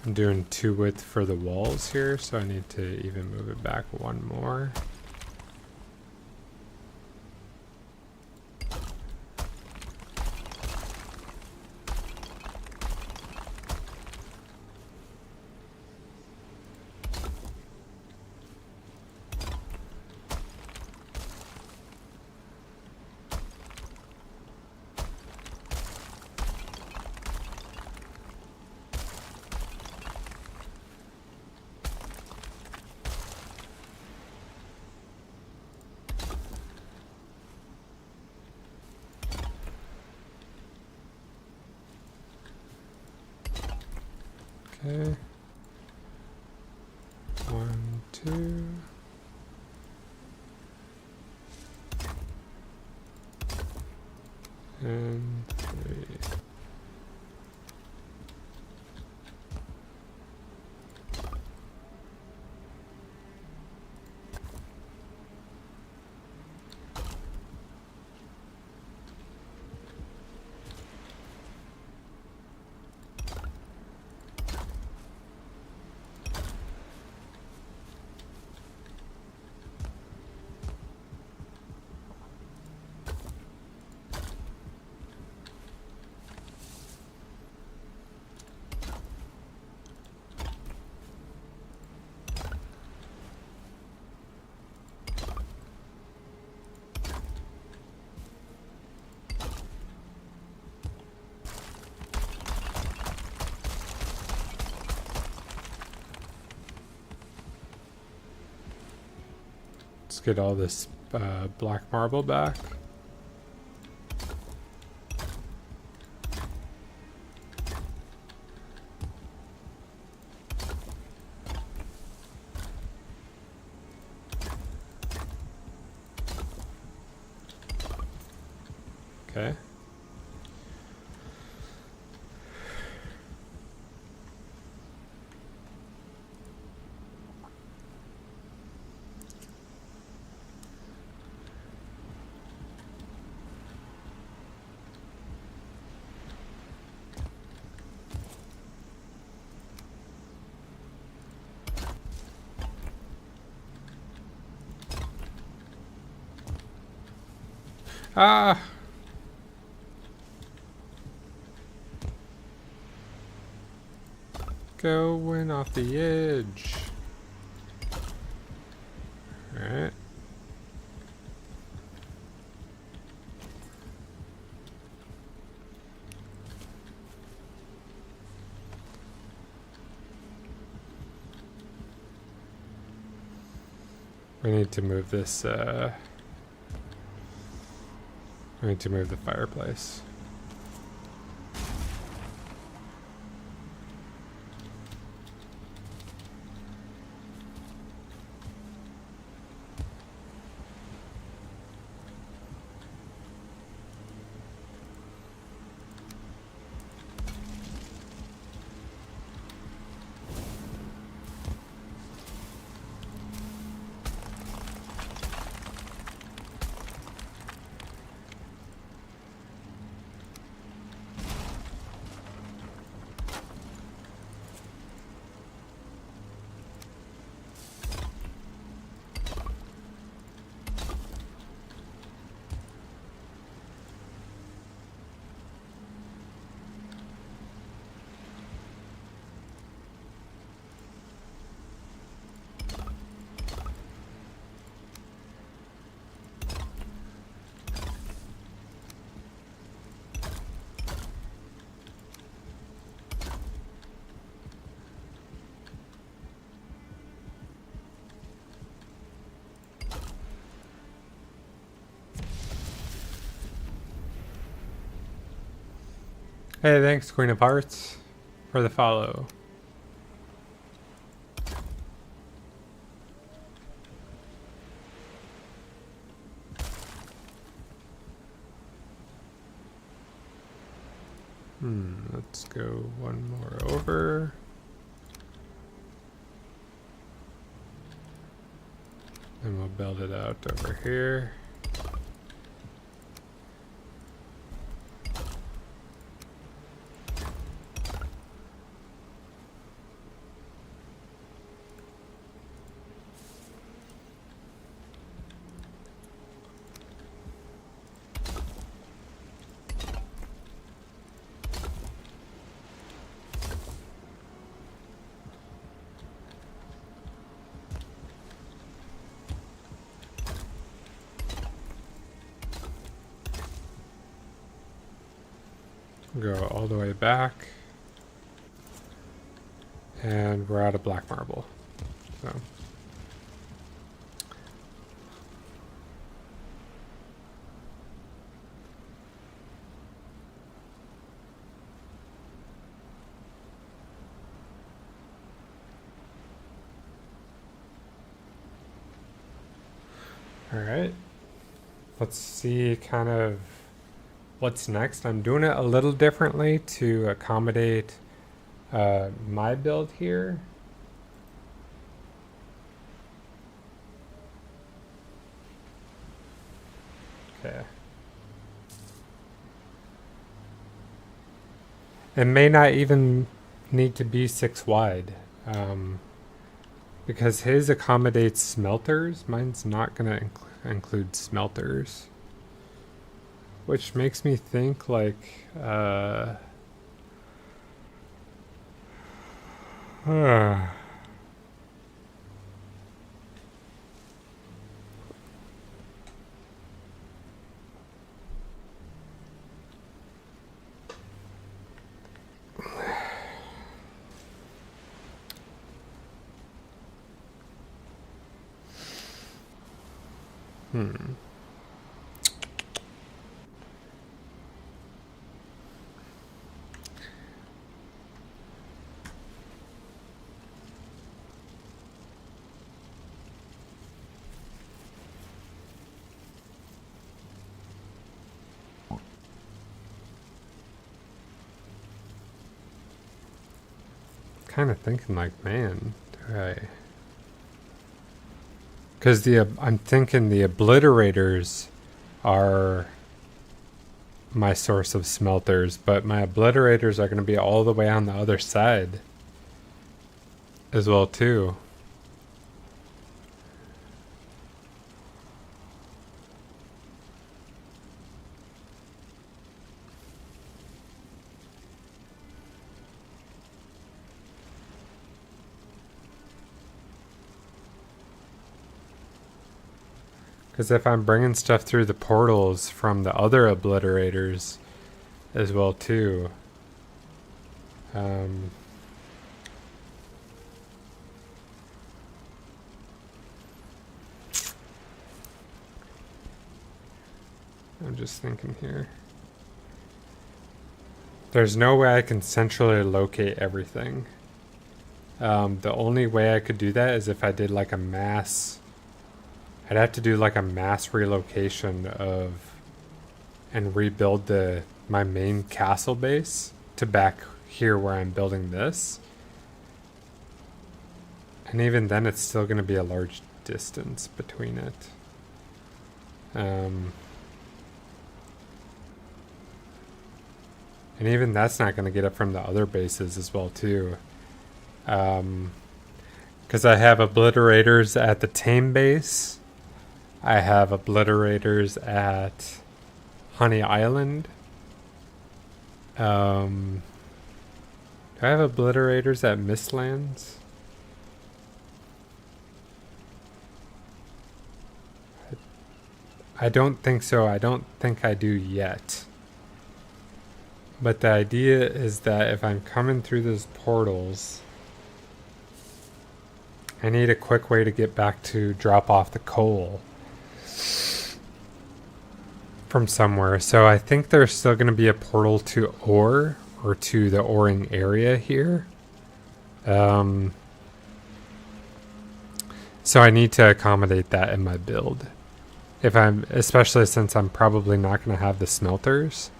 I'm doing 2 width for the walls here, so I need to even move it back 1 more. Okay. 1, 2. And 3. Let's get all this black marble back. Okay. Ah! Going off the edge. Alright. We need to move this, we need to move the fireplace. Hey, thanks, Queen of Hearts, for the follow. Let's go one more over. And we'll build it out over here. Go all the way back. And we're out of black marble. So. All right. Let's see kind of what's next. I'm doing it a little differently to accommodate my build here. Okay. It may not even need to be 6 wide. Because his accommodates smelters. Mine's not going to include smelters. Which makes me think like... kind of thinking like, man, do I... Because I'm thinking the obliterators are my source of smelters, but my obliterators are going to be all the way on the other side as well too. Because if I'm bringing stuff through the portals from the other obliterators as well too, I'm just thinking here. There's no way I can centrally locate everything. The only way I could do that is if I did like a mass... I'd have to do like a mass relocation of... and rebuild my main castle base to back here where I'm building this. And even then it's still going to be a large distance between it. And even that's not going to get it from the other bases as well too. Because I have obliterators at the tame base. I have obliterators at Honey Island. Do I have obliterators at Mistlands? I don't think so. I don't think I do yet. But the idea is that if I'm coming through those portals, I need a quick way to get back to drop off the coal from somewhere. So I think there's still going to be a portal to ore, or to the oring area here. So I need to accommodate that in my build. Especially since I'm probably not going to have the smelters.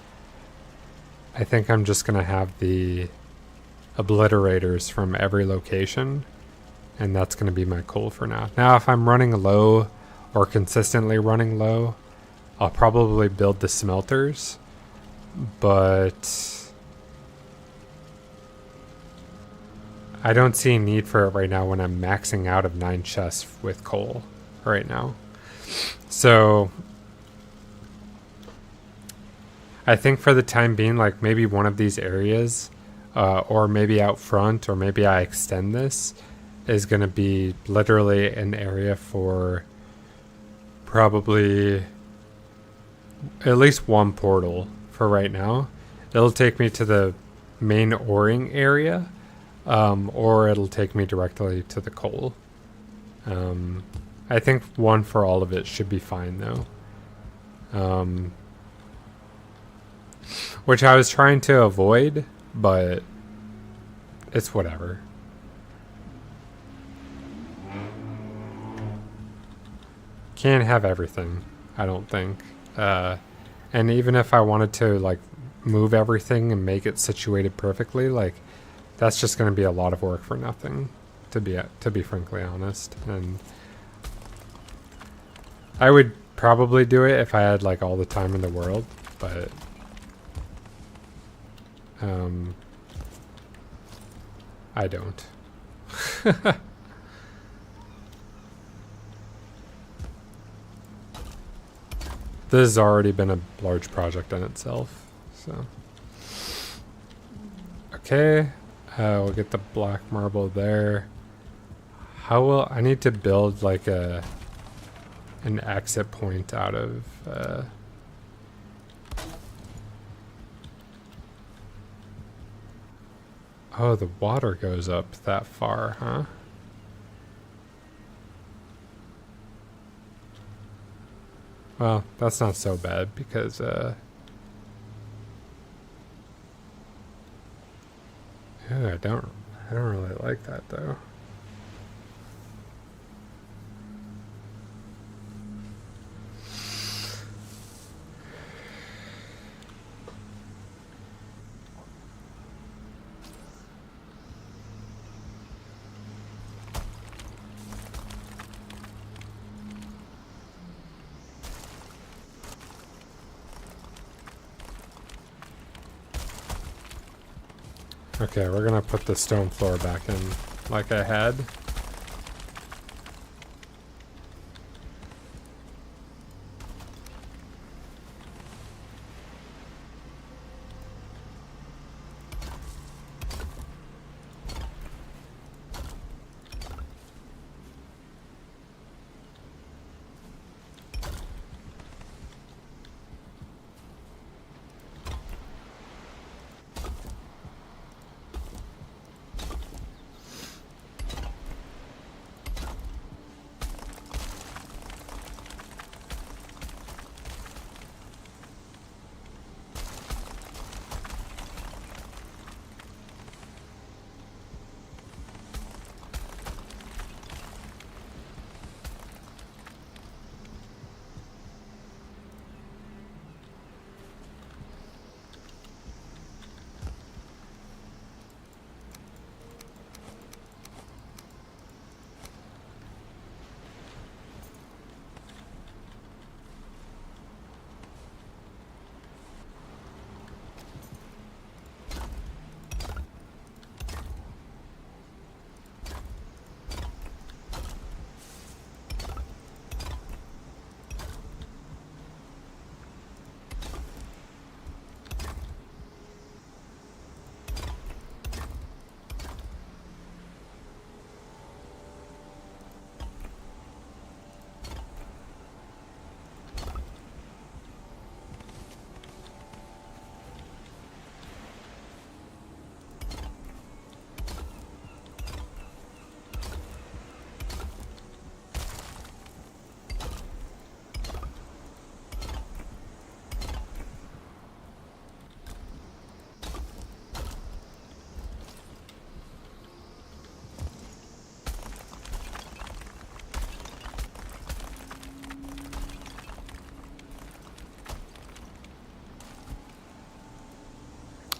I think I'm just going to have the obliterators from every location, and that's going to be my coal for now. Now, if I'm running low or consistently running low, I'll probably build the smelters, but I don't see a need for it right now when I'm maxing out of 9 chests with coal right now. So I think for the time being, like maybe one of these areas, or maybe out front, or maybe I extend this, is going to be literally an area for probably at least one portal for right now. It'll take me to the main oring area, or it'll take me directly to the coal. I think one for all of it should be fine though. Which I was trying to avoid, but it's whatever. Can't have everything, I don't think. And even if I wanted to like move everything and make it situated perfectly, like that's just going to be a lot of work for nothing, to be frankly honest. And I would probably do it if I had like all the time in the world, but I don't. This has already been a large project in itself, so. Okay, we'll get the black marble there. I need to build like an exit point out of, oh, the water goes up that far, huh? Well, that's not so bad because, I don't really like that though. Okay, we're gonna put the stone floor back in like I had.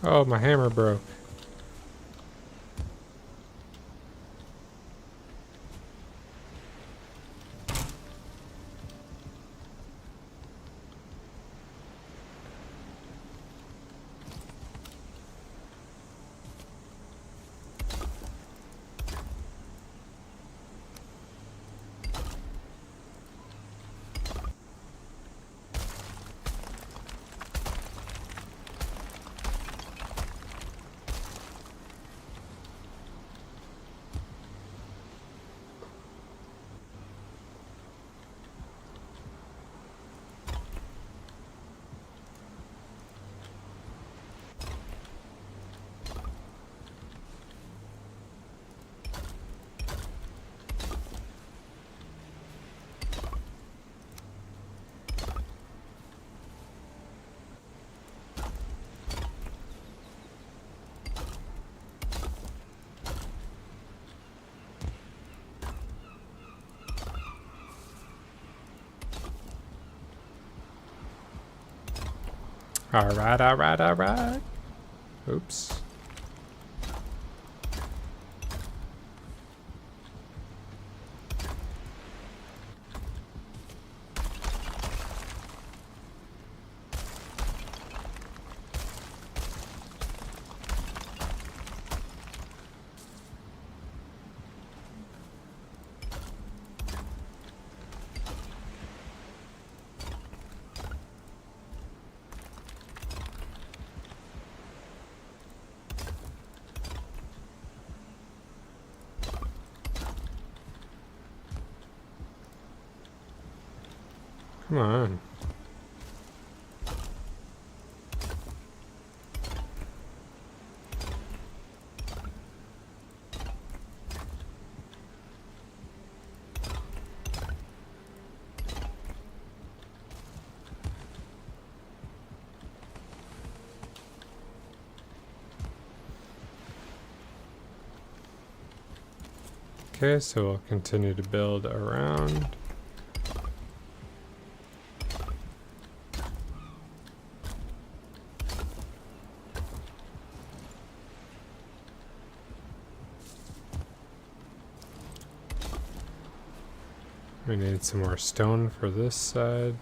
Oh, my hammer broke. Alright, alright, alright. Oops. Come on. Okay, so we'll continue to build around. We need some more stone for this side.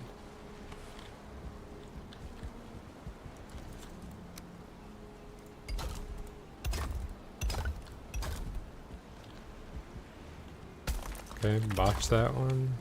Okay, botch that one.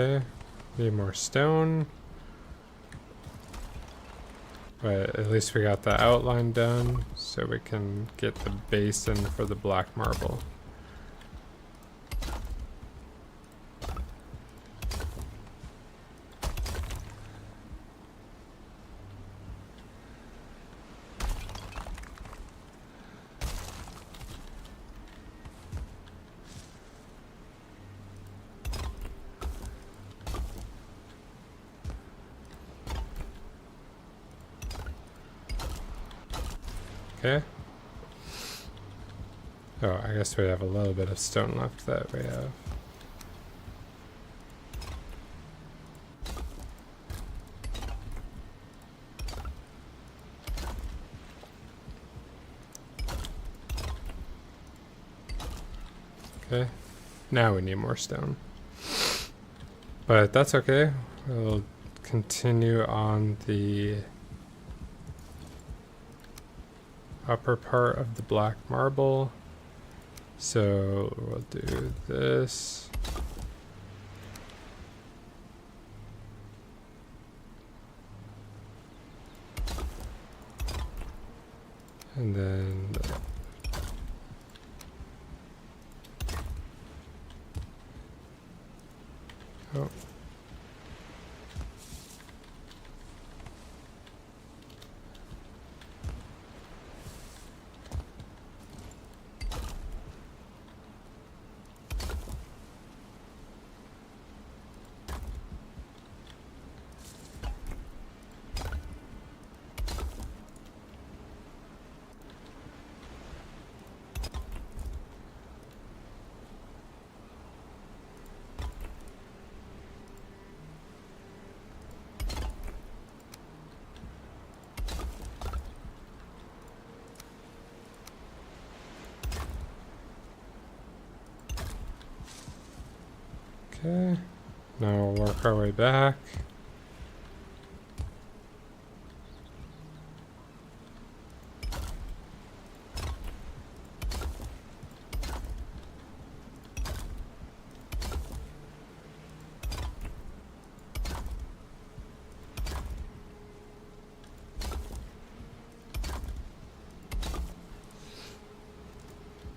Okay, need more stone. But at least we got the outline done, so we can get the basin for the black marble. Okay. Oh, I guess we have a little bit of stone left that we have. Okay. Now we need more stone. But that's okay. We'll continue on the upper part of the black marble. So we'll do this. And then Oh. Okay, now we'll work our way back.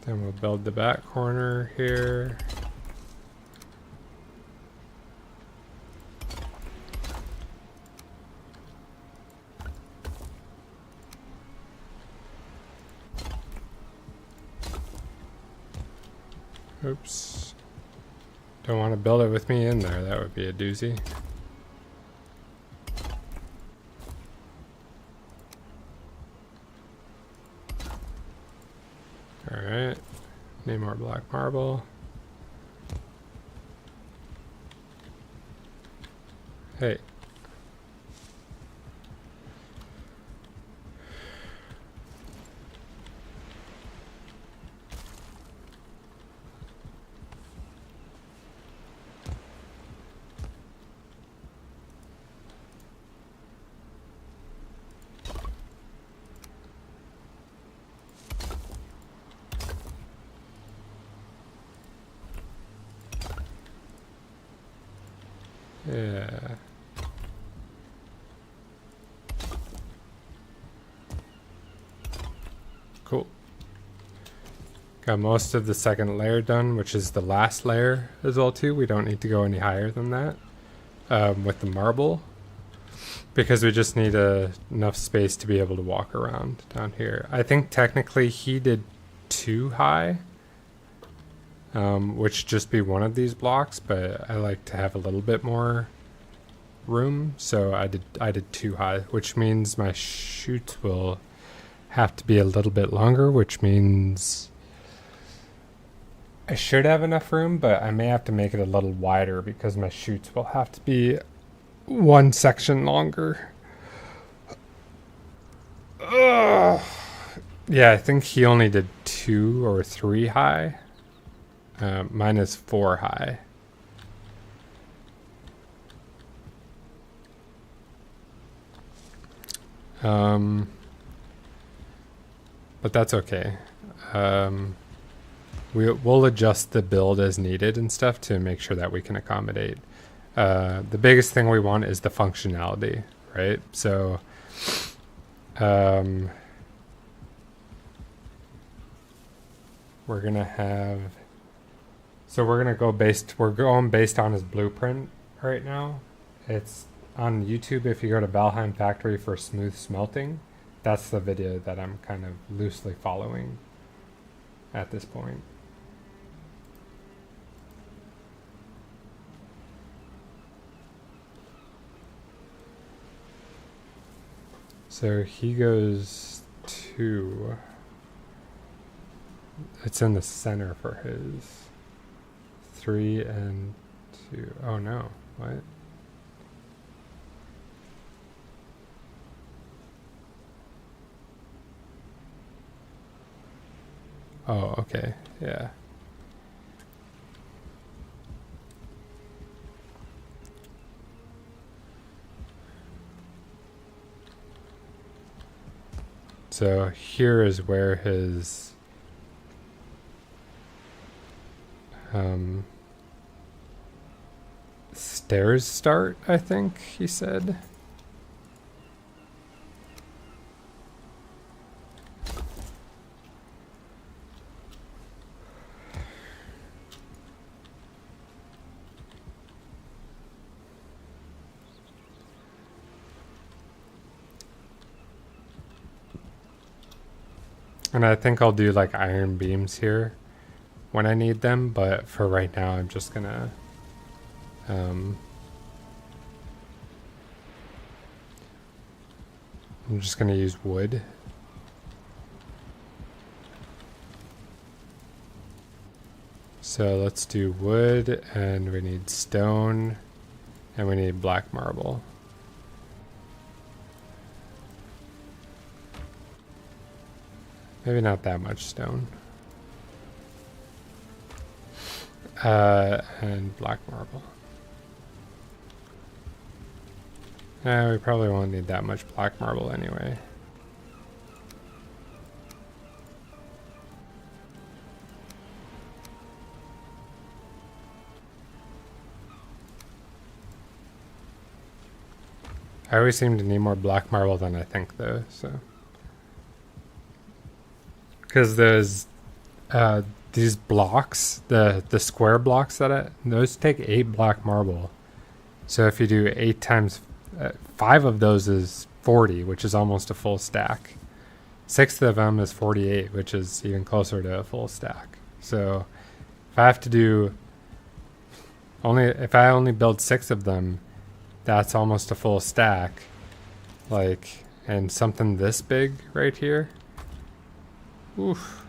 Then we'll build the back corner here. Oops. Don't want to build it with me in there. That would be a doozy. Alright. Need more black marble. Hey. Yeah. Cool. Got most of the second layer done, which is the last layer as well too. We don't need to go any higher than that with the marble, because we just need enough space to be able to walk around down here. I think technically he did too high, which just be one of these blocks, but I like to have a little bit more room, so I did too high, which means my chutes will have to be a little bit longer, which means I should have enough room, but I may have to make it a little wider because my chutes will have to be one section longer. Ugh. Yeah, I think he only did 2 or 3 high. Mine is 4 high. But that's okay. We'll adjust the build as needed and stuff to make sure that we can accommodate. The biggest thing we want is the functionality, right? So, we're gonna have. So we're gonna go based. We're going based on his blueprint right now. It's on YouTube. If you go to Valheim Factory for smooth smelting, that's the video that I'm kind of loosely following at this point. So he goes to. It's in the center for his 3 and 2. Oh no, what? Oh, okay, yeah. So here is where his stairs start, I think he said. And I think I'll do like iron beams here when I need them, but for right now I'm just gonna I'm just gonna use wood. So let's do wood, and we need stone, and we need black marble. Maybe not that much stone. And black marble. We probably won't need that much black marble anyway. I always seem to need more black marble than I think, though, so. Because there's these blocks, the square blocks those take 8 black marble. So if you do 8 times 5 of those is 40, which is almost a full stack. 6 of them is 48, which is even closer to a full stack. So if I have to do if I only build 6 of them, that's almost a full stack. Like, and something this big right here. Oof.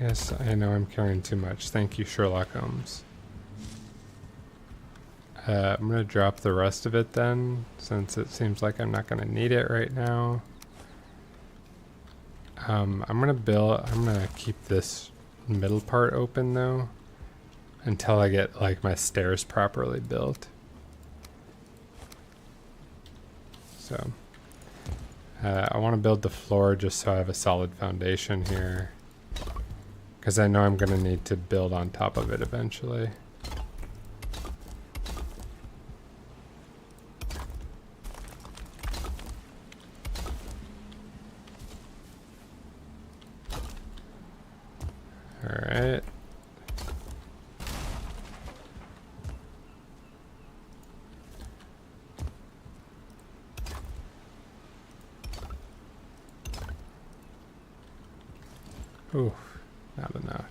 Yes, I know I'm carrying too much. Thank you, Sherlock Holmes. I'm going to drop the rest of it then, since it seems like I'm not going to need it right now. I'm going to keep this middle part open though, until I get like my stairs properly built. So, I want to build the floor just so I have a solid foundation here, because I know I'm going to need to build on top of it eventually. Alright. Ooh, not enough.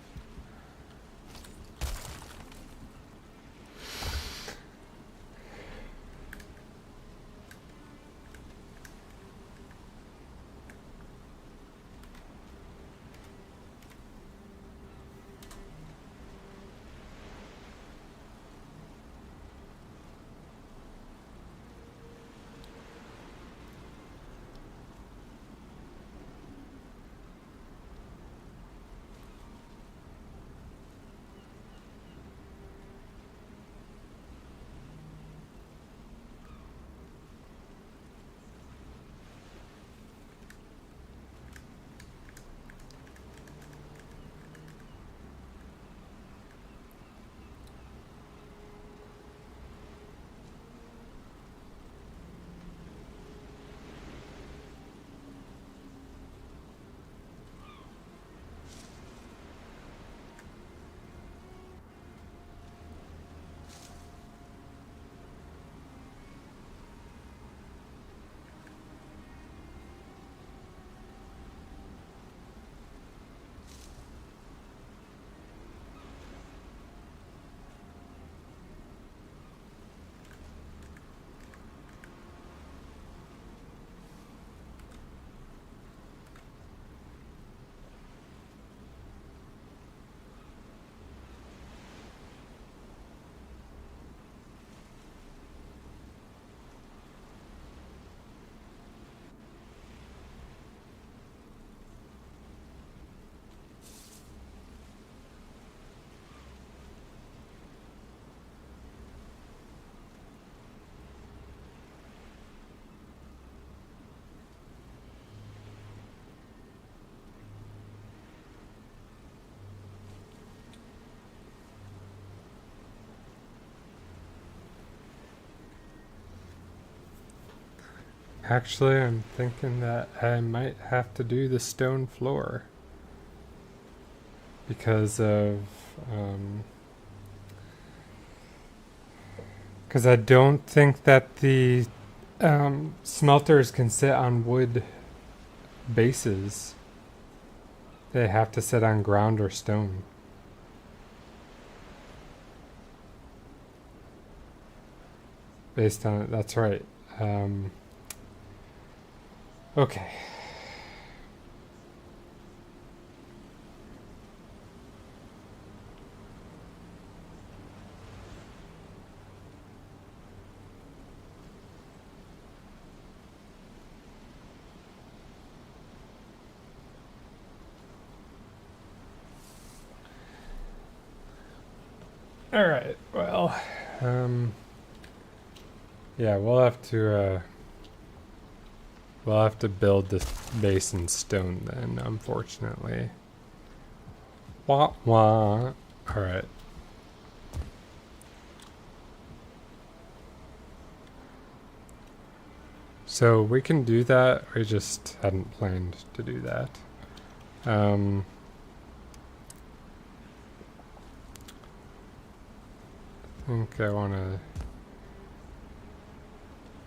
Actually, I'm thinking that I might have to do the stone floor because Because I don't think that the smelters can sit on wood bases. They have to sit on ground or stone. Based on it, that's right. Okay. All right. Well, yeah, we'll have to build this base in stone then, unfortunately. Wah wah. All right. So we can do that. We just hadn't planned to do that. I think I want to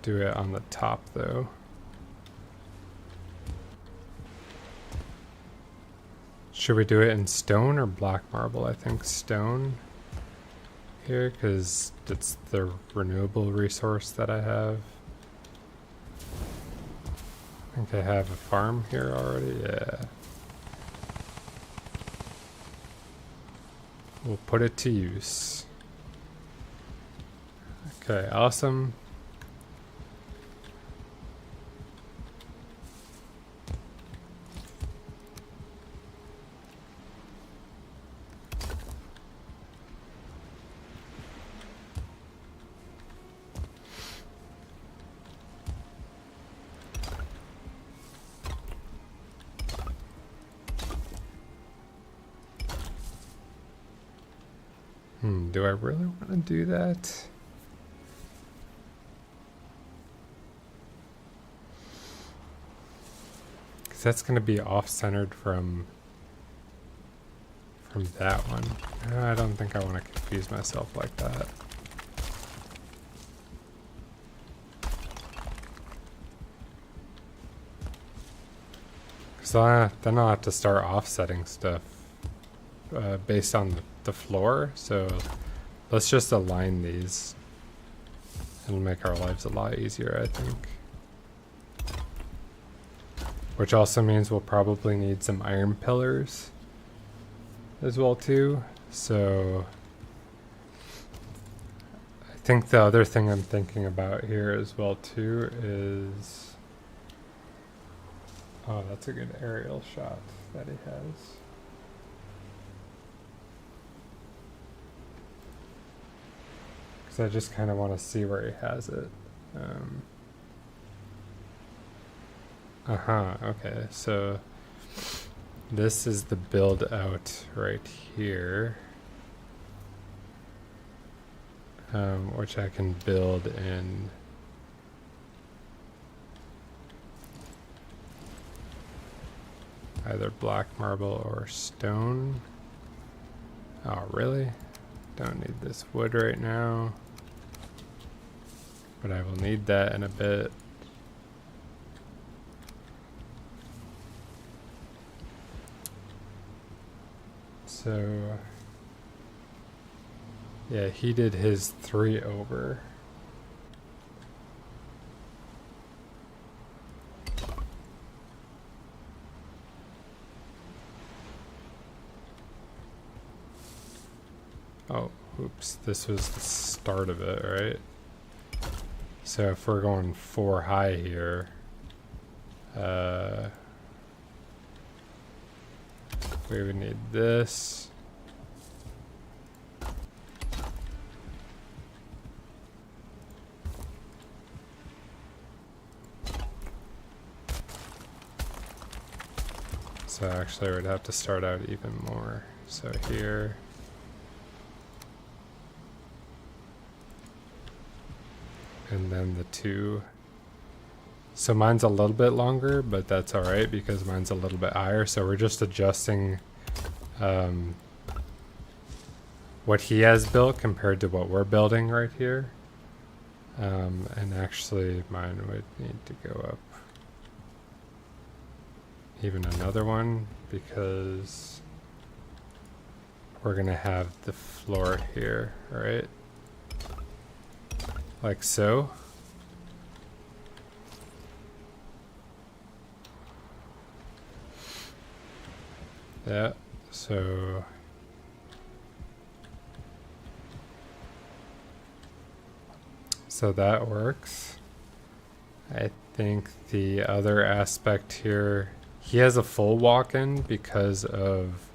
do it on the top though. Should we do it in stone or black marble? I think stone here because it's the renewable resource that I have. I think I have a farm here already. Yeah. We'll put it to use. Okay, awesome. Do I really want to do that? Because that's going to be off-centered from that one. I don't think I want to confuse myself like that. Because then I'll have to start offsetting stuff based on the floor. So let's just align these. It'll make our lives a lot easier, I think. Which also means we'll probably need some iron pillars as well too. So I think the other thing I'm thinking about here as well too is, oh, that's a good aerial shot that he has. Because I just kind of want to see where he has it. Okay, so this is the build out right here, which I can build in either black marble or stone. Oh, really? Don't need this wood right now, but I will need that in a bit. So, yeah, he did his 3 over. Oh, oops, this was the start of it, right? So if we're going 4 high here, we would need this. So actually we'd have to start out even more. So here. And then the 2. So mine's a little bit longer, but that's all right because mine's a little bit higher. So we're just adjusting what he has built compared to what we're building right here. And actually mine would need to go up even another one because we're gonna have the floor here, right? Like so. Yeah, so that works. I think the other aspect here, he has a full walk-in because of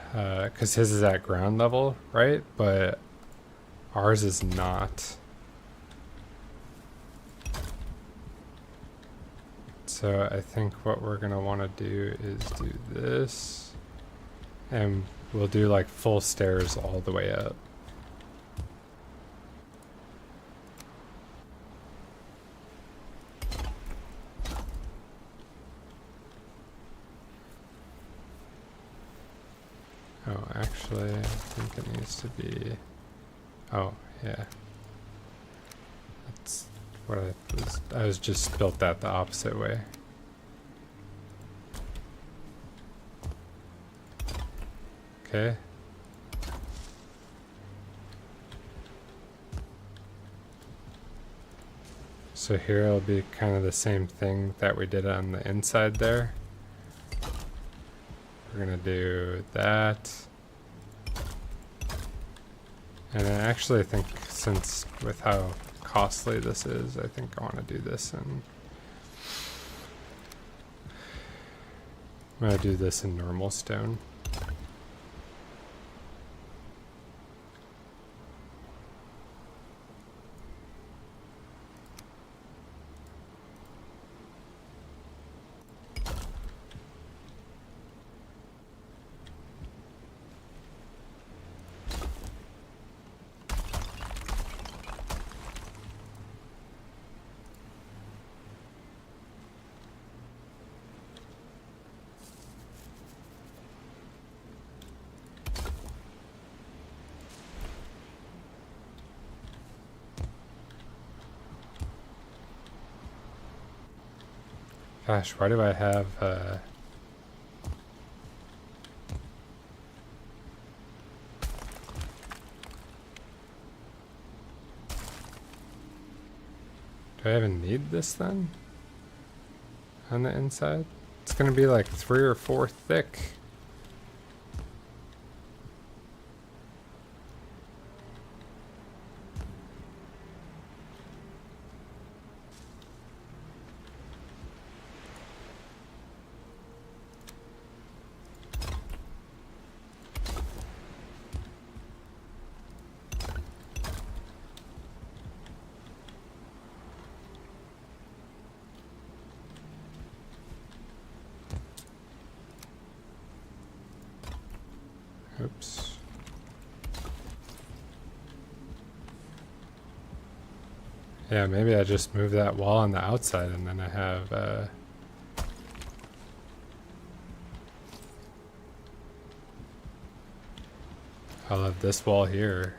because his is at ground level, right? But ours is not. So I think what we're gonna want to do is do this, and we'll do like full stairs all the way up. Oh, actually, I think it needs to be. Oh, yeah. That's what I was just built that the opposite way. Okay. So here it'll be kind of the same thing that we did on the inside there. We're gonna do that. And I actually think, since with how costly this is, I think I want to do this, and I'm gonna do this in normal stone. Gosh, why do I have do I even need this then? On the inside? It's gonna be like 3 or 4 thick. Oops. Yeah, maybe I just move that wall on the outside and then I have I'll have this wall here.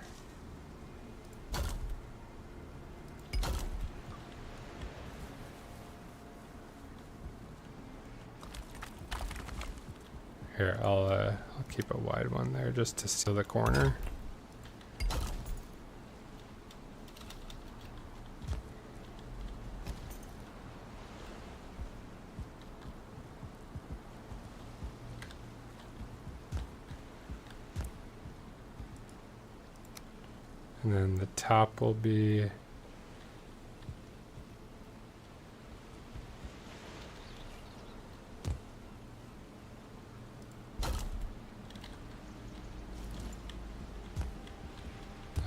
Here, I'll keep a wide one there just to seal the corner. And then the top will be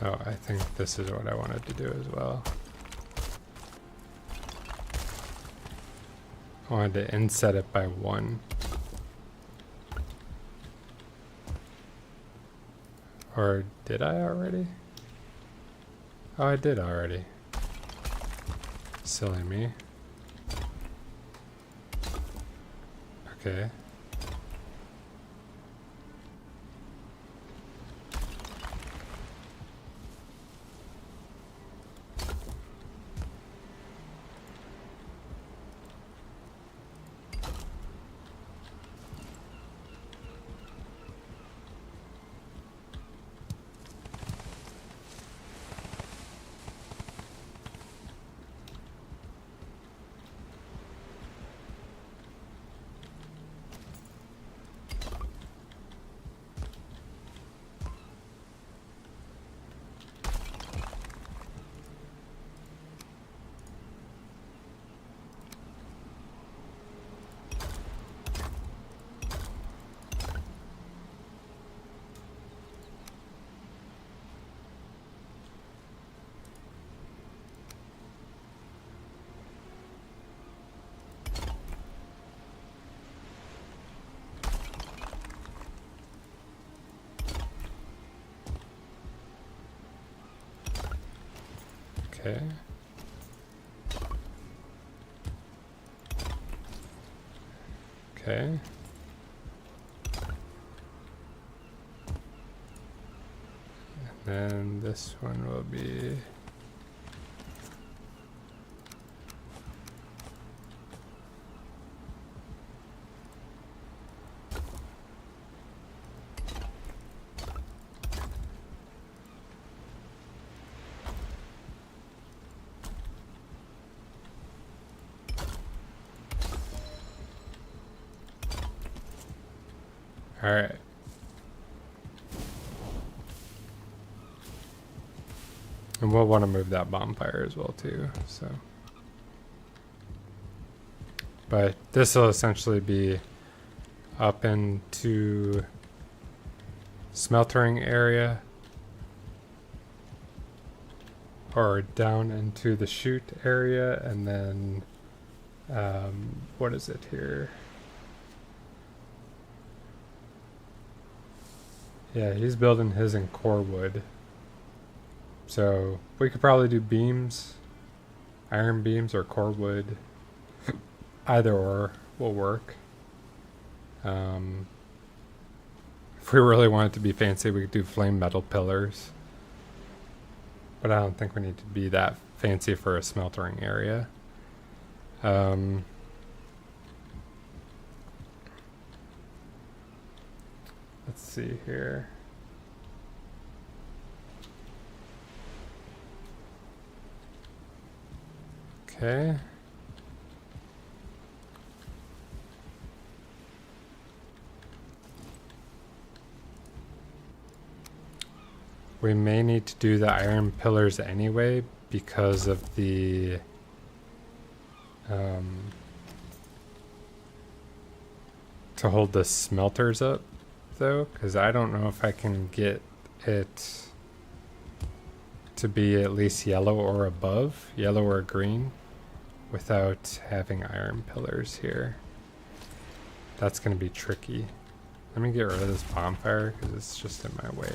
oh, I think this is what I wanted to do as well. I wanted to inset it by 1. Or did I already? Oh, I did already. Silly me. Okay. Okay. Okay. And then this one will be... All right. And we'll want to move that bonfire as well too, so. But this will essentially be up into smeltering area or down into the chute area, and then what is it here? Yeah, he's building his in core wood. So we could probably do beams, iron beams or core wood. Either or will work. If we really want it to be fancy, we could do flame metal pillars. But I don't think we need to be that fancy for a smeltering area. Let's see here. Okay. We may need to do the iron pillars anyway because of the to hold the smelters up though, because I don't know if I can get it to be at least yellow or above, yellow or green, without having iron pillars here. That's going to be tricky. Let me get rid of this bonfire because it's just in my way.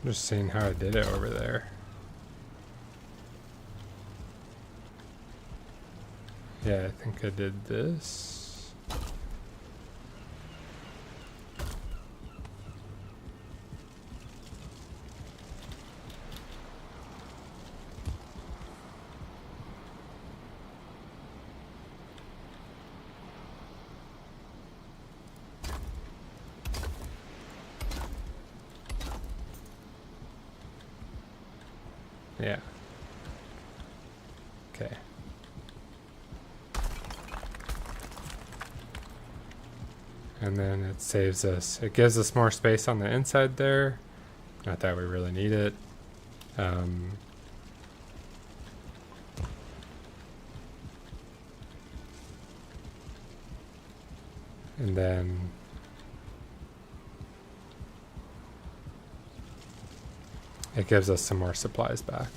Just seeing how I did it over there. Yeah, I think I did this. Yeah. Okay. And then it saves us. It gives us more space on the inside there. Not that we really need it. And then it gives us some more supplies back.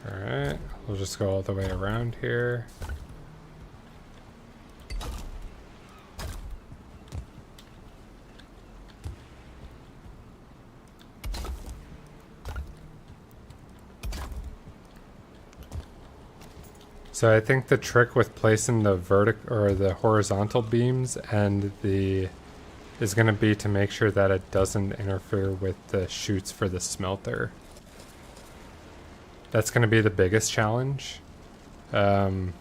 Alright, we'll just go all the way around here. So I think the trick with placing the vertical or the horizontal beams and the is going to be to make sure that it doesn't interfere with the chutes for the smelter. That's going to be the biggest challenge. And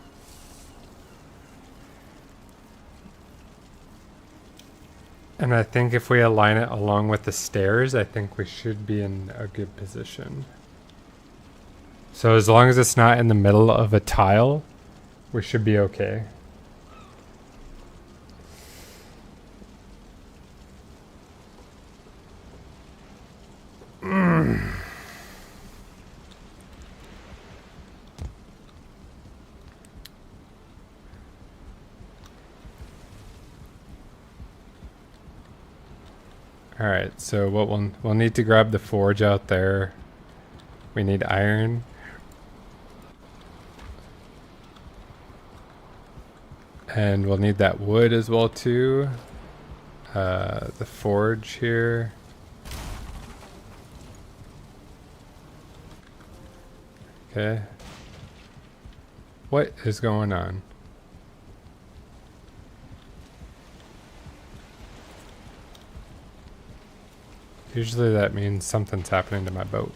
I think if we align it along with the stairs, I think we should be in a good position. So as long as it's not in the middle of a tile, we should be okay. Alright, so what we'll need to grab the forge out there. We need iron. And we'll need that wood as well too. The forge here. Okay. What is going on? Usually that means something's happening to my boat.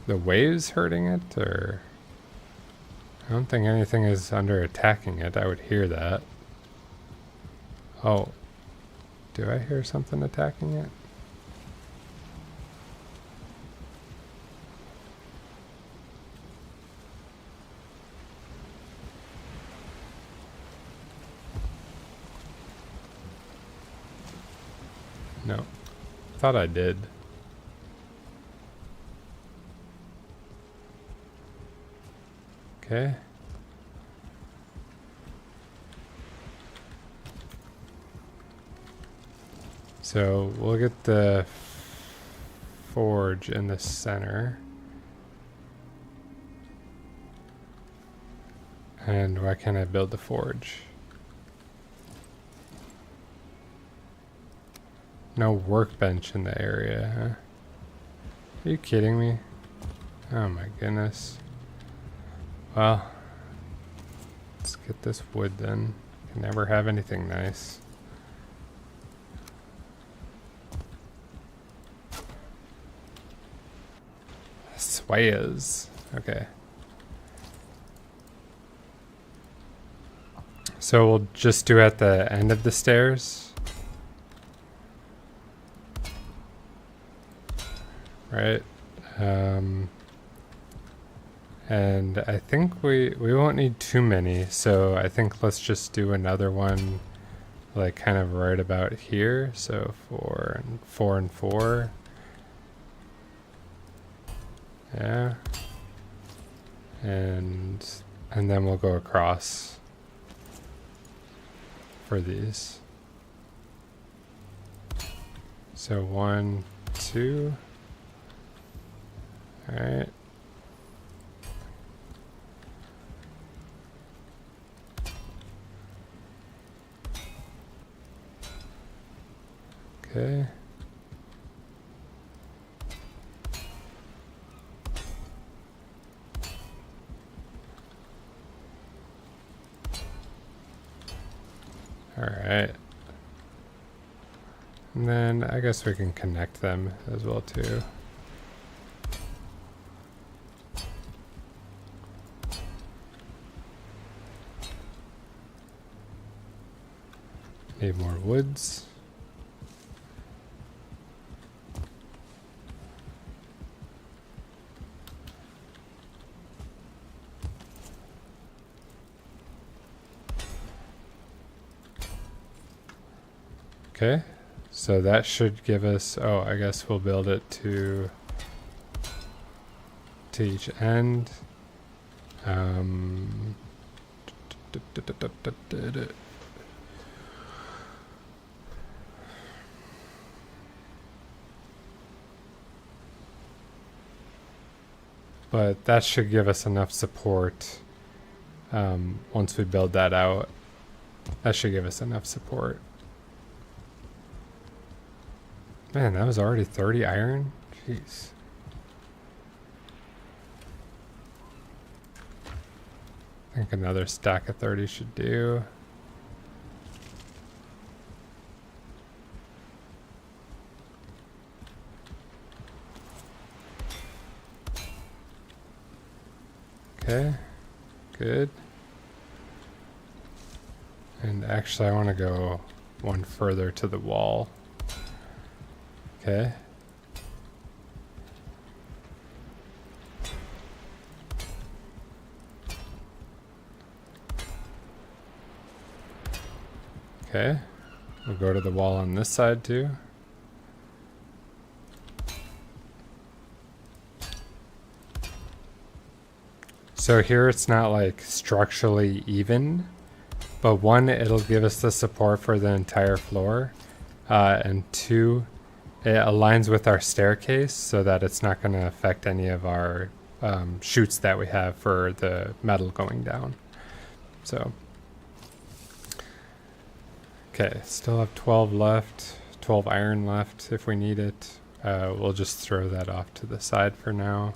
The waves hurting it, or? I don't think anything is under attacking it. I would hear that. Oh. Do I hear something attacking it? No. Thought I did. Okay. So we'll get the forge in the center. And why can't I build the forge? No workbench in the area, huh? Are you kidding me? Oh my goodness. Well, let's get this wood then. Can never have anything nice. Swayers. Okay. So we'll just do at the end of the stairs. Right. And I think we won't need too many, so I think let's just do another one like kind of right about here. So 4 and 4 and 4. Yeah. And then we'll go across for these. So 1, 2. All right. Okay. All right. And then I guess we can connect them as well too. Need more woods. Okay, so that should give us, oh, I guess we'll build it to each end. But that should give us enough support once we build that out. That should give us enough support. Man, that was already 30 iron? Jeez. I think another stack of 30 should do. Okay, good. And actually I want to go one further to the wall. Okay. Okay. We'll go to the wall on this side too. So here it's not like structurally even, but one, it'll give us the support for the entire floor. And two, it aligns with our staircase so that it's not going to affect any of our chutes that we have for the metal going down. So, okay, still have 12 left, 12 iron left if we need it. We'll just throw that off to the side for now.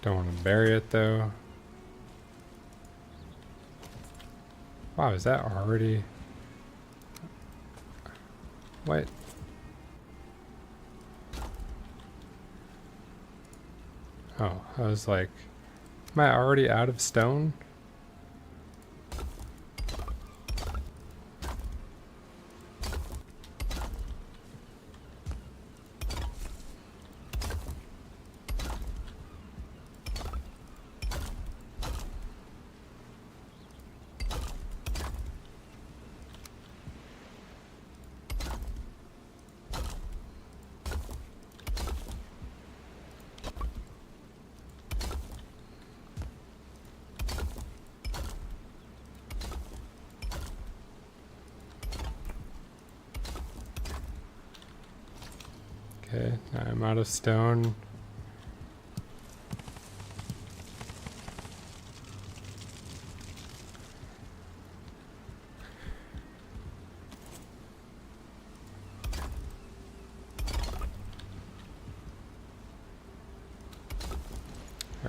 Don't want to bury it though. Wow, is that already? What? Oh, I was like, am I already out of stone? Okay, now I'm out of stone.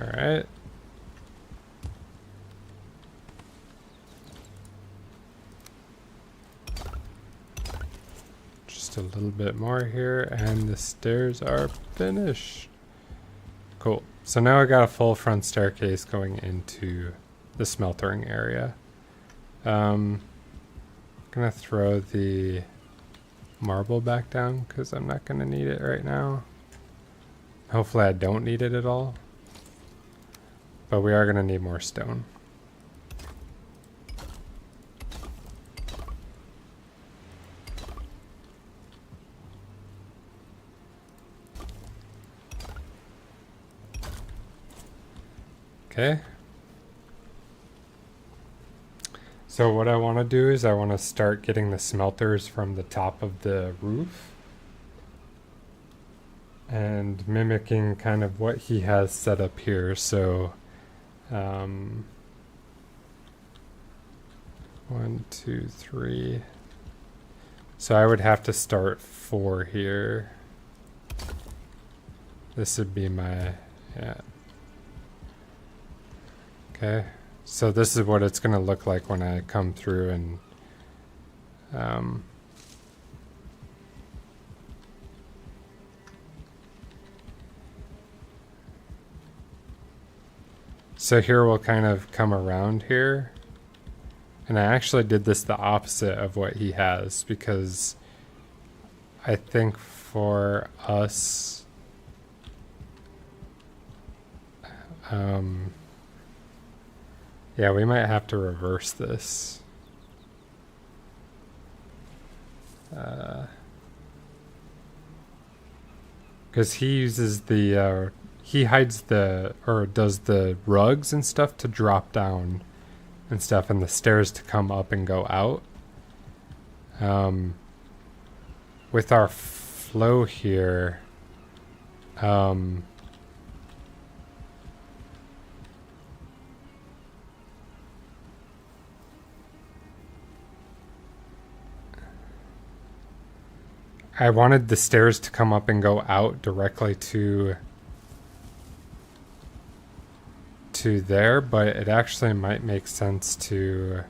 All right. Just a little bit more here and the stairs are finished. Cool. So now I got a full front staircase going into the smeltering area. Gonna throw the marble back down because I'm not gonna need it right now. Hopefully I don't need it at all. But we are gonna need more stone. Okay. So what I want to do is I want to start getting the smelters from the top of the roof and mimicking kind of what he has set up here. So 1, 2, 3. So I would have to start 4 here. This would be my, yeah. Okay, so this is what it's going to look like when I come through and so here we'll kind of come around here. And I actually did this the opposite of what he has because I think for us, yeah, we might have to reverse this. Because he uses the, he hides the, or does the rugs and stuff to drop down and stuff, and the stairs to come up and go out. With our flow here, I wanted the stairs to come up and go out directly to there, but it actually might make sense to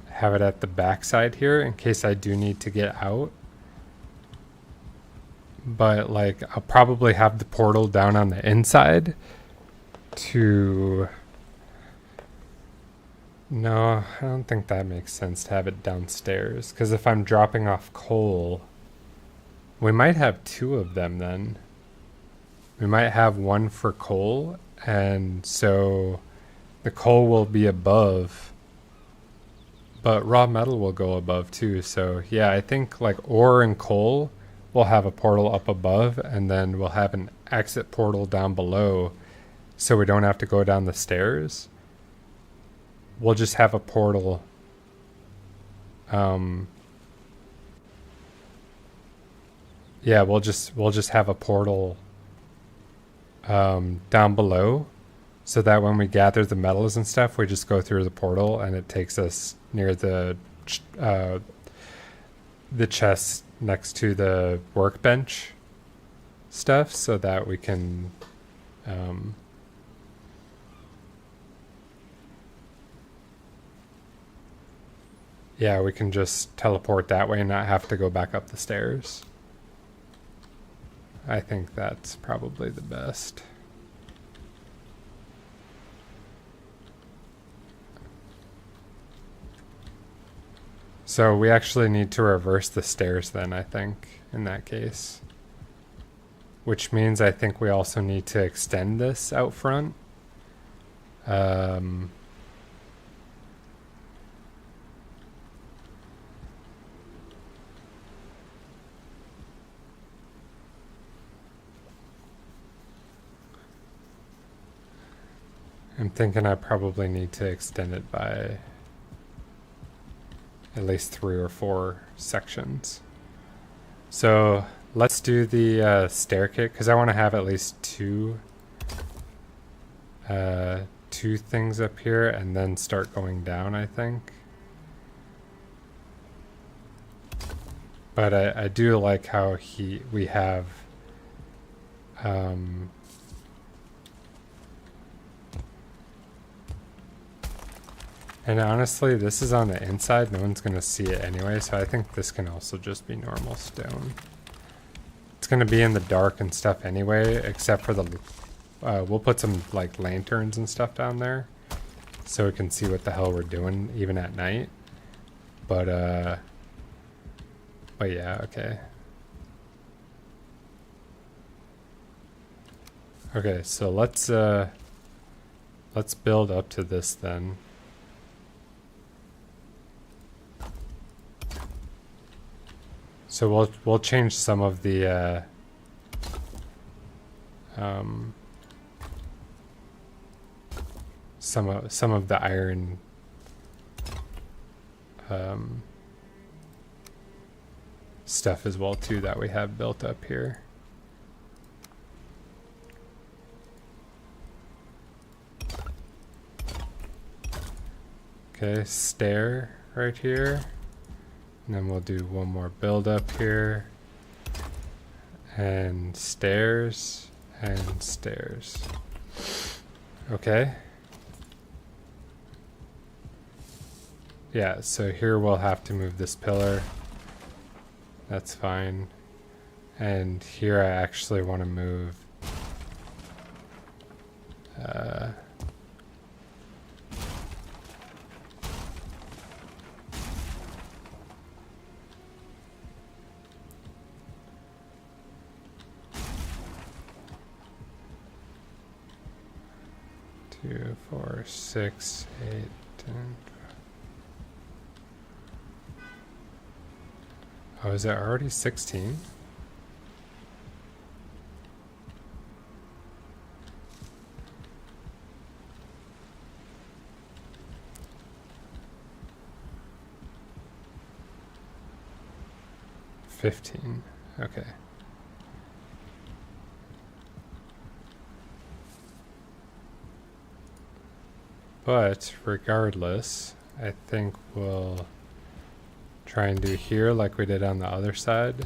have it at the back side here in case I do need to get out. But like I'll probably have the portal down on the inside to... No, I don't think that makes sense to have it downstairs, because if I'm dropping off coal, we might have 2 of them then. We might have 1 for coal, and so the coal will be above, but raw metal will go above too. So yeah, I think like ore and coal will have a portal up above, and then we'll have an exit portal down below so we don't have to go down the stairs. We'll just have a portal yeah, we'll just have a portal down below, so that when we gather the metals and stuff, we just go through the portal and it takes us near the chest next to the workbench stuff, so that we can yeah, we can just teleport that way and not have to go back up the stairs. I think that's probably the best. So we actually need to reverse the stairs then, I think, in that case. Which means I think we also need to extend this out front. I'm thinking I probably need to extend it by at least 3 or 4 sections. So let's do the staircase, because I want to have at least 2 things up here and then start going down, I think. But I do like how we have and honestly, this is on the inside. No one's going to see it anyway, so I think this can also just be normal stone. It's going to be in the dark and stuff anyway, except for the we'll put some like lanterns and stuff down there so we can see what the hell we're doing even at night. But yeah, okay. Okay, so let's build up to this then. So we'll change some of the some of the iron stuff as well too that we have built up here. Okay, stair right here. And then we'll do one more build up here. And stairs and stairs. Okay. Yeah, so here we'll have to move this pillar. That's fine. And here I actually want to move 2, 4, 6, 8, 10. Oh, is it already 16? $15. Okay. But regardless, I think we'll try and do here like we did on the other side.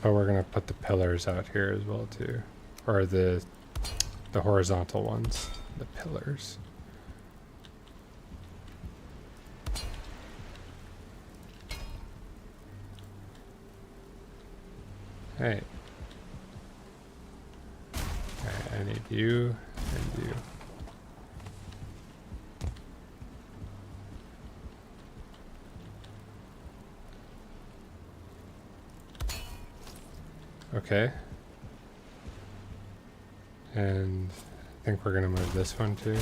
But we're gonna put the pillars out here as well too. Or the horizontal ones, the pillars. Hey. Alright, I need you and you. Okay. And I think we're gonna move this one too.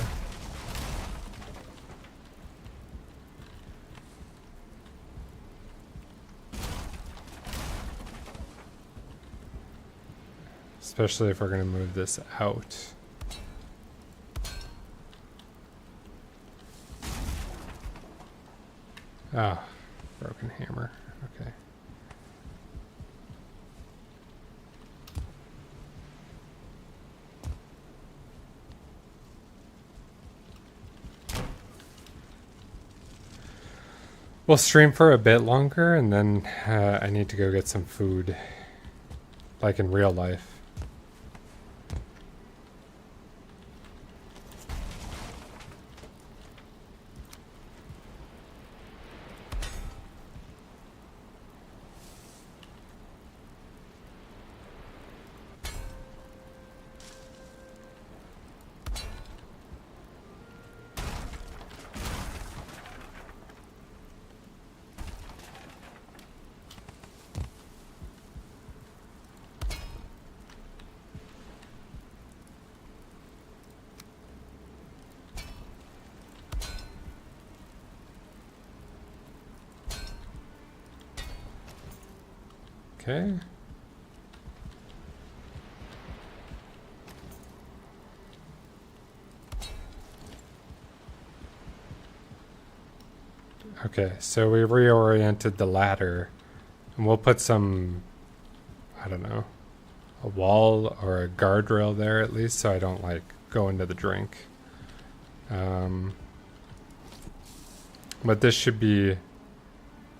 Especially if we're going to move this out. Ah, broken hammer. Okay. We'll stream for a bit longer and then I need to go get some food. Like in real life. Okay. Okay, so we reoriented the ladder and we'll put some, I don't know, a wall or a guardrail there at least so I don't like go into the drink. But this should be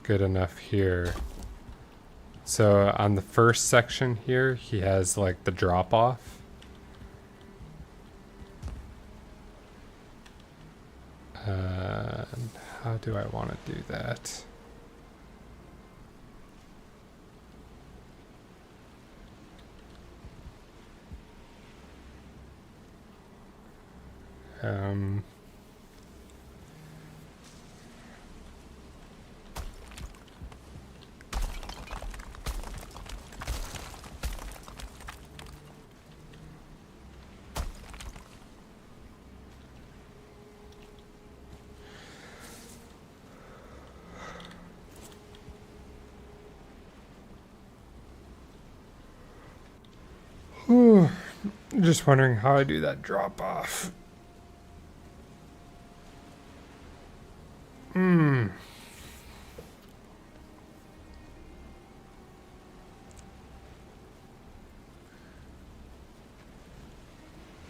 good enough here. So on the first section here, he has like the drop off. How do I want to do that? Um, just wondering how I do that drop off.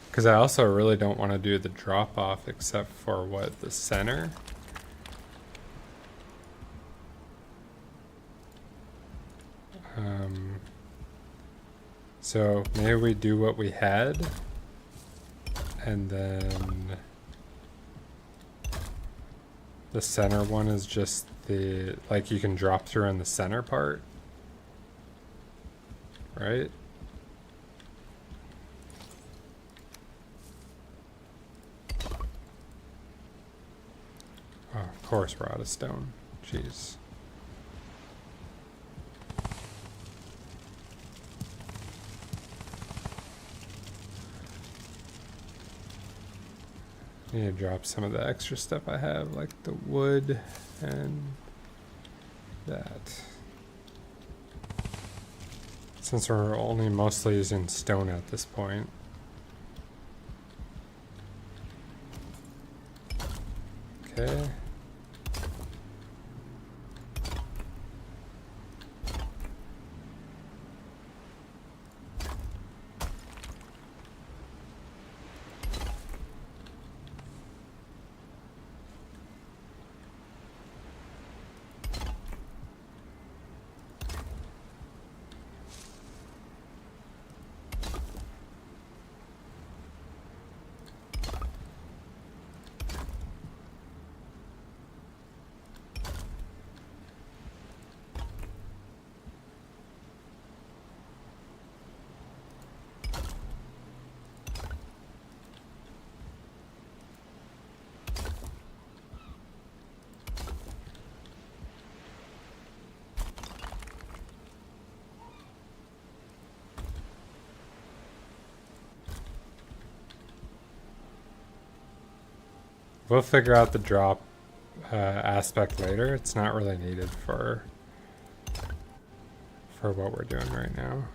Because I also really don't want to do the drop off except for what, the center? So maybe we do what we had, and then the center one is just the, like, you can drop through on the center part, right? Oh, of course we're out of stone. Jeez. Need to drop some of the extra stuff I have, like the wood and that. Since we're only mostly using stone at this point. Okay. We'll figure out the drop aspect later. It's not really needed for what we're doing right now.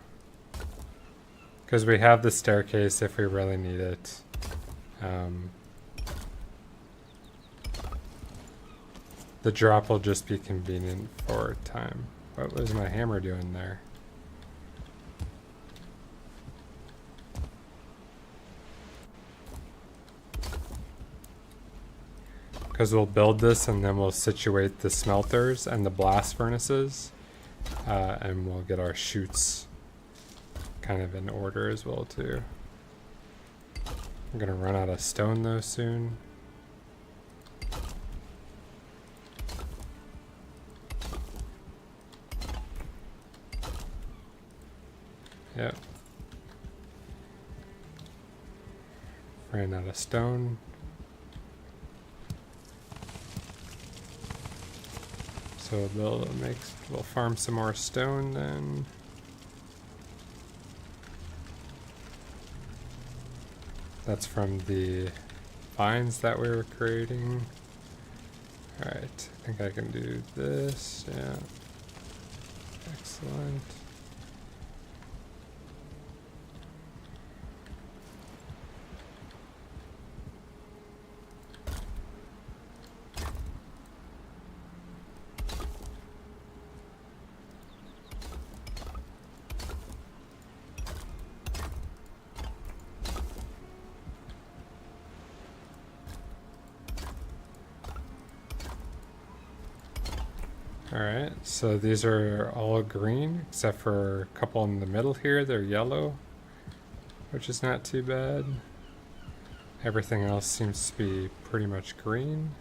Because we have the staircase if we really need it. The drop will just be convenient for time. What was my hammer doing there? Because we'll build this and then we'll situate the smelters and the blast furnaces. And we'll get our chutes kind of in order as well too. I'm gonna run out of stone though soon. Yep. Ran out of stone. So we'll farm some more stone then. That's from the vines that we were creating. Alright, I think I can do this, yeah. Excellent. Alright, so these are all green, except for a couple in the middle here, they're yellow, which is not too bad. Everything else seems to be pretty much green.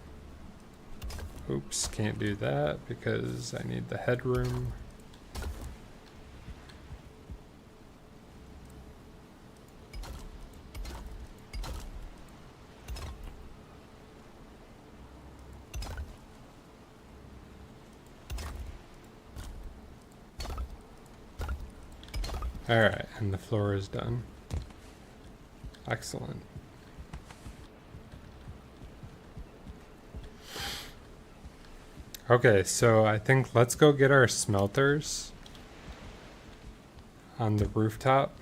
Oops, can't do that because I need the headroom. Alright, and the floor is done. Excellent. Okay, so I think let's go get our smelters on the rooftop.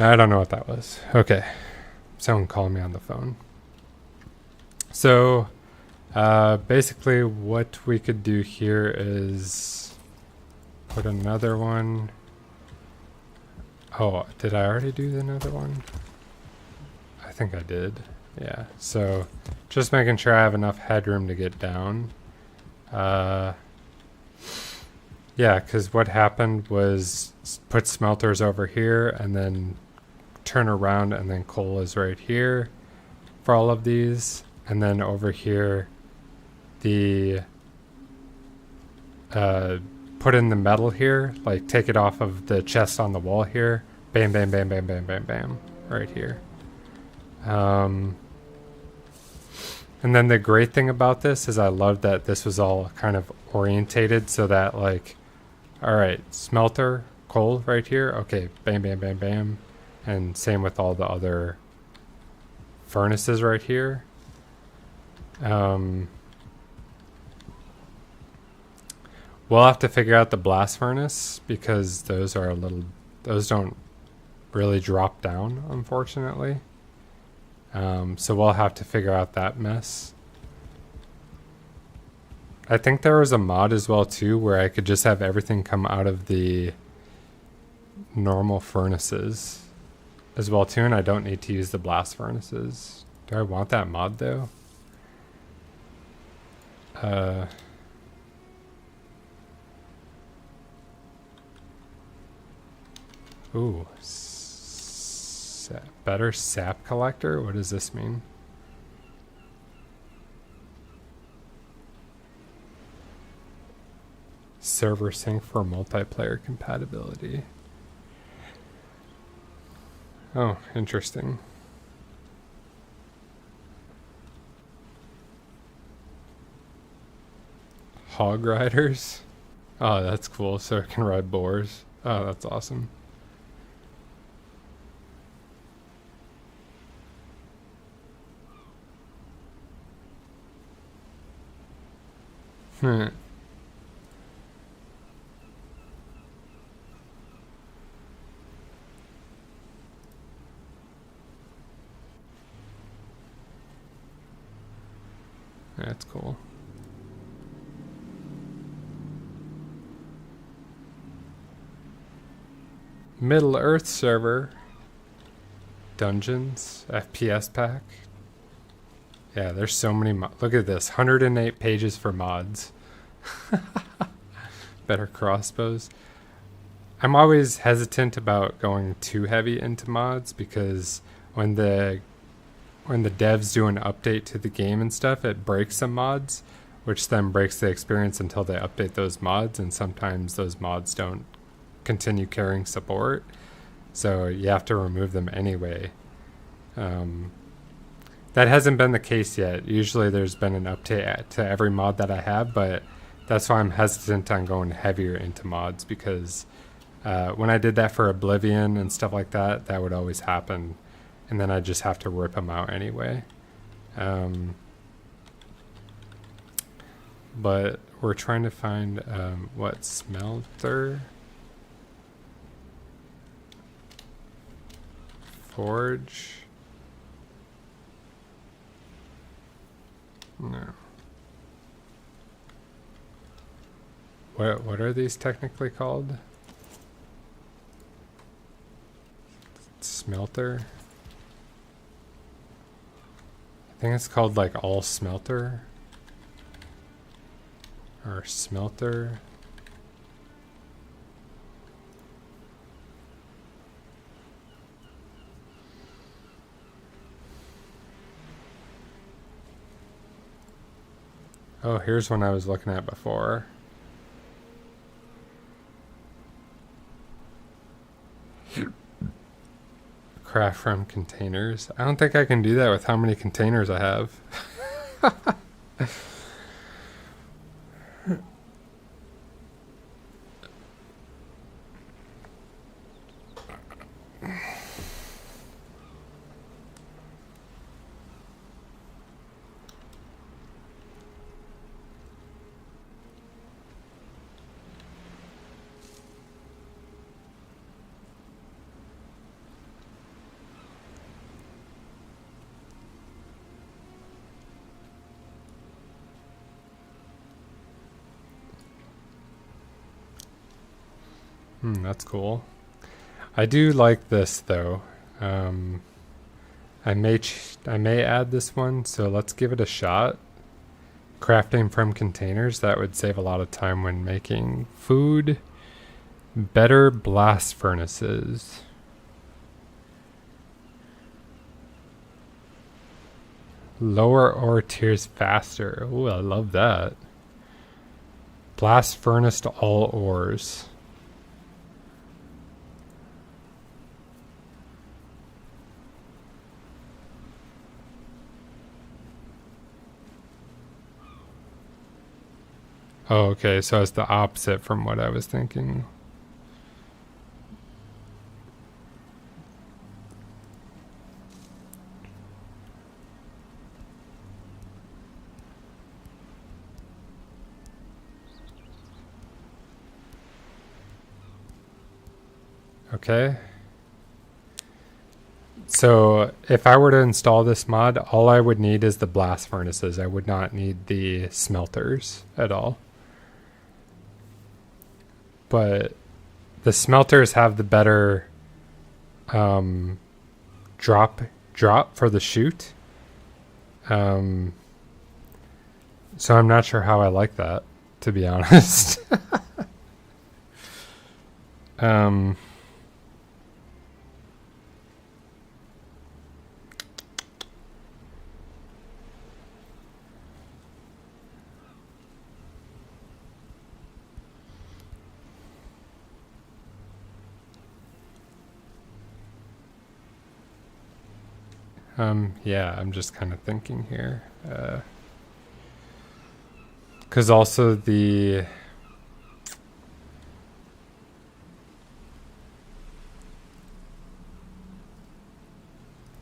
I don't know what that was. Okay. Someone called me on the phone. So, basically what we could do here is put another one. Oh, did I already do another one? I think I did. Yeah. So, just making sure I have enough headroom to get down. Yeah, because what happened was put smelters over here and then turn around, and then coal is right here for all of these. And then over here, the put in the metal here, like take it off of the chest on the wall here. Bam, bam, bam, bam, bam, bam, bam, right here. And then the great thing about this is I love that this was all kind of orientated so that, like, all right, smelter, coal right here. Okay, bam, bam, bam, bam. And same with all the other furnaces right here. We'll have to figure out the blast furnace because those don't really drop down, unfortunately. So we'll have to figure out that mess. I think there was a mod as well too where I could just have everything come out of the normal furnaces as well too, and I don't need to use the blast furnaces. Do I want that mod though? Ooh, better sap collector? What does this mean? Server sync for multiplayer compatibility. Oh, interesting. Hog riders? Oh, that's cool. So I can ride boars. Oh, that's awesome. That's cool. Middle Earth server. Dungeons. FPS pack. Yeah, there's so many look at this. 108 pages for mods. Better crossbows. I'm always hesitant about going too heavy into mods because when the devs do an update to the game and stuff, it breaks some mods, which then breaks the experience until they update those mods, and sometimes those mods don't continue carrying support, so you have to remove them anyway. That hasn't been the case yet. Usually there's been an update to every mod that I have, but that's why I'm hesitant on going heavier into mods, because when I did that for Oblivion and stuff like that, that would always happen, and then I just have to rip them out anyway. But we're trying to find what smelter, forge. No. What are these technically called? Smelter? I think it's called like all smelter. Or smelter. Oh, here's one I was looking at before. Craft from containers. I don't think I can do that with how many containers I have. That's cool. I do like this though. Um, I may add this one, so let's give it a shot. Crafting from containers, that would save a lot of time when making food. Better blast furnaces. Lower ore tiers faster. Ooh, I love that. Blast furnace to all ores. Oh, okay, so it's the opposite from what I was thinking. Okay. So if I were to install this mod, all I would need is the blast furnaces. I would not need the smelters at all. But the smelters have the better drop for the chute. So I'm not sure how I like that, to be honest. um, yeah, I'm just kind of thinking here. Because also the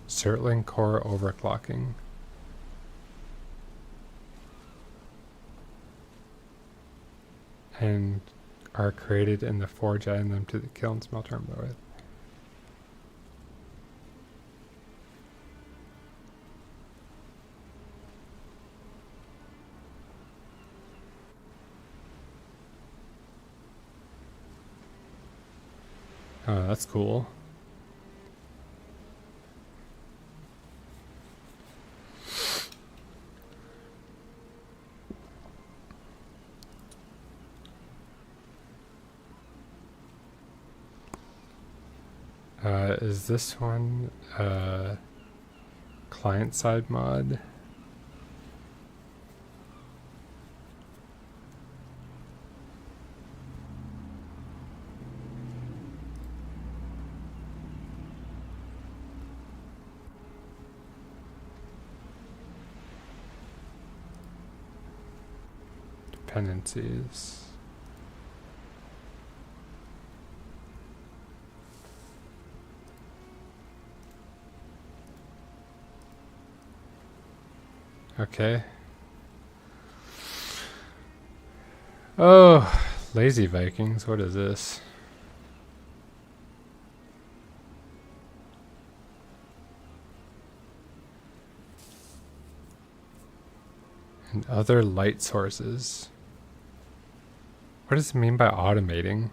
Certling core overclocking. And are created in the forge, adding them to the kiln smelter and blow it. Oh, that's cool. Is this one client side mod? Dependencies. Okay. Oh, lazy Vikings. What is this? And other light sources. What does it mean by automating?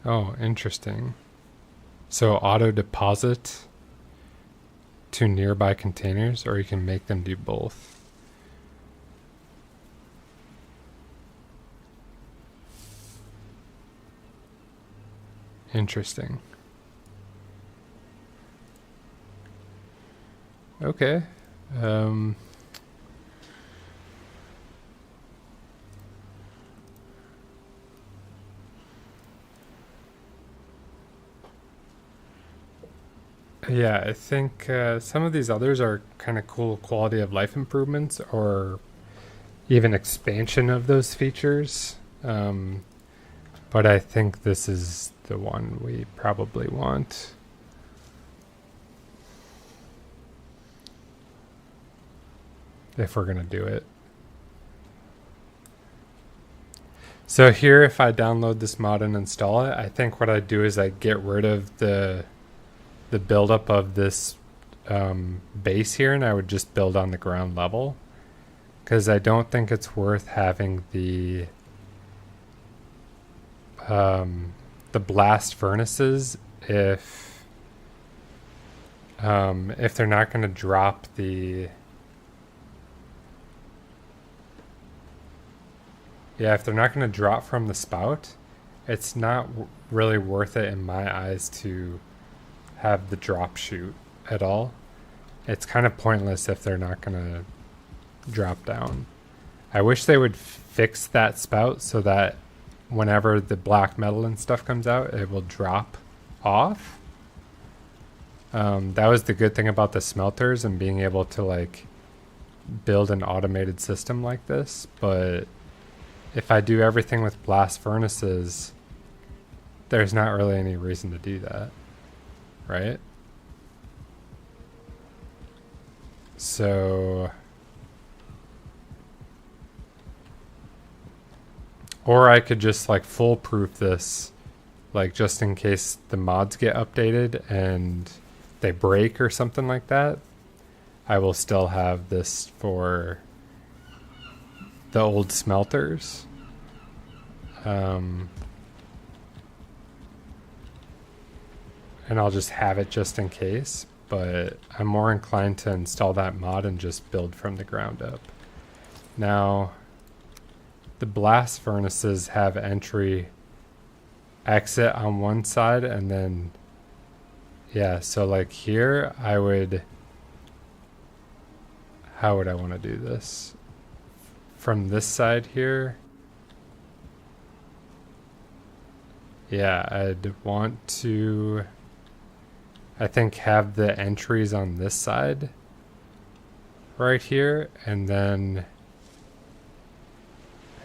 Oh, interesting. So auto deposit to nearby containers, or you can make them do both. Interesting. Okay. Yeah, I think some of these others are kind of cool quality of life improvements or even expansion of those features. But I think this is the one we probably want. If we're going to do it. So here, if I download this mod and install it, I think what I'd do is I get rid of the buildup of this base here, and I would just build on the ground level, because I don't think it's worth having the blast furnaces if they're not going to drop the if they're not going to drop from the spout, it's not really worth it in my eyes to have the drop shoot at all. It's kind of pointless if they're not going to drop down. I wish they would fix that spout so that whenever the black metal and stuff comes out, it will drop off. That was the good thing about the smelters and being able to like build an automated system like this. But if I do everything with blast furnaces, there's not really any reason to do that, right? So, or I could just like foolproof this, like just in case the mods get updated and they break or something like that, I will still have this for the old smelters. And I'll just have it just in case, but I'm more inclined to install that mod and just build from the ground up. Now, the blast furnaces have entry exit on one side, and then so like here I would, how would I want to do this? From this side here, I'd want to, I think, have the entries on this side right here, and then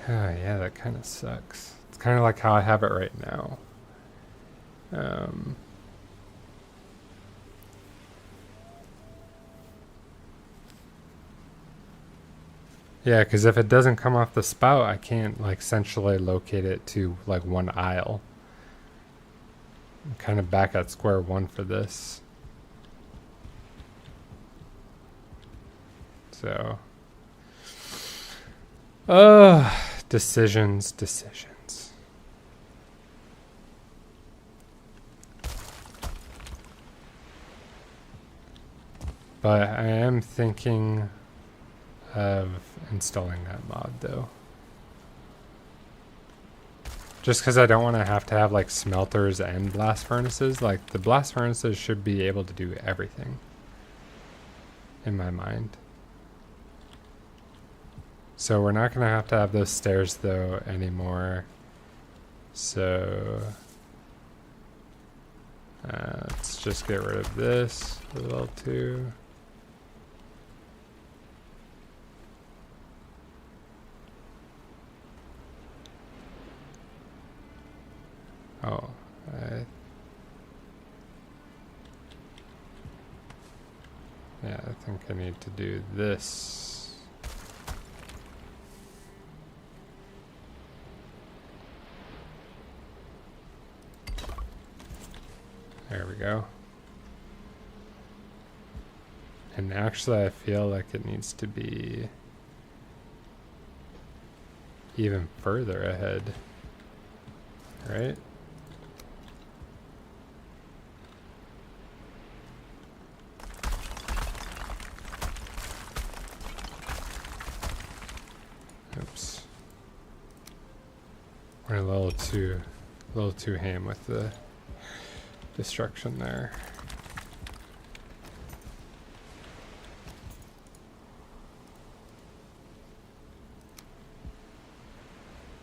that kind of sucks. It's kind of like how I have it right now. Yeah, because if it doesn't come off the spout, I can't like centrally locate it to like one aisle. I'm kind of back at square one for this. So, decisions. But I am thinking of installing that mod though. Just because I don't want to have like smelters and blast furnaces. Like the blast furnaces should be able to do everything in my mind. So we're not going to have those stairs though anymore. So let's just get rid of this as well too. Oh, I think I need to do this. There we go. And actually I feel like it needs to be even further ahead, right? Oops. We're a little too ham with the destruction there.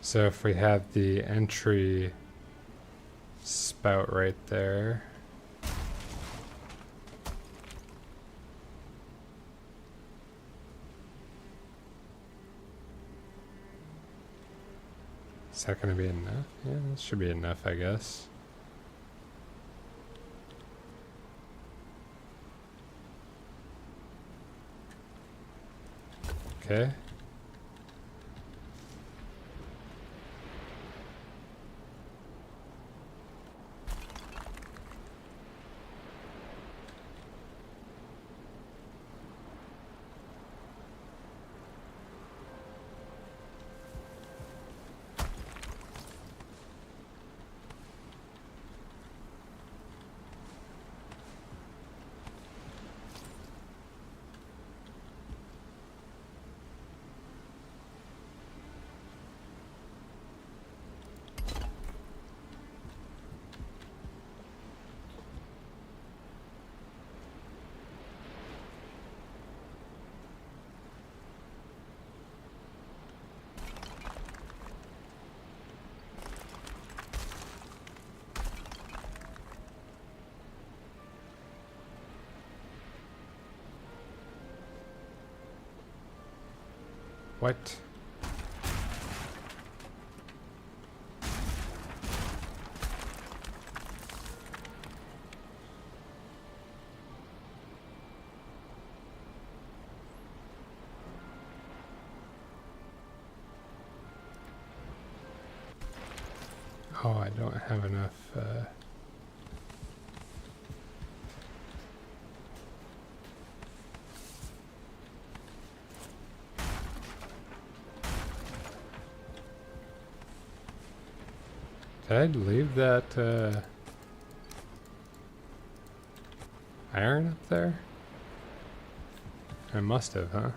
So if we have the entry spout right there, is that going to be enough? Yeah, that should be enough, I guess. Okay. What? Oh, I don't have enough. Did I leave that iron up there? I must have, huh?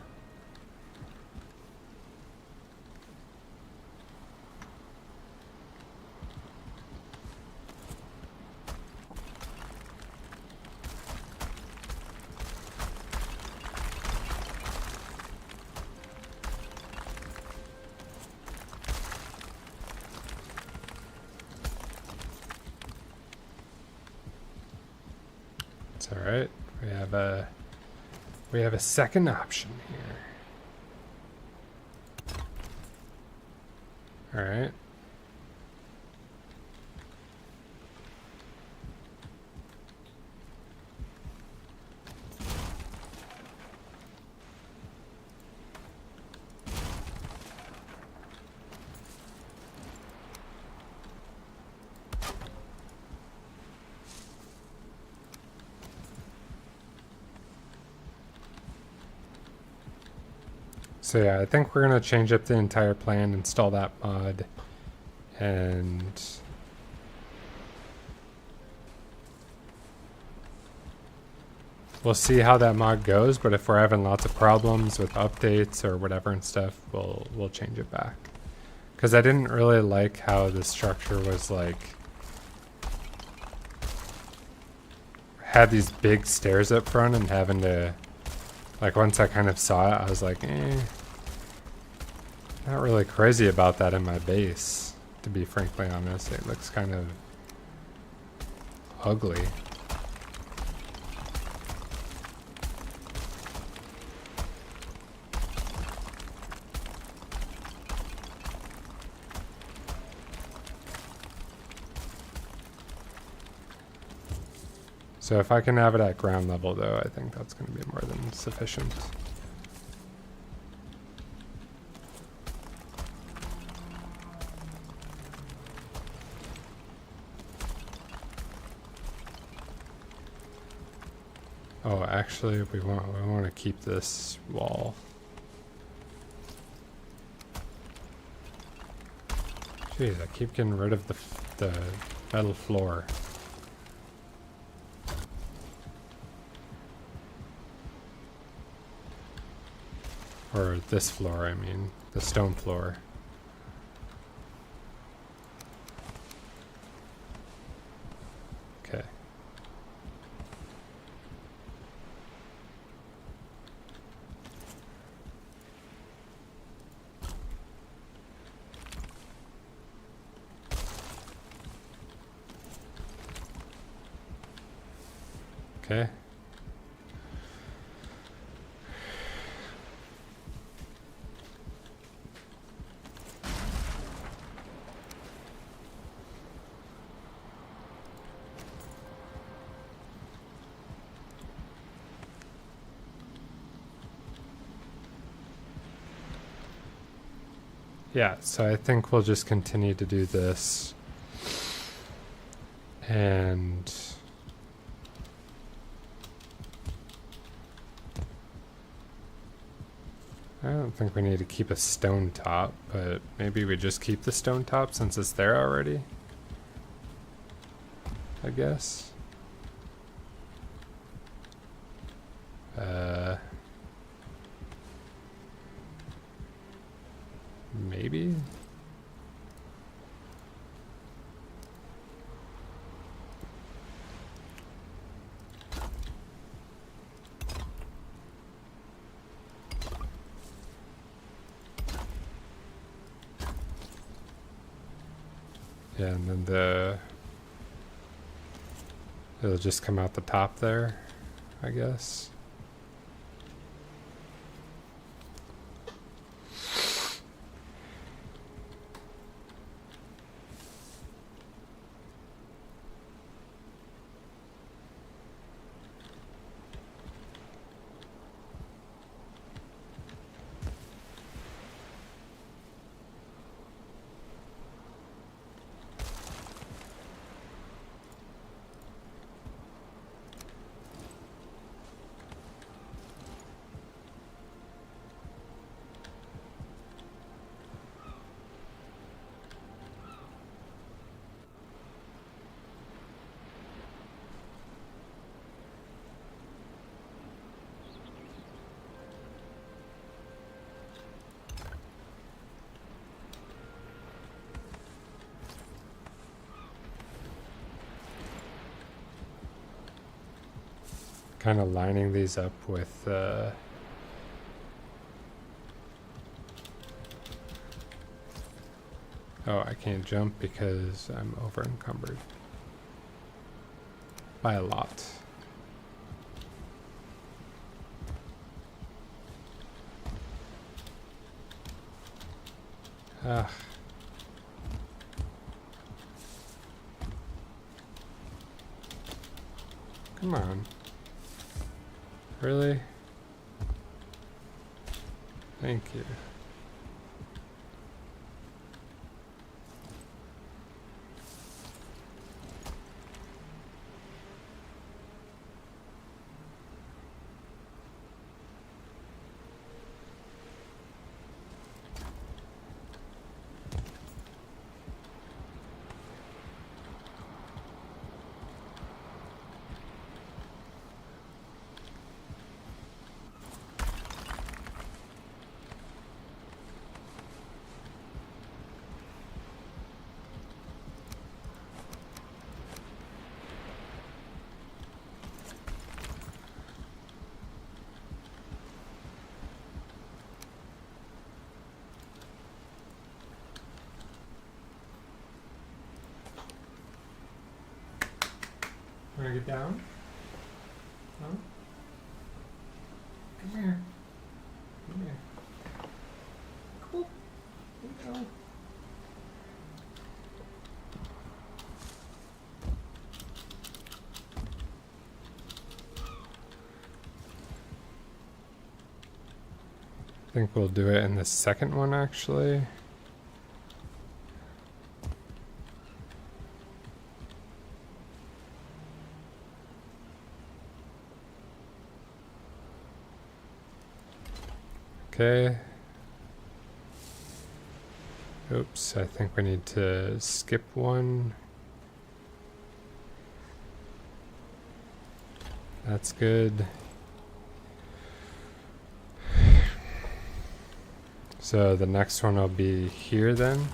It's all right. We have a second option here. All right. So yeah, I think we're gonna change up the entire plan, install that mod, and we'll see how that mod goes. But if we're having lots of problems with updates or whatever and stuff, we'll change it back. Because I didn't really like how the structure was like had these big stairs up front and having to like once I kind of saw it, I was like, not really crazy about that in my base, to be frankly honest. It looks kind of ugly. So if I can have it at ground level though, I think that's going to be more than sufficient. Oh, actually, we want to keep this wall. Jeez, I keep getting rid of the metal floor. Or this floor, I mean, the stone floor. Okay. Okay. Yeah, so I think we'll just continue to do this. And I don't think we need to keep a stone top, but maybe we just keep the stone top since it's there already, I guess. Maybe? Yeah, and then it'll just come out the top there, I guess. kind of lining these up with oh, I can't jump because I'm over encumbered by a lot. Ah. Come on. Really? Thank you. Wanna get down? No? Come here. Come here. Cool. Here we go. I think we'll do it in the second one actually. Okay. Oops, I think we need to skip one. That's good. So the next one will be here then.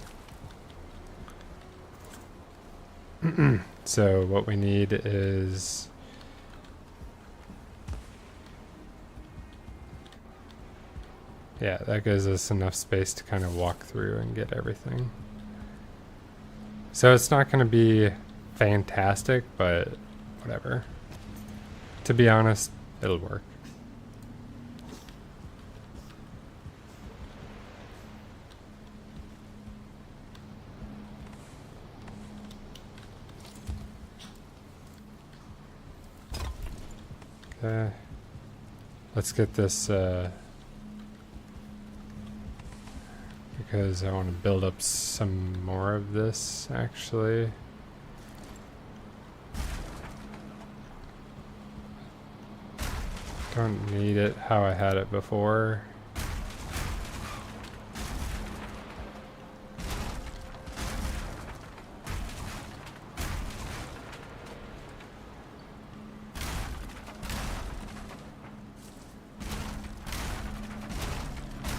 So what we need is yeah, that gives us enough space to kind of walk through and get everything. So it's not going to be fantastic, but whatever. To be honest, it'll work. Okay. Let's get this because I want to build up some more of this actually. Don't need it how I had it before.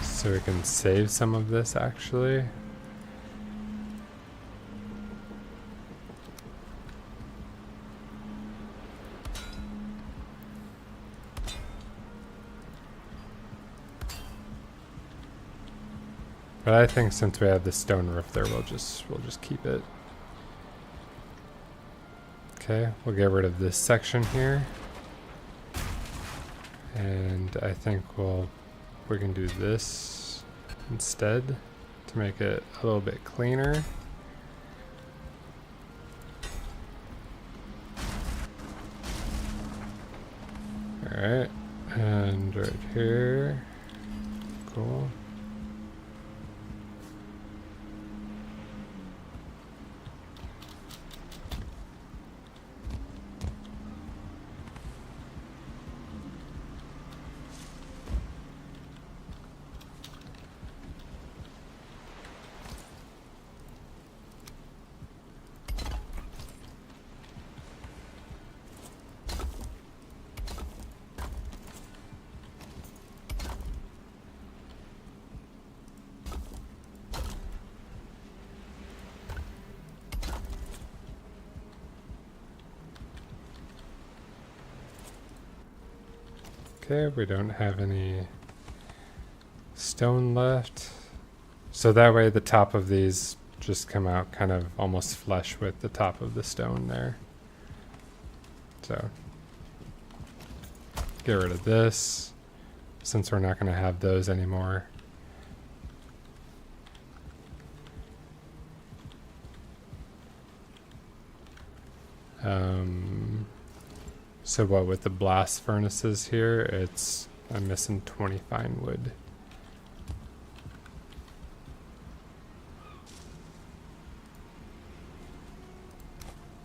So we can save some of this actually. But I think since we have the stone roof there, we'll just keep it. Okay, we'll get rid of this section here. And I think we can do this instead to make it a little bit cleaner. Alright, and right here. Cool. Okay, we don't have any stone left. So that way the top of these just come out kind of almost flush with the top of the stone there. So get rid of this since we're not going to have those anymore. So what with the blast furnaces here, I'm missing 20 fine wood.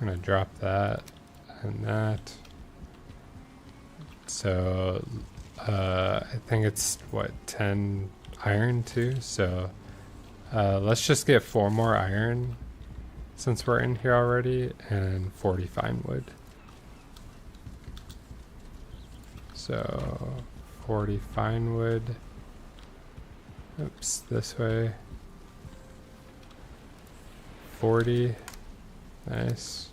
I'm gonna drop that and that. So I think it's what, 10 iron too. So let's just get 4 more iron since we're in here already, and 40 fine wood. So 40 fine wood. Oops, this way. 40. Nice.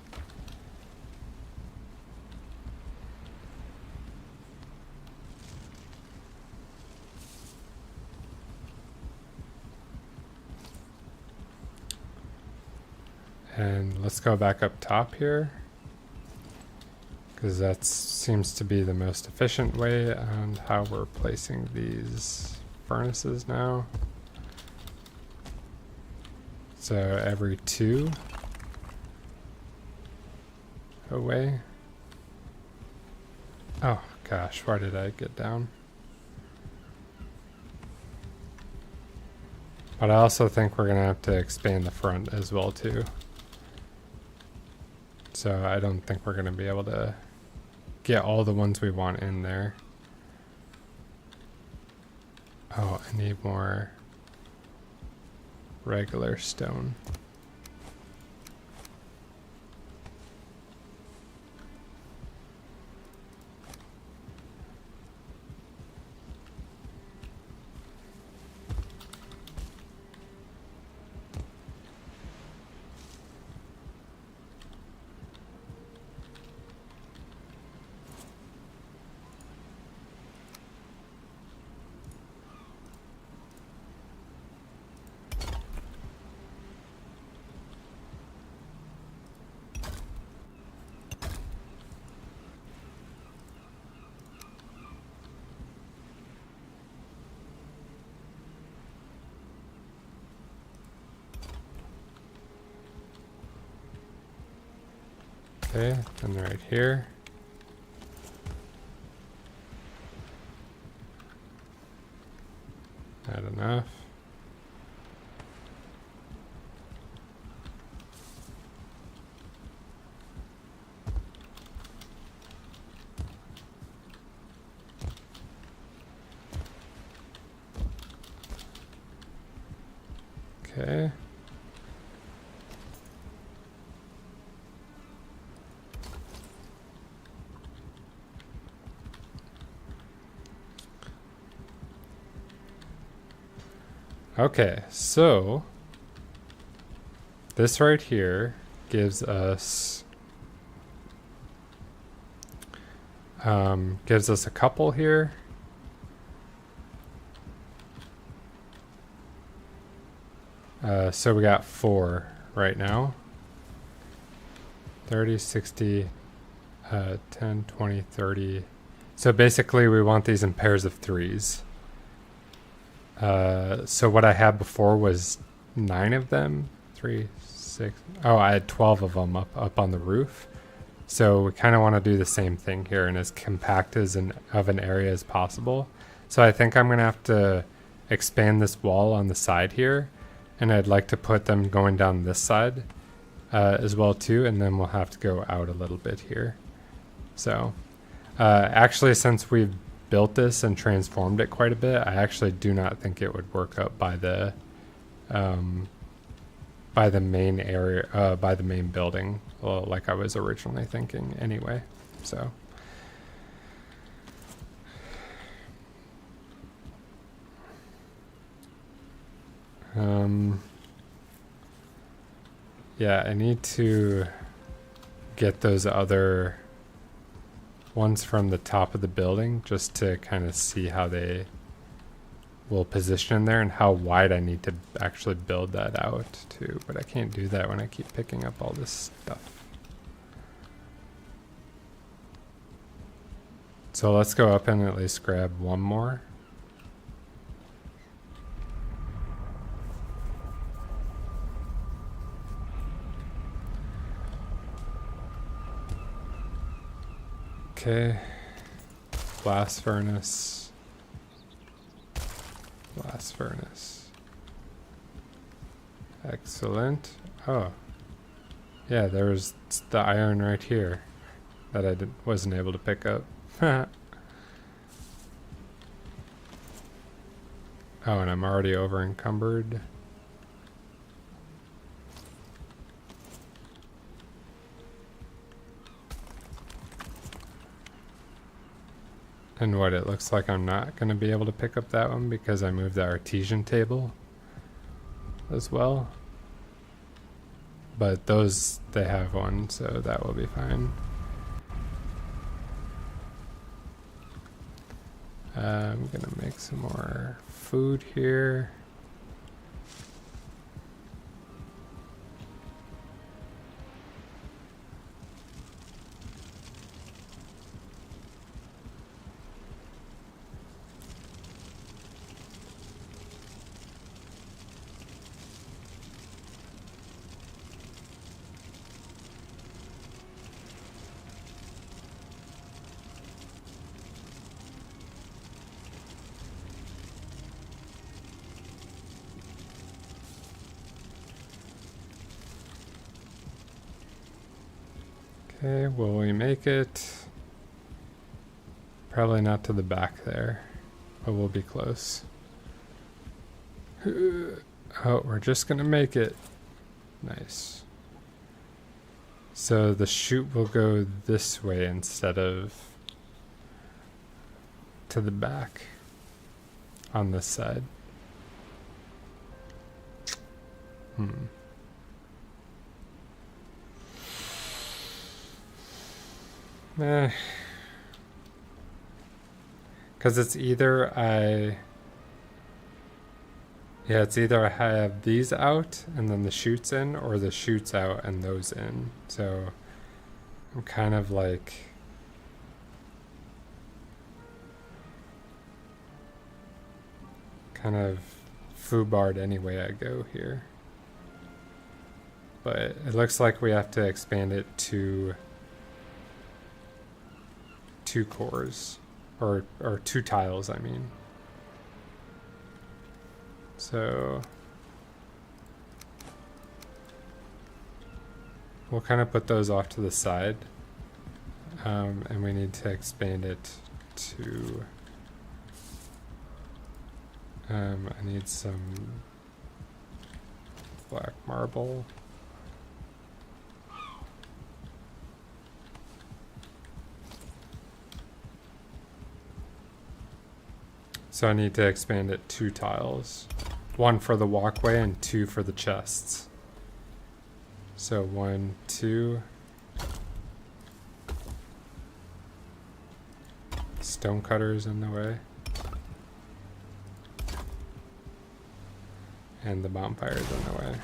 And let's go back up top here, because that seems to be the most efficient way on how we're placing these furnaces now. So every 2 away. Oh gosh, why did I get down? But I also think we're gonna have to expand the front as well too. So I don't think we're gonna be able to get all the ones we want in there. Oh, I need more regular stone. Okay, and right here. Not enough. Okay. Okay, so this right here gives us a couple here. So we got 4 right now. 30, 60, 10, 20, 30. So basically we want these in pairs of 3s. So what I had before was 9 of them. 3, 6. Oh, I had 12 of them up on the roof. So we kind of want to do the same thing here in as compact of an area as possible. So I think I'm going to have to expand this wall on the side here. And I'd like to put them going down this side as well too. And then we'll have to go out a little bit here. So actually, since we've built this and transformed it quite a bit, I actually do not think it would work up by the main area, by the main building, like I was originally thinking anyway. So yeah, I need to get those other ones from the top of the building just to kind of see how they will position in there and how wide I need to actually build that out too. But I can't do that when I keep picking up all this stuff. So let's go up and at least grab one more. Okay, blast furnace, blast furnace. Excellent. Oh, yeah, there was the iron right here that I wasn't able to pick up. Oh, and I'm already over encumbered. And what, it looks like I'm not going to be able to pick up that one because I moved the artesian table as well. But those, they have one, so that will be fine. I'm going to make some more food here. Okay, will we make it? Probably not to the back there, but we'll be close. Oh, we're just gonna make it. Nice. So the chute will go this way instead of to the back on this side. Because it's either it's either I have these out and then the chutes in, or the chutes out and those in. So I'm kind of like foobarred any way I go here. But it looks like we have to expand it to 2 cores, or 2 tiles, I mean. So we'll kind of put those off to the side, and we need to expand it to, I need some black marble. So I need to expand it 2 tiles. 1 for the walkway and 2 for the chests. So 1, 2. Stone cutters in the way. And the bonfires in the way.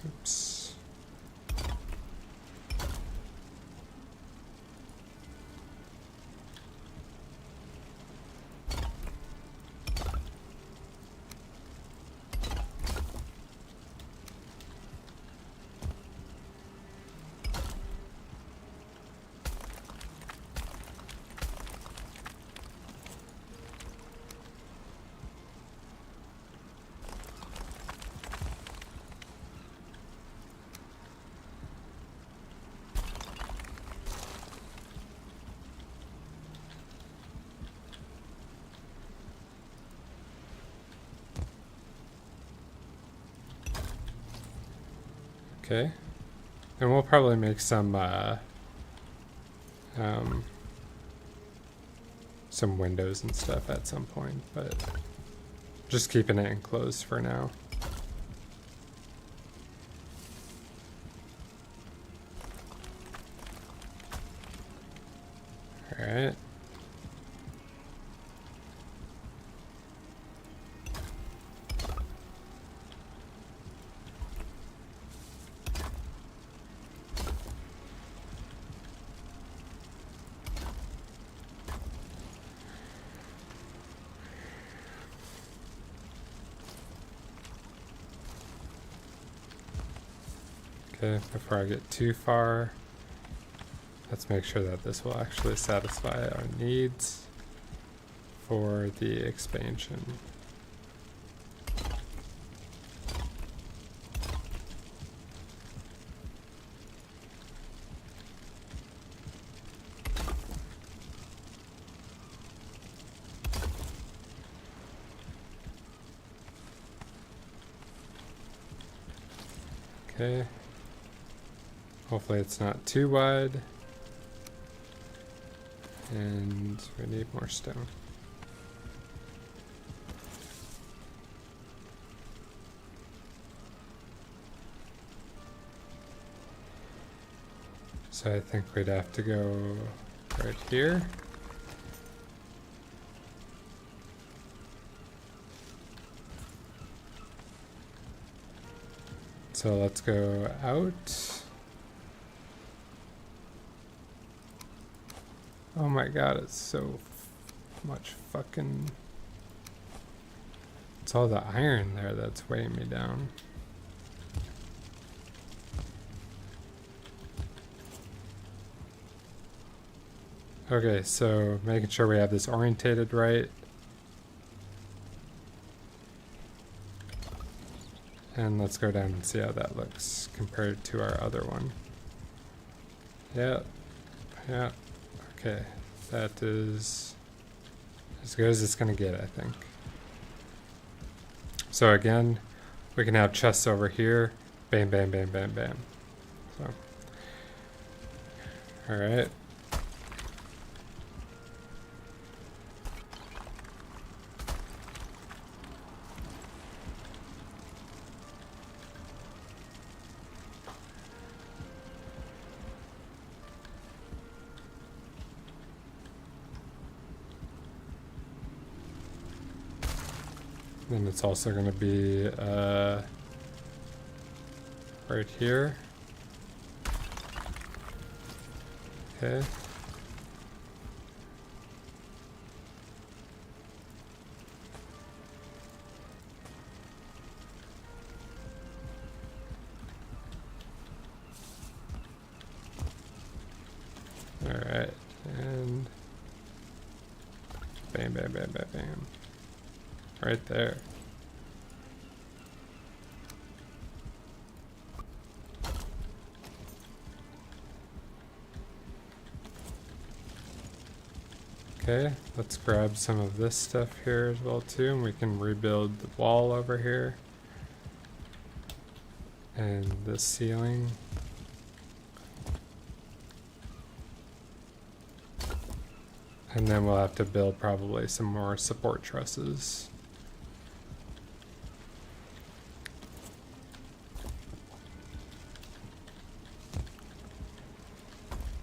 Oops. Okay. And we'll probably make some windows and stuff at some point, but just keeping it enclosed for now. All right. Okay, before I get too far, let's make sure that this will actually satisfy our needs for the expansion. Okay. Hopefully it's not too wide. And we need more stone. So I think we'd have to go right here. So let's go out. Oh my god, it's so much fucking... It's all the iron there that's weighing me down. Okay, so making sure we have this orientated right. And let's go down and see how that looks compared to our other one. Yeah, yeah. Okay, that is as good as it's gonna get, I think. So again, we can have chests over here. Bam, bam, bam, bam, bam. So, all right. Then it's also going to be right here. Okay. All right, and bam, bam, bam, bam, bam. Right there. Okay, let's grab some of this stuff here as well too, and we can rebuild the wall over here. And the ceiling. And then we'll have to build probably some more support trusses.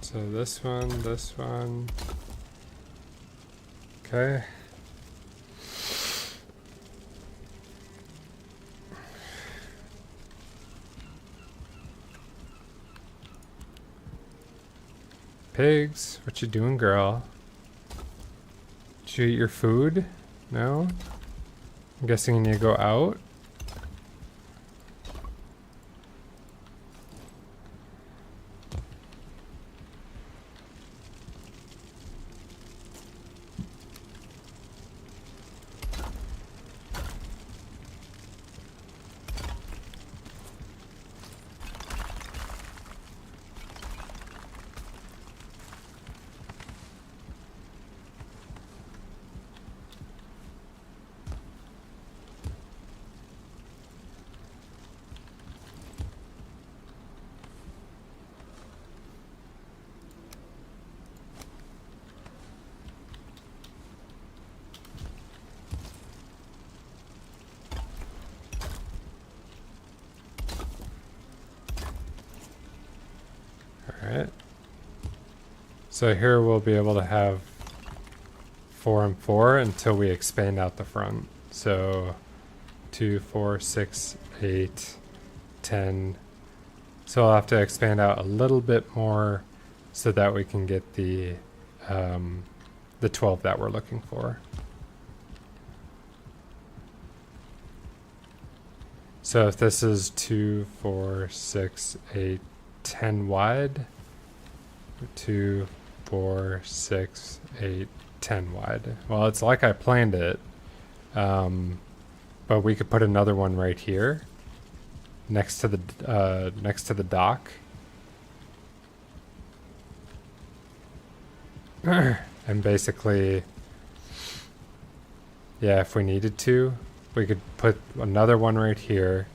So this one. Okay. pigs. What you doing, girl? Did you eat your food? No? I'm guessing you need to go out? Alright. So here we'll be able to have 4 and 4 until we expand out the front. So 2, 4, 6, 8, 10. So I'll have to expand out a little bit more so that we can get the 12 that we're looking for. So if this is 2, 4, 6, 8, 10 wide, 2, 4, 6, 8, 10 wide. Well, it's like I planned it, but we could put another one right here, next to the dock, and basically, yeah, if we needed to, we could put another one right here.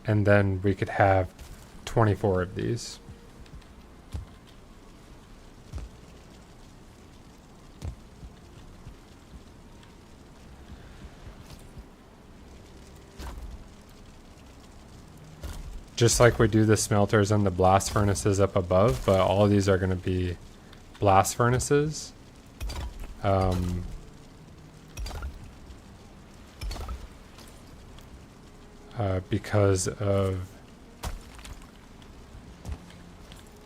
And then we could have 24 of these. Just like we do the smelters and the blast furnaces up above, but all of these are going to be blast furnaces. Because of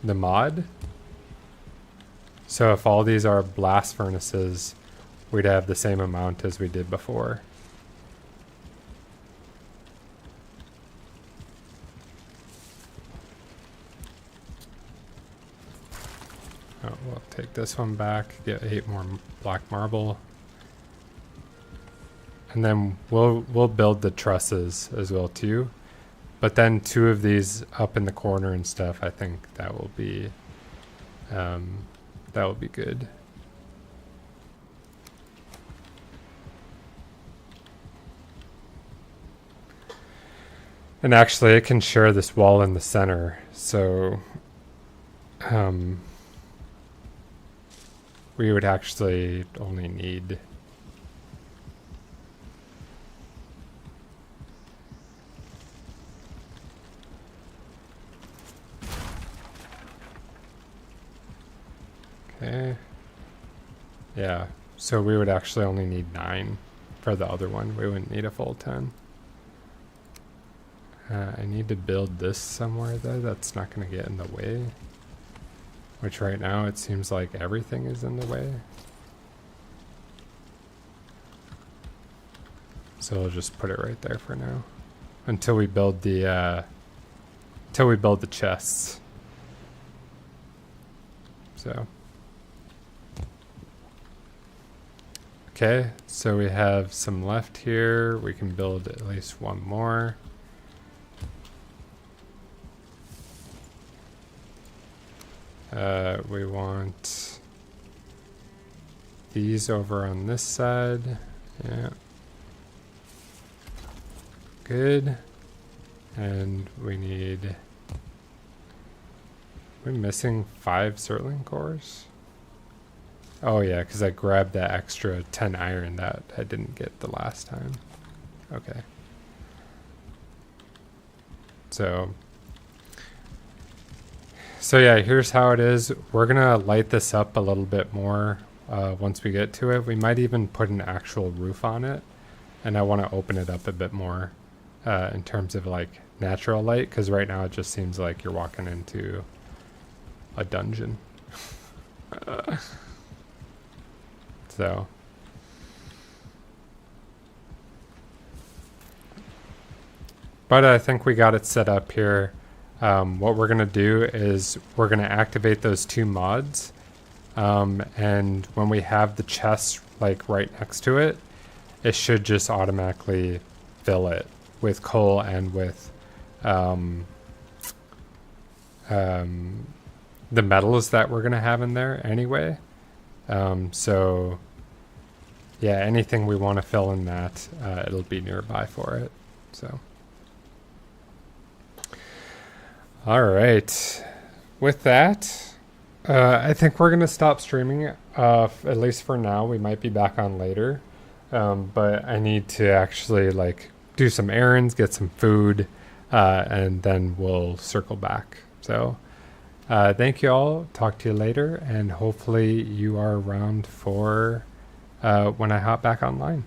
the mod. So if all these are blast furnaces, we'd have the same amount as we did before. Oh, we'll take this one back, get 8 more black marble. And then we'll build the trusses as well too. But then 2 of these up in the corner and stuff, I think that will be good. And actually it can share this wall in the center, so we would actually only need okay. Yeah, so we would actually only need 9 for the other one. We wouldn't need a full 10. I need to build this somewhere though that's not going to get in the way. Which right now it seems like everything is in the way. So I'll just put it right there for now. Until we build the chests. So okay, so we have some left here. We can build at least one more. We want these over on this side. Yeah. Good. And we need... We're missing 5 Surtling cores? Oh yeah, because I grabbed that extra 10 iron that I didn't get the last time. Okay. So yeah, here's how it is. We're gonna light this up a little bit more once we get to it. We might even put an actual roof on it, and I want to open it up a bit more in terms of like natural light, because right now it just seems like you're walking into a dungeon. So but I think we got it set up here. What we're going to do is we're going to activate those two mods. And when we have the chest like right next to it, it should just automatically fill it with coal and with the metals that we're going to have in there anyway. So yeah, anything we want to fill in that, it'll be nearby for it. So. All right. With that, I think we're going to stop streaming, at least for now. We might be back on later. But I need to actually like do some errands, get some food, and then we'll circle back. So thank you all. Talk to you later. And hopefully you are around for when I hop back online.